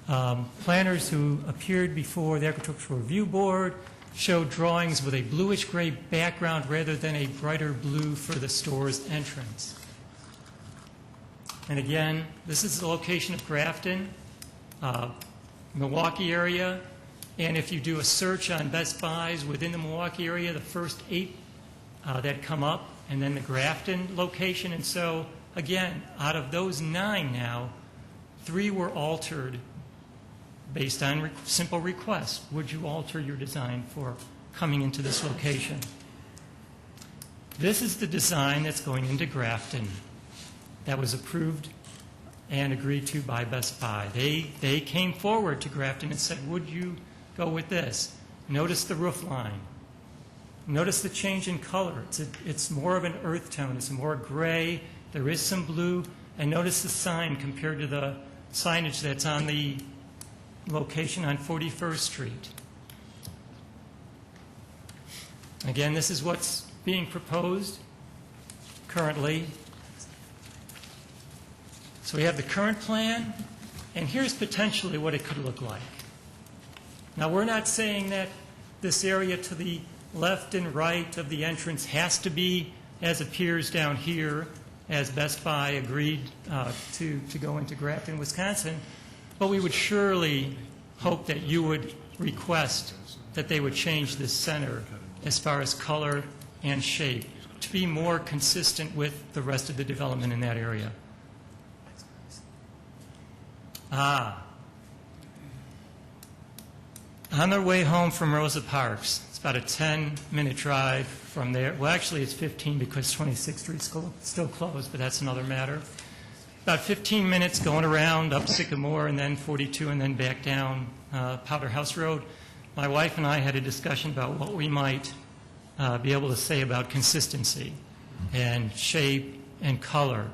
Planners who appeared before the Architectural Review Board showed drawings with a bluish-gray background rather than a brighter blue for the store's entrance. And again, this is the location of Grafton, Milwaukee area. And if you do a search on Best Buys within the Milwaukee area, the first 8 that come up, and then the Grafton location. And so, again, out of those 9 now, 3 were altered based on simple request. Would you alter your design for coming into this location? This is the design that's going into Grafton that was approved and agreed to by Best Buy. They came forward to Grafton and said, would you go with this? Notice the roof line. Notice the change in color. It's more of an earth tone. It's more gray. There is some blue. And notice the sign compared to the signage that's on the location on 41st Street. Again, this is what's being proposed currently. So we have the current plan, and here's potentially what it could look like. Now, we're not saying that this area to the left and right of the entrance has to be as appears down here, as Best Buy agreed to go into Grafton, Wisconsin. But we would surely hope that you would request that they would change this center as far as color and shape to be more consistent with the rest of the development in that area. On their way home from Rosa Parks, it's about a 10-minute drive from there. Well, actually, it's 15 because 26th Street's still closed, but that's another matter. About 15 minutes going around up Sycamore and then 42 and then back down Powder House Road. My wife and I had a discussion about what we might be able to say about consistency and shape and color.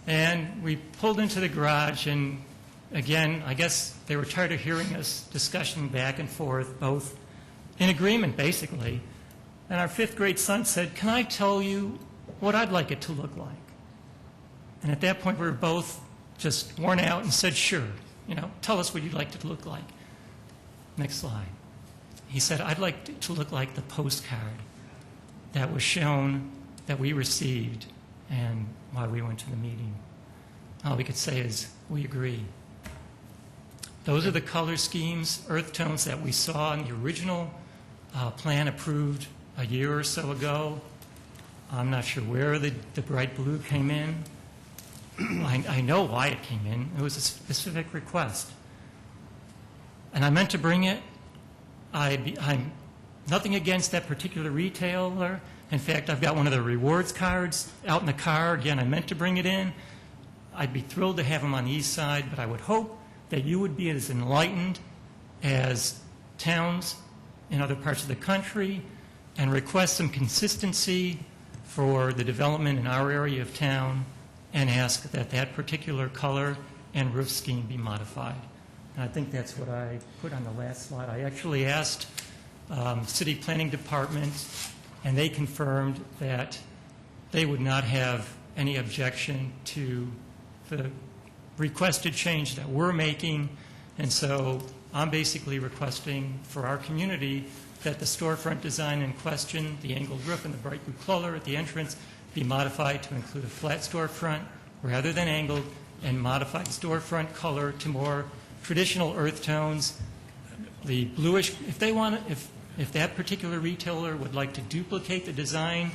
And we pulled into the garage, and again, I guess they were tired of hearing us discussion back and forth, both in agreement, basically. And our 5th grade son said, can I tell you what I'd like it to look like? And at that point, we were both just worn out and said, sure, tell us what you'd like it to look like. Next slide. He said, I'd like it to look like the postcard that was shown, that we received, and while we went to the meeting. All we could say is, we agree. Those are the color schemes, earth tones that we saw in the original plan approved a year or so ago. I'm not sure where the bright blue came in. I know why it came in. It was a specific request. And I meant to bring it. I'm nothing against that particular retailer. In fact, I've got one of the rewards cards out in the car. Again, I meant to bring it in. I'd be thrilled to have them on the east side, but I would hope that you would be as enlightened as towns in other parts of the country and request some consistency for the development in our area of town and ask that that particular color and roof scheme be modified. And I think that's what I put on the last slide. I actually asked City Planning Department, and they confirmed that they would not have any objection to the requested change that we're making. And so I'm basically requesting for our community that the storefront design in question, the angled roof and the bright blue color at the entrance, be modified to include a flat storefront rather than angled, and modified storefront color to more traditional earth tones. The bluish, if that particular retailer would like to duplicate the design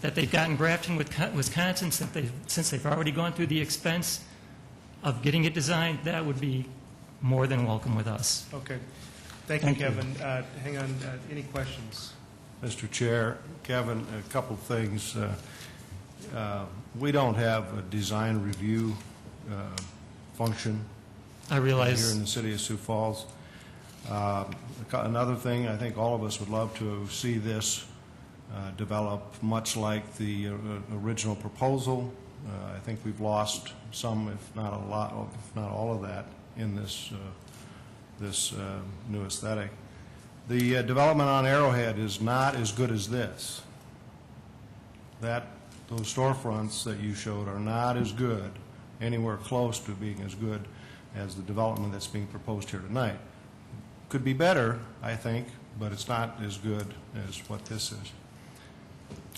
that they've gotten Grafton, Wisconsin, since they've already gone through the expense of getting it designed, that would be more than welcome with us. Okay. Thank you, Kevin. Hang on, any questions? Mr. Chair, Kevin, a couple things. We don't have a design review function I realize. here in the city of Sioux Falls. Another thing, I think all of us would love to see this develop much like the original proposal. I think we've lost some, if not a lot, if not all of that in this new aesthetic. The development on Arrowhead is not as good as this. Those storefronts that you showed are not as good, anywhere close to being as good as the development that's being proposed here tonight. Could be better, I think, but it's not as good as what this is.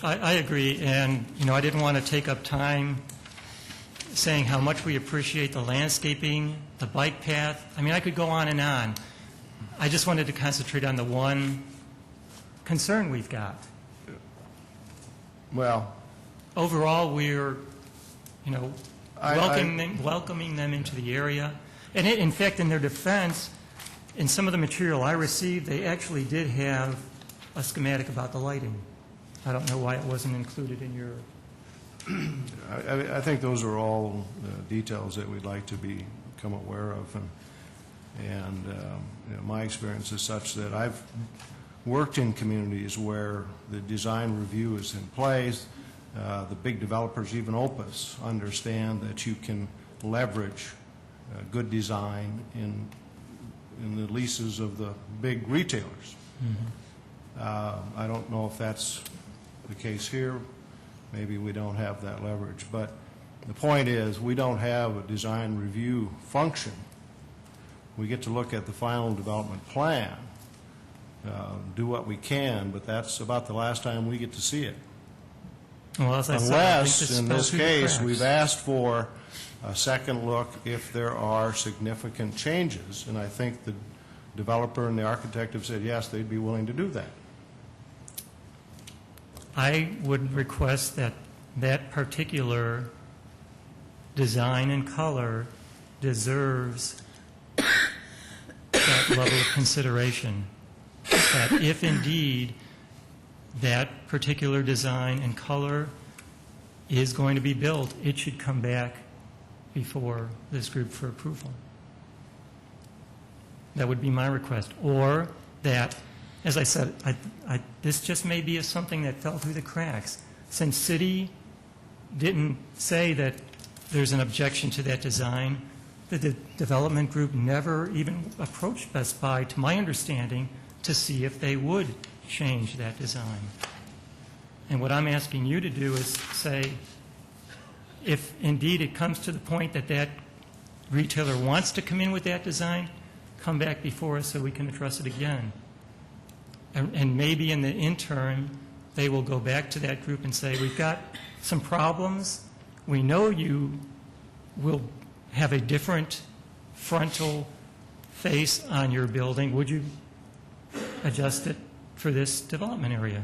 I agree, and, I didn't want to take up time saying how much we appreciate the landscaping, the bike path. I mean, I could go on and on. I just wanted to concentrate on the one concern we've got. Well, overall, we're, welcoming them into the area. And in fact, in their defense, in some of the material I received, they actually did have a schematic about the lighting. I don't know why it wasn't included in your... I think those are all details that we'd like to become aware of. And my experience is such that I've worked in communities where the design review is in place. The big developers, even Opus, understand that you can leverage good design in the leases of the big retailers. I don't know if that's the case here. Maybe we don't have that leverage. But the point is, we don't have a design review function. We get to look at the final development plan, do what we can, but that's about the last time we get to see it. Well, as I said, I think Unless, in this case, we've asked for a second look if there are significant changes. And I think the developer and the architect have said, yes, they'd be willing to do that. I would request that that particular design and color deserves that level of consideration. That if indeed that particular design and color is going to be built, it should come back before this group for approval. That would be my request. Or that, as I said, this just may be something that fell through the cracks. Since city didn't say that there's an objection to that design, the development group never even approached Best Buy, to my understanding, to see if they would change that design. And what I'm asking you to do is say, if indeed it comes to the point that that retailer wants to come in with that design, come back before us so we can address it again. And maybe in the interim, they will go back to that group and say, we've got some problems. We know you will have a different frontal face on your building. Would you adjust it for this development area?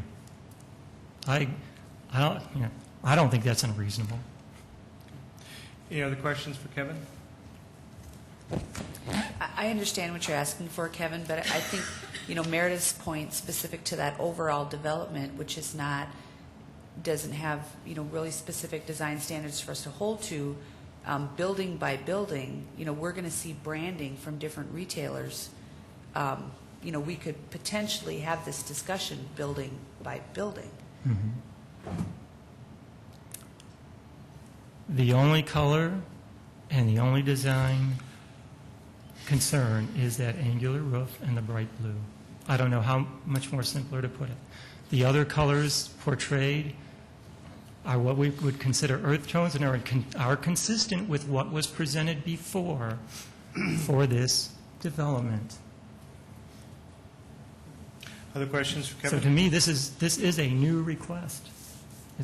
I don't think that's unreasonable. Any other questions for Kevin? I understand what you're asking for, Kevin, but I think, Meredith's point specific to that overall development, which is not, doesn't have, really specific design standards for us to hold to, building by building, we're going to see branding from different retailers. We could potentially have this discussion building by building. Mm-hmm. The only color and the only design concern is that angular roof and the bright blue. I don't know how much more simpler to put it. The other colors portrayed are what we would consider earth tones and are consistent with what was presented before for this development. Other questions for Kevin? So to me, this is a new request.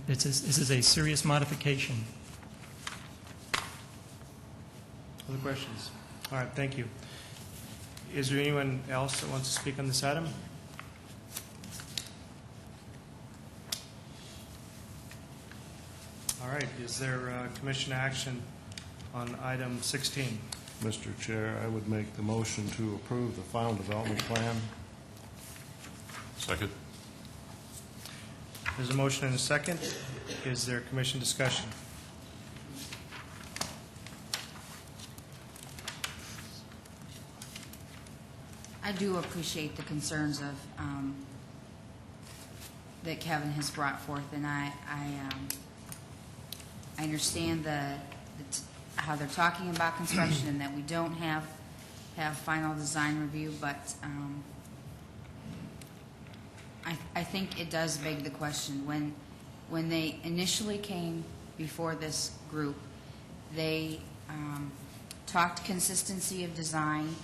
This is a serious modification. Other questions? All right, thank you. Is there anyone else that wants to speak on this item? All right, is there commission action on item 16? Mr. Chair, I would make the motion to approve the final development plan. Second. There's a motion and a second. Is there commission discussion? I do appreciate the concerns of, that Kevin has brought forth, and I understand how they're talking about construction and that we don't have final design review, but I think it does beg the question. When they initially came before this group, they talked consistency of design,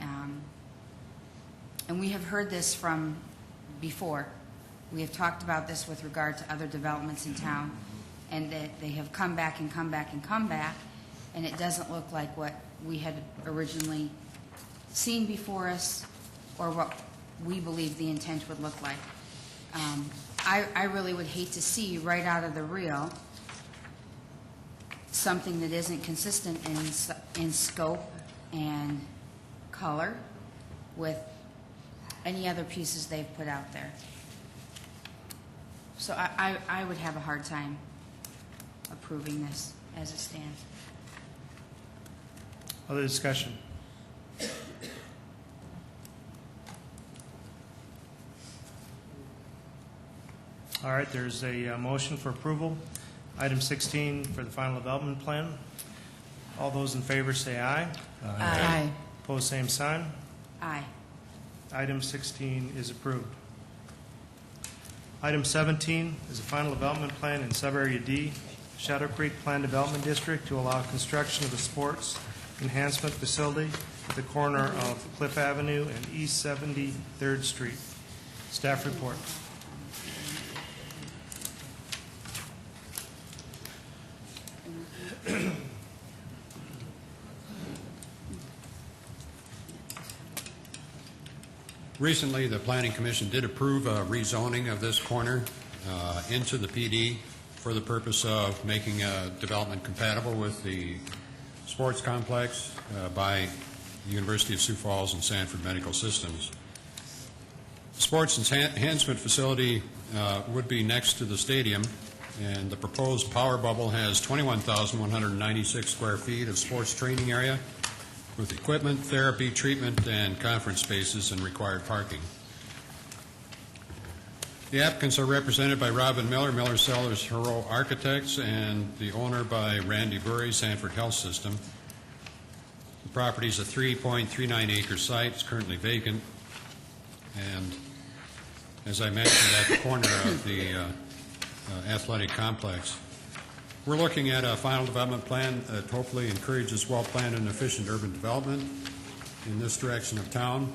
and we have heard this from before. We have talked about this with regard to other developments in town, and that they have come back and come back and come back, and it doesn't look like what we had originally seen before us or what we believe the intent would look like. I really would hate to see right out of the reel something that isn't consistent in scope and color with any other pieces they've put out there. So I would have a hard time approving this as it stands. Other discussion? All right, there's a motion for approval. Item 16 for the final development plan. All those in favor say aye. Aye. Opposed, same sign. Aye. Item 16 is approved. Item 17 is a final development plan in Sub-Area D, Shadow Creek Plan Development District to allow construction of a sports enhancement facility at the corner of Cliff Avenue and East 73rd Street. Staff report. Recently, the Planning Commission did approve a rezoning of this corner into the PD for the purpose of making development compatible with the sports complex by the University of Sioux Falls and Sanford Medical Systems. The sports enhancement facility would be next to the stadium, and the proposed power bubble has 21,196 square feet of sports training area with equipment, therapy, treatment, and conference spaces and required parking. The applicants are represented by Robin Miller, Miller Sellers Hero Architects, and the owner by Randy Burry, Sanford Health System. The property is a 3.39 acre site. It's currently vacant. And as I mentioned, at the corner of the athletic complex. We're looking at a final development plan that hopefully encourages well-planned and efficient urban development in this direction of town.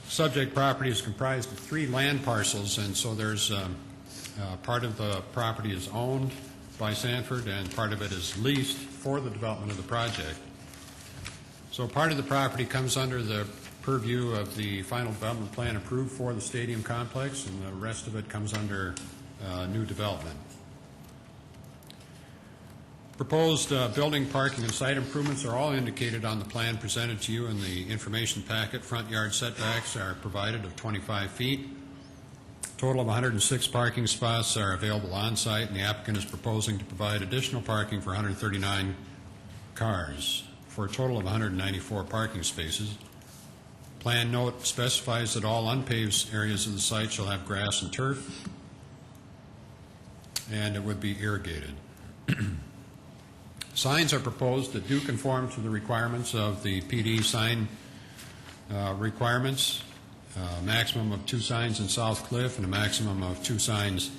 Subject property is comprised of 3 land parcels, and so there's part of the property is owned by Sanford and part of it is leased for the development of the project. So part of the property comes under the purview of the final development plan approved for the stadium complex, and the rest of it comes under new development. Proposed building, parking, and site improvements are all indicated on the plan presented to you in the information packet. Front yard setbacks are provided of 25 feet. Total of 106 parking spots are available on site, and the applicant is proposing to provide additional parking for 139 cars for a total of 194 parking spaces. Plan note specifies that all unpaved areas of the site shall have grass and turf, and it would be irrigated. Signs are proposed that do conform to the requirements of the PD sign requirements, maximum of 2 signs in South Cliff and a maximum of 2 signs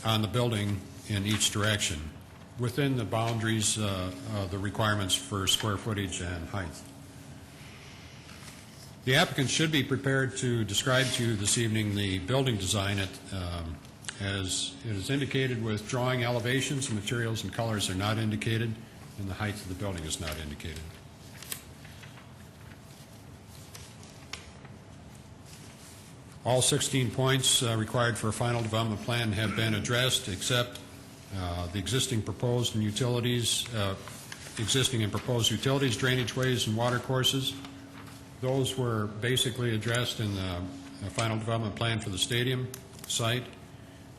on the building in each direction, within the boundaries of the requirements for square footage and height. The applicant should be prepared to describe to you this evening the building design as it is indicated with drawing elevations. The materials and colors are not indicated, and the height of the building is not indicated. All 16 points required for a final development plan have been addressed, except the existing and proposed utilities, drainage ways, and water courses. Those were basically addressed in the final development plan for the stadium site.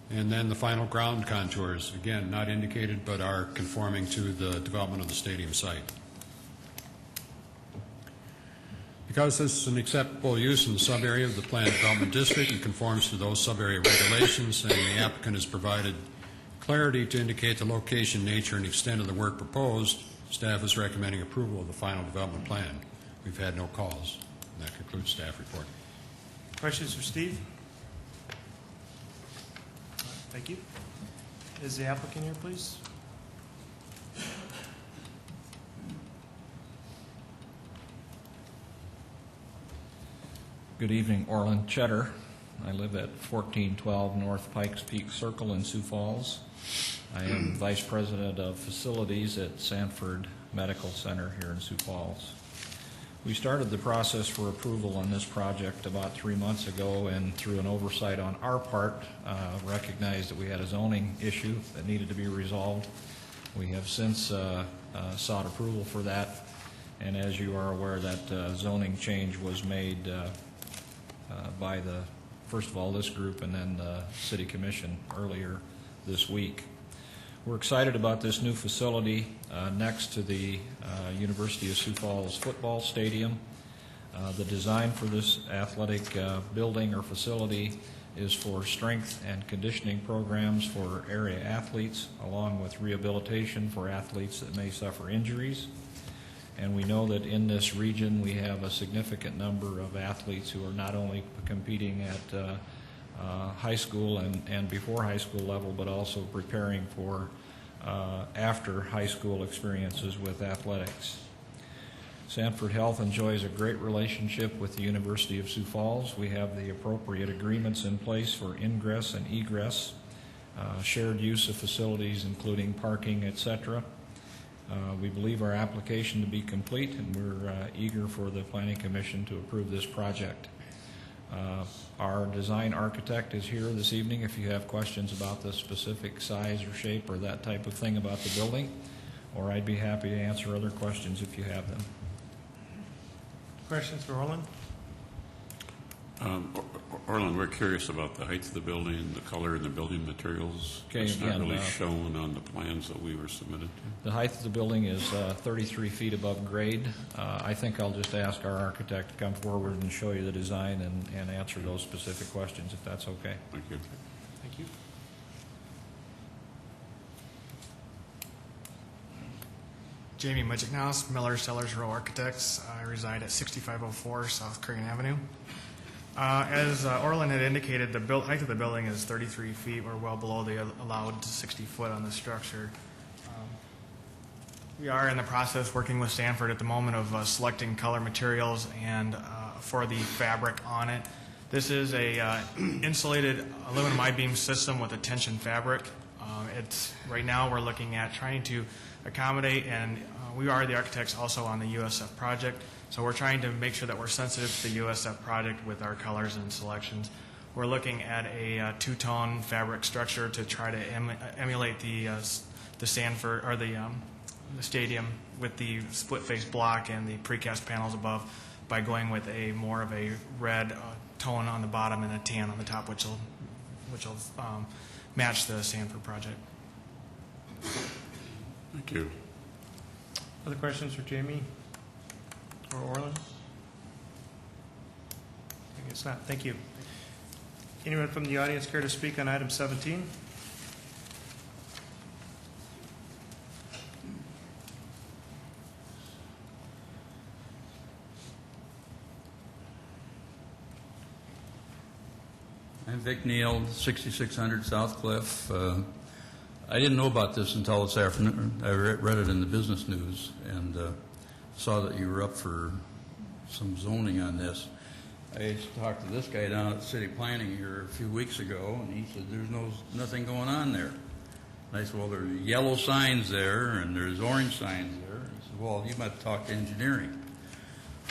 And then the final ground contours, again, not indicated but are conforming to the development of the stadium site. Because this is an acceptable use in the sub-area of the planned development district and conforms to those sub-area regulations, and the applicant has provided clarity to indicate the location, nature, and extent of the work proposed, staff is recommending approval of the final development plan. We've had no calls. And that concludes staff report. Questions for Steve? Thank you. Is the applicant here, please? Good evening, Orland Cheddar. I live at 1412 North Pikes Peak Circle in Sioux Falls. I am Vice President of Facilities at Sanford Medical Center here in Sioux Falls. We started the process for approval on this project about 3 months ago, and through an oversight on our part, recognized that we had a zoning issue that needed to be resolved. We have since sought approval for that, and as you are aware, that zoning change was made by first of all, this group and then the City Commission earlier this week. We're excited about this new facility next to the University of Sioux Falls football stadium. The design for this athletic building or facility is for strength and conditioning programs for area athletes, along with rehabilitation for athletes that may suffer injuries. And we know that in this region we have a significant number of athletes who are not only competing at high school and before high school level, but also preparing for after high school experiences with athletics. Sanford Health enjoys a great relationship with the University of Sioux Falls. We have the appropriate agreements in place for ingress and egress, shared use of facilities including parking, etc. We believe our application to be complete, and we're eager for the Planning Commission to approve this project. Our design architect is here this evening if you have questions about the specific size or shape or that type of thing about the building, or I'd be happy to answer other questions if you have them. Questions for Orland? Orland, we're curious about the height of the building, the color and the building materials. Okay, it's not again, really shown on the plans that we were submitted to. The height of the building is 33 feet above grade. I think I'll just ask our architect to come forward and show you the design and answer those specific questions, if that's okay. Thank you. Thank you. Jamie Mudgecknaus, Miller Sellers Row Architects. I reside at 6504 South Cragen Avenue. As Orland had indicated, the height of the building is 33 feet. We're well below the allowed 60 foot on the structure. We are in the process working with Sanford at the moment of selecting color materials and for the fabric on it. This is a insulated aluminum I-beam system with a tension fabric. Right now we're looking at trying to accommodate, and we are the architects also on the USF project, so we're trying to make sure that we're sensitive to the USF project with our colors and selections. We're looking at a two-tone fabric structure to try to emulate the Sanford or the stadium with the split-face block and the precast panels above, by going with more of a red tone on the bottom and a tan on the top, which will match the Sanford project. Thank you. Other questions for Jamie or Orland? I guess not. Thank you. Anyone from the audience care to speak on item 17? I'm Vic Neal, 6600 South Cliff. I didn't know about this until this afternoon. I read it in the business news and saw that you were up for some zoning on this. I talked to this guy down at the city planning here a few weeks ago, and he said there's nothing going on there. And I said, well, there's yellow signs there and there's orange signs there. He said, well, you might talk to engineering.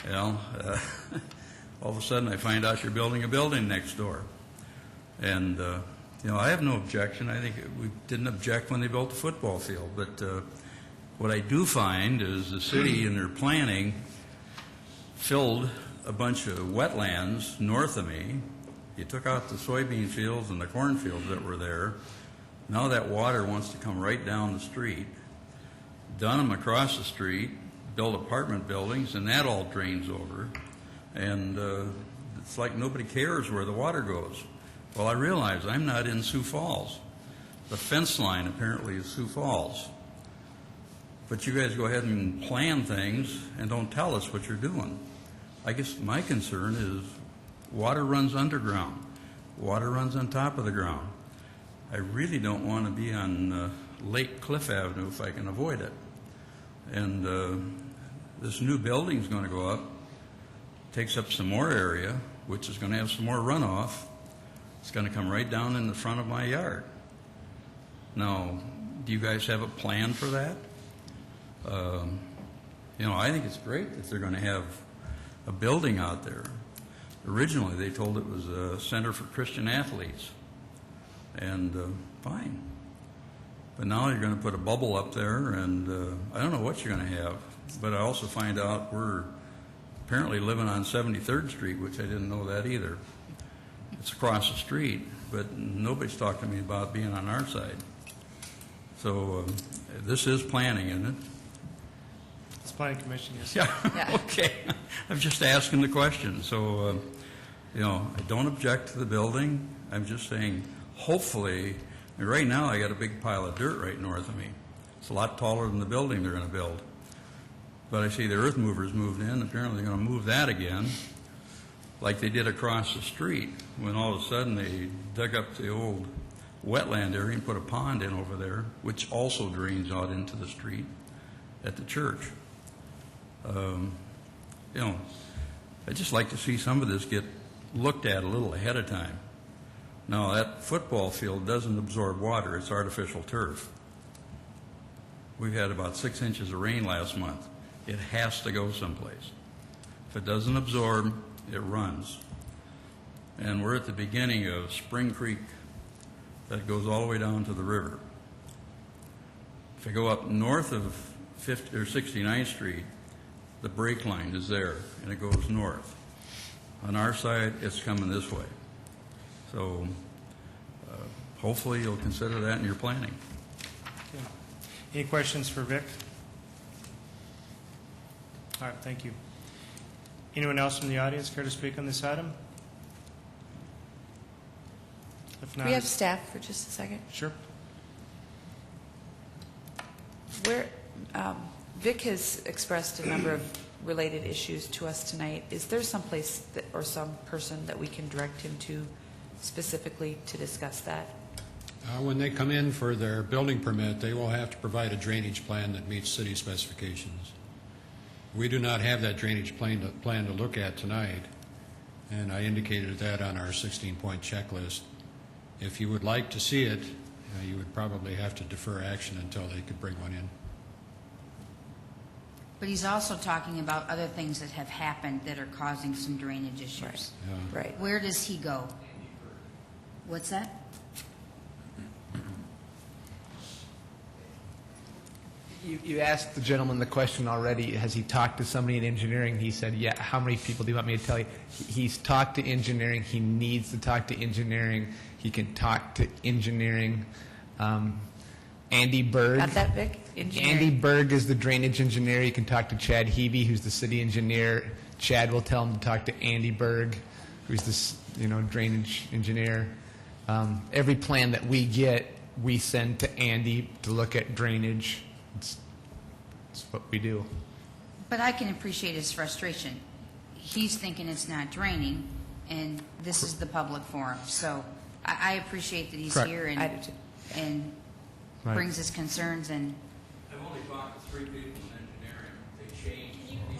You know, All of a sudden, I find out you're building a building next door. And, I have no objection. I think we didn't object when they built the football field. But what I do find is the city in their planning filled a bunch of wetlands north of me. You took out the soybean fields and the corn fields that were there. Now that water wants to come right down the street. Dunham across the street, build apartment buildings, and that all drains over. And it's like nobody cares where the water goes. Well, I realize I'm not in Sioux Falls. The fence line apparently is Sioux Falls. But you guys go ahead and plan things and don't tell us what you're doing. I guess my concern is water runs underground. Water runs on top of the ground. I really don't want to be on Lake Cliff Avenue if I can avoid it. And this new building's going to go up, takes up some more area, which is going to have some more runoff. It's going to come right down in the front of my yard. Now, do you guys have a plan for that? I think it's great that they're going to have a building out there. Originally, they told it was a center for Christian athletes. And fine. But now you're going to put a bubble up there, and I don't know what you're going to have. But I also find out we're apparently living on 73rd Street, which I didn't know that either. It's across the street, but nobody's talked to me about being on our side. So this is planning, isn't it? It's planning commission, yes. Yeah. Okay. I'm just asking the question. So, I don't object to the building. I'm just saying, hopefully, right now I got a big pile of dirt right north of me. It's a lot taller than the building they're going to build. But I see the earth movers moved in. Apparently they're going to move that again, like they did across the street, when all of a sudden they dug up the old wetland area and put a pond in over there, which also drains out into the street at the church. I'd just like to see some of this get looked at a little ahead of time. Now, that football field doesn't absorb water. It's artificial turf. We've had about 6 inches of rain last month. It has to go someplace. If it doesn't absorb, it runs. And we're at the beginning of Spring Creek that goes all the way down to the river. If I go up north of 69th Street, the break line is there, and it goes north. On our side, it's coming this way. So hopefully you'll consider that in your planning. Okay. Any questions for Vic? All right, thank you. Anyone else from the audience care to speak on this item? If not, We have staff for just a second. Sure. Vic has expressed a number of related issues to us tonight. Is there some place or some person that we can direct him to specifically to discuss that? When they come in for their building permit, they will have to provide a drainage plan that meets city specifications. We do not have that drainage plan to look at tonight, and I indicated that on our 16-point checklist. If you would like to see it, you would probably have to defer action until they could bring one in. But he's also talking about other things that have happened that are causing some drainage issues. Right. Where does he go? What's that? You asked the gentleman the question already, has he talked to somebody in engineering? He said, yeah. How many people do you want me to tell you? He's talked to engineering. He needs to talk to engineering. He can talk to engineering. Andy Berg. Got that, Vic? Engineering. Andy Berg is the drainage engineer. You can talk to Chad Hebe, who's the city engineer. Chad will tell him to talk to Andy Berg, who's the drainage engineer. Every plan that we get, we send to Andy to look at drainage. It's what we do. But I can appreciate his frustration. He's thinking it's not draining, and this is the public forum. So I appreciate that he's Correct. here and Right. brings his concerns. And I've only talked to 3 people in engineering. They changed.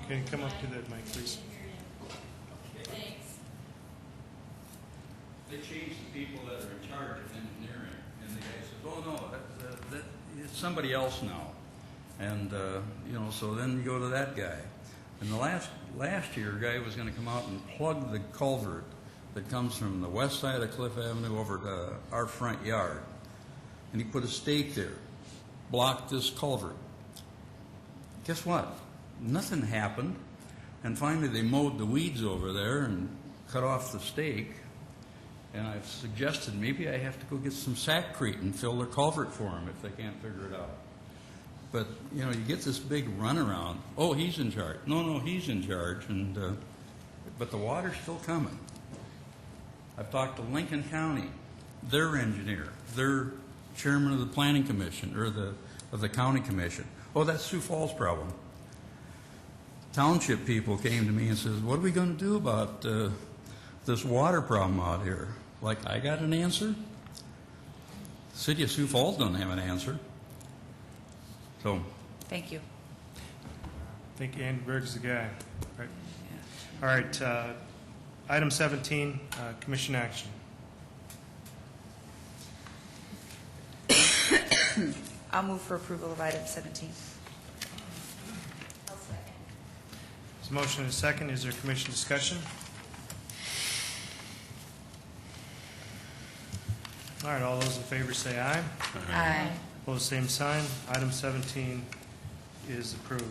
Can you come up to the mic, please? They changed the people that are in charge of engineering, and the guy says, "Oh no, it's somebody else now." And so then you go to that guy. And the last year, a guy was going to come out and plug the culvert that comes from the west side of Cliff Avenue over to our front yard. And he put a stake there, blocked this culvert. Guess what? Nothing happened. And finally, they mowed the weeds over there and cut off the stake. And I've suggested maybe I have to go get some sackcrete and fill the culvert for them if they can't figure it out. But, you know, you get this big runaround. Oh, he's in charge. No, he's in charge. And but the water's still coming. I've talked to Lincoln County, their engineer, their chairman of the planning commission, or of the county commission. Oh, that's Sioux Falls' problem. Township people came to me and says, what are we going to do about this water problem out here? Like, I got an answer? The city of Sioux Falls doesn't have an answer. So, Thank you. I think Andy Berg's the guy. Right. All right. Item 17, commission action. I'll move for approval of item 17. There's a motion and a second. Is there commission discussion? All right, all those in favor say aye. Aye. Opposed, same sign. Item 17 is approved.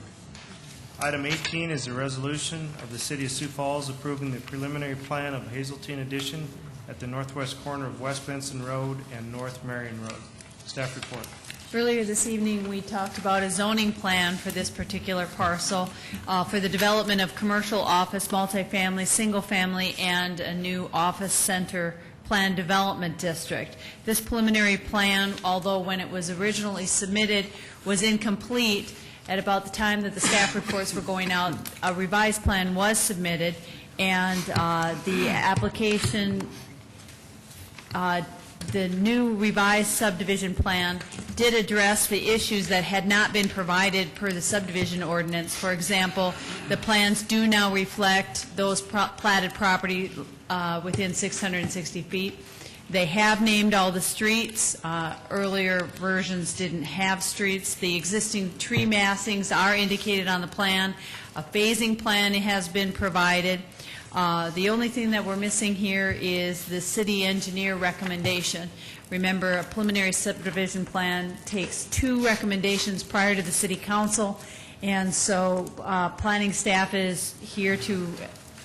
Item 18 is a resolution of the City of Sioux Falls approving the preliminary plan of Hazeltine Addition at the northwest corner of West Benson Road and North Marion Road. Staff report. Earlier this evening, we talked about a zoning plan for this particular parcel for the development of commercial office, multifamily, single-family, and a new office center plan development district. This preliminary plan, although when it was originally submitted was incomplete, at about the time that the staff reports were going out, a revised plan was submitted, and the application, the new revised subdivision plan did address the issues that had not been provided per the subdivision ordinance. For example, the plans do now reflect those platted property within 660 feet. They have named all the streets. Earlier versions didn't have streets. The existing tree massings are indicated on the plan. A phasing plan has been provided. The only thing that we're missing here is the city engineer recommendation. Remember, a preliminary subdivision plan takes 2 recommendations prior to the city council, and so planning staff is here to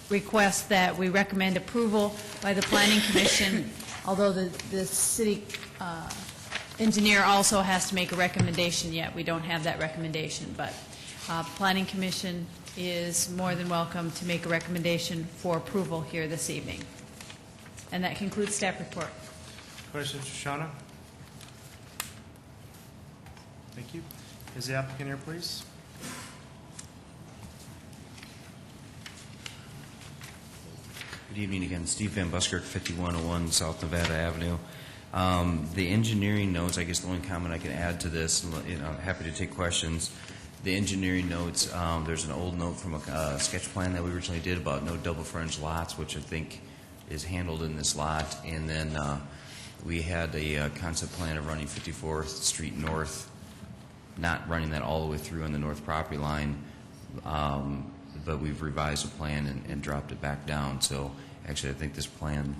request that we recommend approval by the planning commission, although the city engineer also has to make a recommendation yet. We don't have that recommendation, but planning commission is more than welcome to make a recommendation for approval here this evening. And that concludes staff report. Questions for Shauna? Thank you. Is the applicant here, please? Good evening again. Steve Van Buskirk, 5101 South Nevada Avenue. The engineering notes, I guess the only comment I can add to this, happy to take questions. The engineering notes, there's an old note from a sketch plan that we originally did about no double frontage lots, which I think is handled in this lot. And then we had a concept plan of running 54th Street North, not running that all the way through on the north property line, but we've revised the plan and dropped it back down. So actually I think this plan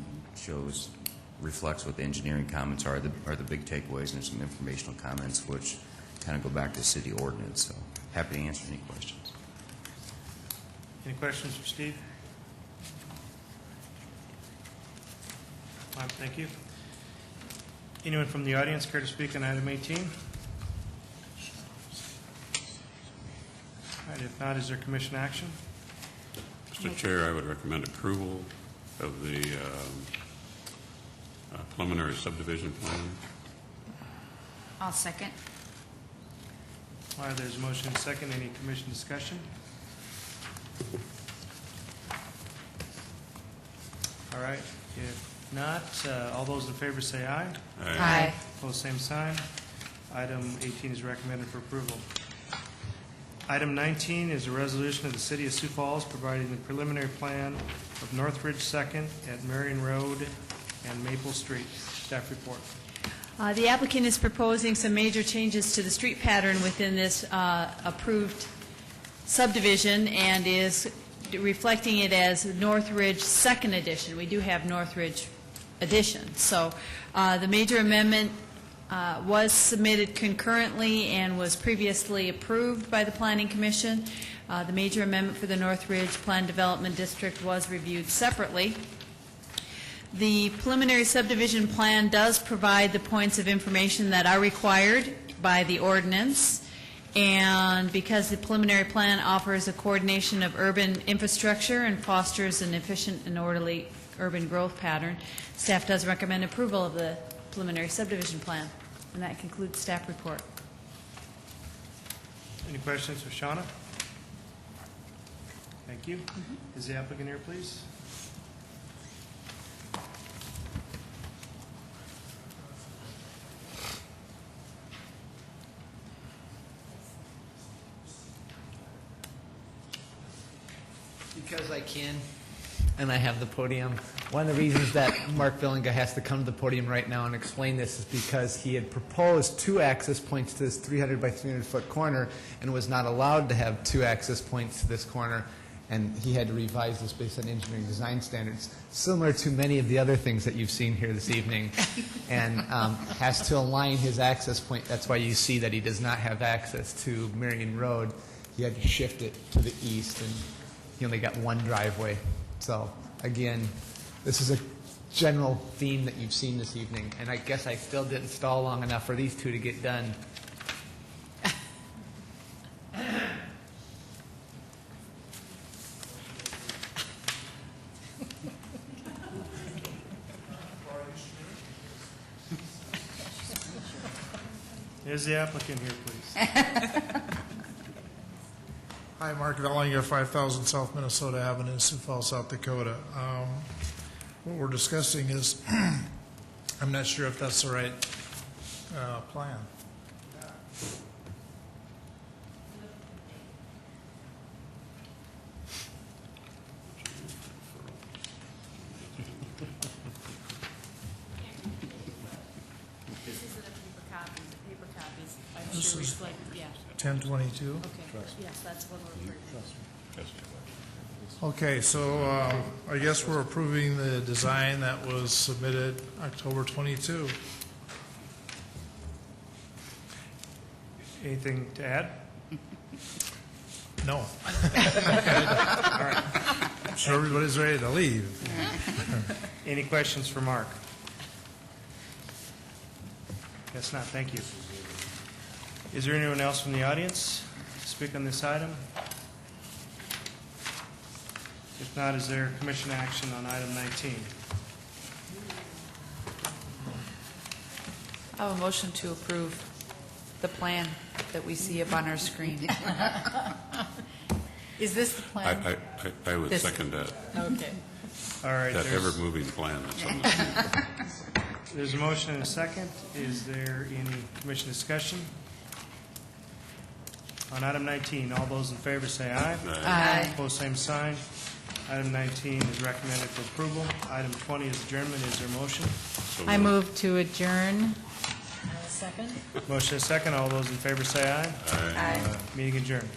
reflects what the engineering comments are the big takeaways, and there's some informational comments which kind of go back to city ordinance. So happy to answer any questions. Any questions for Steve? Thank you. Anyone from the audience care to speak on item 18? All right, if not, is there commission action? Mr. Chair, I would recommend approval of the preliminary subdivision plan. I'll second. All right, there's a motion and a second. Any commission discussion? All right, if not, all those in favor say aye. Aye. Aye. Opposed, same sign. Item 18 is recommended for approval. Item 19 is a resolution of the City of Sioux Falls providing the preliminary plan of Northridge 2nd at Marion Road and Maple Street. Staff report. The applicant is proposing some major changes to the street pattern within this approved subdivision and is reflecting it as Northridge Second Edition. We do have Northridge Edition. So the major amendment was submitted concurrently and was previously approved by the Planning Commission. The major amendment for the Northridge Plan Development District was reviewed separately. The preliminary subdivision plan does provide the points of information that are required by the ordinance, and because the preliminary plan offers a coordination of urban infrastructure and fosters an efficient and orderly urban growth pattern, staff does recommend approval of the preliminary subdivision plan. And that concludes staff report. Any questions for Shauna? Thank you. Is the applicant here, please? Because I can, and I have the podium. One of the reasons that Mark Villinga has to come to the podium right now and explain this is because he had proposed 2 access points to this 300 by 300 foot corner and was not allowed to have 2 access points to this corner, and he had to revise this based on engineering design standards, similar to many of the other things that you've seen here this evening, and has to align his access point. That's why you see that he does not have access to Marion Road. He had to shift it to the east, and he only got 1 driveway. So, again, this is a general theme that you've seen this evening, and I guess I still didn't stall long enough for these 2 to get done. Is the applicant here, please? Hi, Mark Vellinger, 5000 South Minnesota Avenue, Sioux Falls, South Dakota. What we're discussing is, I'm not sure if that's the right plan. This is 1022. Okay, yes, that's what we're referring to. Okay, so I guess we're approving the design that was submitted October 22. Anything to add? No. All right. I'm sure everybody's ready to leave. Any questions for Mark? Guess not. Thank you. Is there anyone else from the audience to speak on this item? If not, is there commission action on item 19? I have a motion to approve the plan that we see up on our screen. Is this the plan? I would This- second that. Okay. All right. That there's- ever-moving plan that's on the screen. There's a motion and a second. Is there any commission discussion? On item 19, all those in favor say aye. Aye. Opposed, same sign. Item 19 is recommended for approval. Item 20 is adjournment. Is there a motion? I move to adjourn. Second? Motion and a second. All those in favor say aye. Aye. Meeting adjourned.